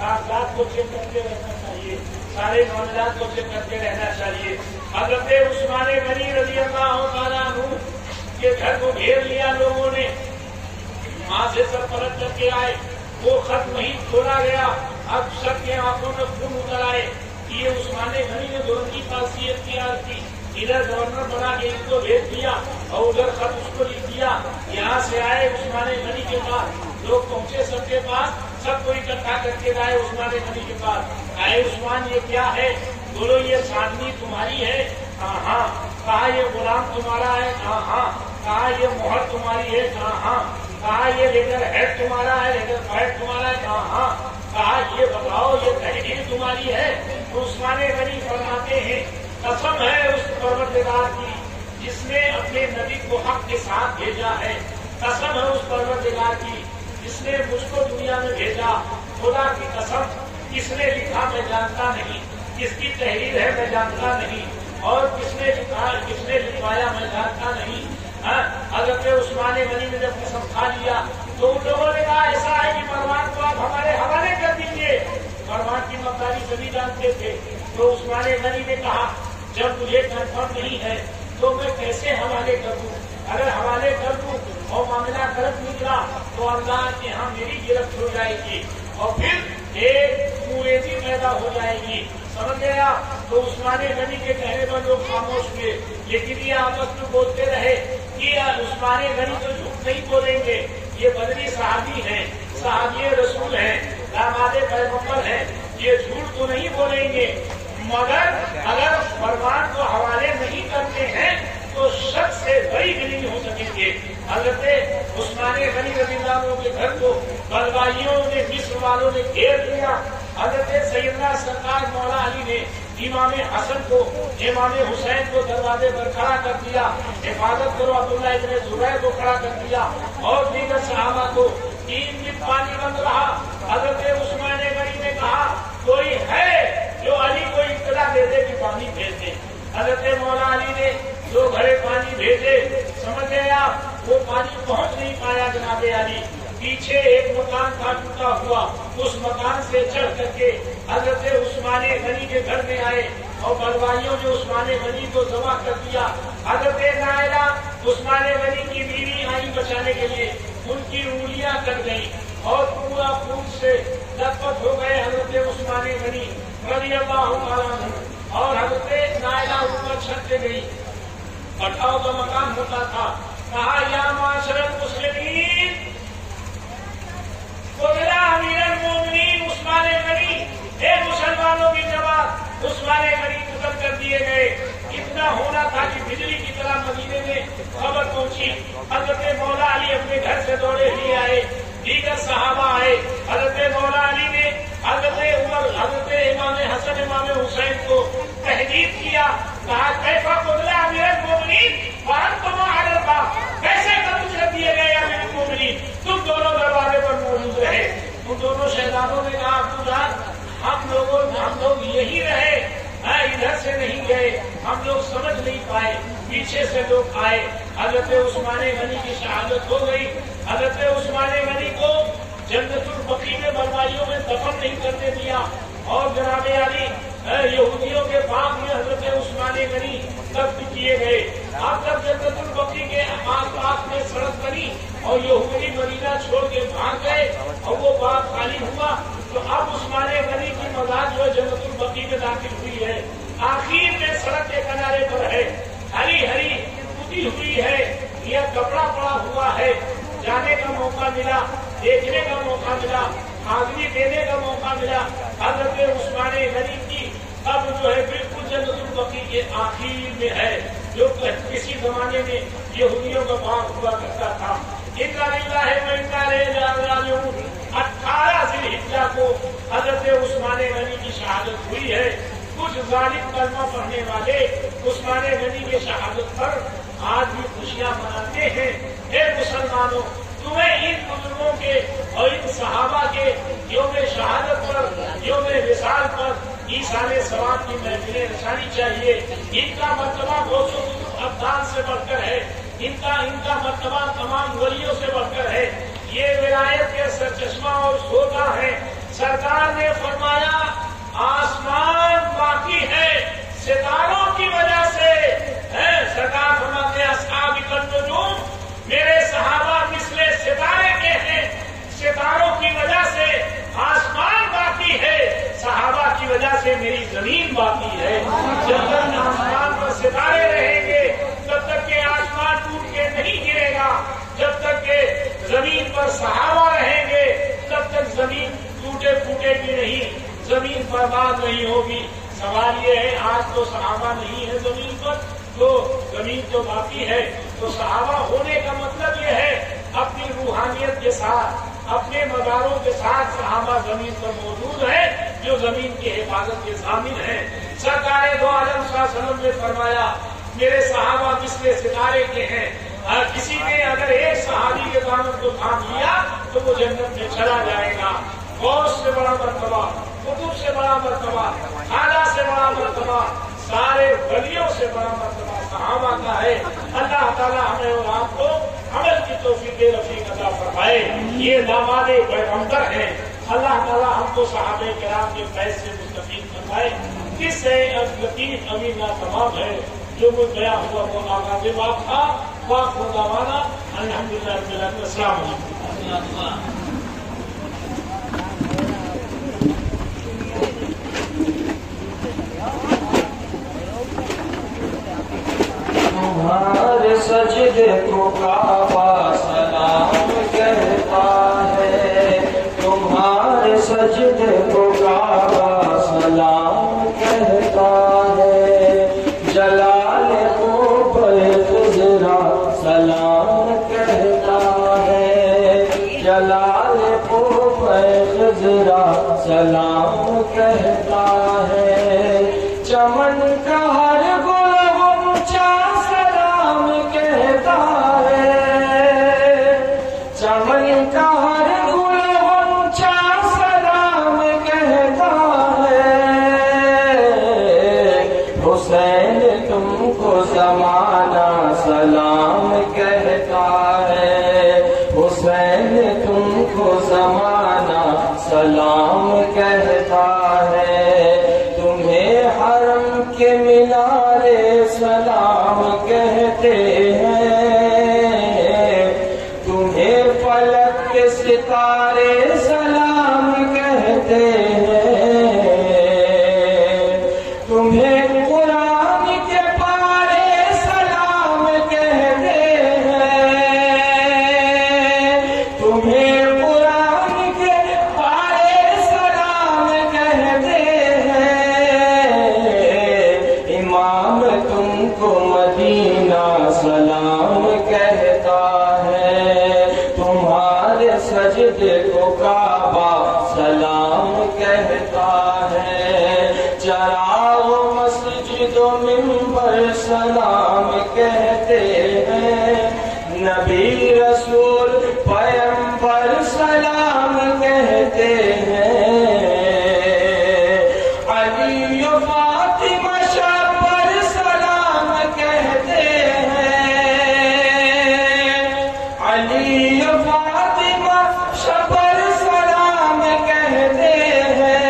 कागजात को चेक करके रहना चाहिए, सारे मामलात को चेक करके रहना चाहिए। हजरत उस्मानी गनी रज़ियल्लाहु ताला अन्हु के घर को घेर लिया लोगों ने, वहां से सब पलट करके आए, वो खत नहीं खोला गया। अब सबके आंखों में खून उतर आए कि ये उस्मानी गनी ने गवर्नरी पास इख्तियार की, इधर गवर्नर बना के इनको भेज दिया और उधर खत उसको लिख दिया। यहाँ से आए उस्मानी गनी के पास, लोग पहुंचे सबके पास, सबको इकट्ठा करके लाए उस्मानी गनी के पास। आए उस्मान ये क्या है? बोलो ये साधनी तुम्हारी है? हाँ। कहा ये गुलाम तुम्हारा है? हाँ। कहा ये मोहर तुम्हारी है? हाँ। कहा ये लेकर हेड तुम्हारा है, लेकर पैड तुम्हारा है? हाँ। कहा ये बताओ ये तहरीर तुम्हारी है? तो उस्मानी गनी फरमाते हैं कसम है उस परवरदिगार की जिसने अपने नबी को हक के साथ भेजा है, कसम है उस परवरदिगार की जिसने मुझको दुनिया में भेजा। खुदा की कसम, किसने लिखा मैं जानता नहीं, किसकी तहरीर है मैं जानता नहीं, और किसने लिखा किसने लिखवाया मैं जानता नहीं। हजरत उस्मानी गनी ने जब कसम खा लिया तो उन लोगों ने कहा ऐसा है कि मरवान को आप हमारे हवाले कर दीजिए। मरवान की मक्कारी सभी जानते थे। तो उस्मानी गनी ने कहा जब मुझे कंफर्म नहीं है तो मैं कैसे हवाले कर दूं? अगर हवाले कर दूं और मामला गलत निकला तो अल्लाह के यहाँ मेरी गिरफ्त हो जाएगी और फिर एक मुरेजी पैदा हो जाएगी। समझ गया? तो उस्मानी गनी के कहने पर लोग खामोश हुए, लेकिन ये आपस में बोलते रहे कि उस्मानी गनी तो झूठ नहीं बोलेंगे। ये बदरी सहाबी हैं, सहाबी रसूल हैं, दामादे पैगंबर हैं, ये झूठ तो नहीं बोलेंगे, मगर अगर फरमान को हवाले नहीं करते हैं तो शक से बरी भी नहीं हो सकेंगे। हजरत उस्मान गनी रज़ियल्लाहु अन्हु के घर को बलवाइयों ने, मिस्र वालों ने घेर लिया। हजरत सैयदना सरकार मौला अली ने इमाम हसन को, इमाम हुसैन को दरवाजे पर खड़ा कर दिया, हिफाजत करो अब्दुल्लाह इब्न जुबैर को खड़ा कर दिया और दीगर सहाबा को। 3 दिन पानी बंद रहा। हजरत उस्मान गनी ने कहा कोई है जो अली को इत्तला दे दे कि पानी भेज दे। हजरत मौला अली ने 2 घड़े पानी भेजे। समझ गए आप, वो पानी पहुंच नहीं पाया जनाबे अली। पीछे एक मकान था टूटा हुआ, उस मकान से चढ़ करके हजरत उस्मान गनी के घर में आए और बलवाइयों ने उस्मान गनी को जमा कर दिया। हजरत नायला उस्मान गनी की बीवी आई बचाने के लिए, उनकी उंगलियां कट गई और पूरा खून से लथपथ हो गए हजरत उस्मान गनी रज़ियल्लाहु अन्हु। और हजरत नायला ऊपर छत पे गई, कटाव का मकान होता था। कहा या माशरल मुस्लिमीन, अमीरुल मोमिनीन उस्मान गनी, हे मुसलमानों की जमात, उस्मान गनी कत्ल कर दिए गए। इतना होना था कि बिजली की तरह मदीने में खबर पहुंची। हजरत मौला अली अपने घर से दौड़े ही आए, दीगर सहाबा आए। हजरत मौला अली ने हजरत उमर, हजरत इमाम हसन, इमाम हुसैन को तहदीद किया। कहा कैफा कुतला अमीरुल मोमिनीन वअंतुम अला, कैसे कत्ल कर दिए गए अमीरुल मोमिनीन, तुम दोनों दरवाजे पर मौजूद रहे। उन दोनों शहजादों ने कहा अब्दू जान, हम लोग यही रहे, इधर से नहीं गए, हम लोग समझ नहीं पाए, पीछे से लोग आए। हजरत उस्मान गनी की शहादत हो गई। हजरत उस्मान गनी को जन्नतुल बकी में बलवाइयों में दफन नहीं करने दिया और जनाबे अली यहूदियों के बाग में हजरत उस्मान गनी दफन किए गए। अब जब जन्नतुल बकी के आस-पास में सड़क बनी और यहूदी मदीना छोड़ के भाग गए और वो बाग खाली हुआ, तो अब उस्मान गनी की मज़ार जो है जन्नतुल बकी में दाखिल हुई है। आखिर में सड़क के किनारे पर है, हरी हरी टूटी हुई है, यह कपड़ा पड़ा हुआ है। जाने का मौका मिला, देखने का मौका मिला, हाजिरी देने का मौका मिला। हजरत उस्मान गनी की अब जो है बिल्कुल जन्नतुल बकी के आखिर में है, जो किसी जमाने में यहूदियों का बाग हुआ करता था। 18 ज़िलहिज्जा को हजरत उस्मान गनी की शहादत हुई है। कुछ जालिम कलमा पढ़ने वाले उस्मान गनी की शहादत पर आज भी खुशियां मनाते हैं। हे मुसलमानों, तुम्हें इन बुजुर्गों के और इन सहाबा के यौम शहादत पर, यौम विसाल पर ईसाने सवाब की महफिलें रचानी चाहिए। इनका मर्तबा गौसो अब्दाल से बढ़कर है, इनका मर्तबा तमाम वलियों से बढ़कर है। ये विलायत के सरचश्मा और सोता है। सरकार ने फरमाया आसमान बाकी है सितारों की वजह से है। सरकार फरमाते अस्हाबिकन नुजूम, मेरे सहाबा मिसले सितारे के हैं, सितारों की वजह से आसमान बाकी है, सहाबा की वजह से मेरी जमीन बाकी है। जब तक आसमान पर सितारे रहेंगे तब तक के आसमान टूट के नहीं गिरेगा, जब तक के जमीन पर सहाबा रहेंगे तब तक जमीन टूटे फूटेगी नहीं, जमीन बर्बाद नहीं होगी। सवाल ये है आज तो सहाबा नहीं है जमीन पर, तो जमीन तो बाकी है। तो सहाबा होने का मतलब ये है अपनी रूहानियत के साथ, अपने मज़ारों के साथ सहाबा जमीन पर मौजूद है, जो जमीन की हिफाजत के ज़ामिन है। सरकार दो आलम सल्लल्लाहु अलैहि वसल्लम ने फरमाया मेरे सहाबा मिसले सितारे के हैं। किसी ने अगर एक सहाबी के दामन को थाम लिया तो वो जन्नत में चला जाएगा। गौस से बड़ा मर्तबा, कुतुब से बड़ा मर्तबा, आला से बड़ा मर्तबा, सारे वलियों से बड़ा मर्तबा सहाबा का है। अल्लाह ताला हमें और आपको अमल की तौफीक रफीक अता फरमाए। ये दामादे पैगंबर हैं। अल्लाह ताला हमको सहाबे किराम के फैज़ से मुस्तफीद फरमाए। किससे लतीफ अमीना तमाम है जो मुझ गया हुआ वो आगाज़ बात था। वाक़ दावाना अल्हम्दुलिल्लाह रब्बिल आलमीन। अस्सलाम वालेकुम। तुम्हारे सजदे को काबा सलाम سلام کہتا ہے، جلال پور خضرا سلام کہتا ہے، چمن کا ہر گل غنچہ سلام کہتا ہے، چمن کا ہر گل غنچہ سلام کہتا ہے، حسین تم کو زمانہ سلام کہتا ہے، حسین تم کو زمانہ سلام کہتا ہے، تمہیں حرم کے مینارے سلام کہتے ہیں، تمہیں فلک کے ستارے سلام کہتے ہیں، تمہیں قرآن کے پارے سلام کہتے ہیں، تمہیں قرآن کے پارے سلام کہتے ہیں، امام تم کو مدینہ سلام کہتا ہے، تمہارے سجدے کو کعبہ سلام کہتا ہے، چراغ مسجد و منبر سلام کہتے ہیں، نبی رسول پیغمبر سلام کہتے ہیں، علی و فاطمہ شبر سلام کہتے ہیں، علی و فاطمہ شبر سلام کہتے ہیں،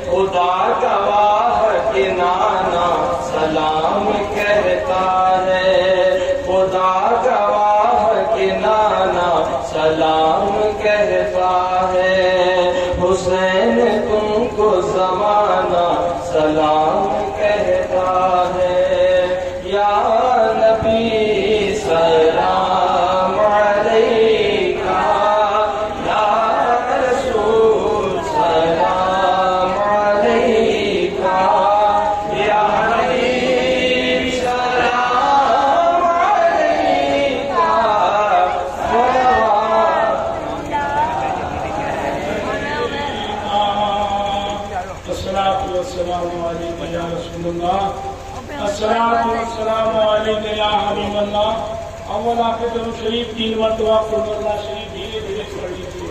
خدا گواہ کہ نانا سلام کہتا ہے، خدا گواہ کہ نانا سلام کہتا ہے، حسین تم کو زمانہ سلام کہتا ہے، یا نبی سلام علیکہ، یا رسول سلام علیکہ، یا حبیب سلام علیکہ، الصلاۃ والسلام علیک یا رسول اللہ، الصلاۃ والسلام علیک یا حبیب اللہ۔ اول آپ کے درود شریف 3 مرتبہ قرآن شریف دھیرے دھیرے پڑھ لیجیے۔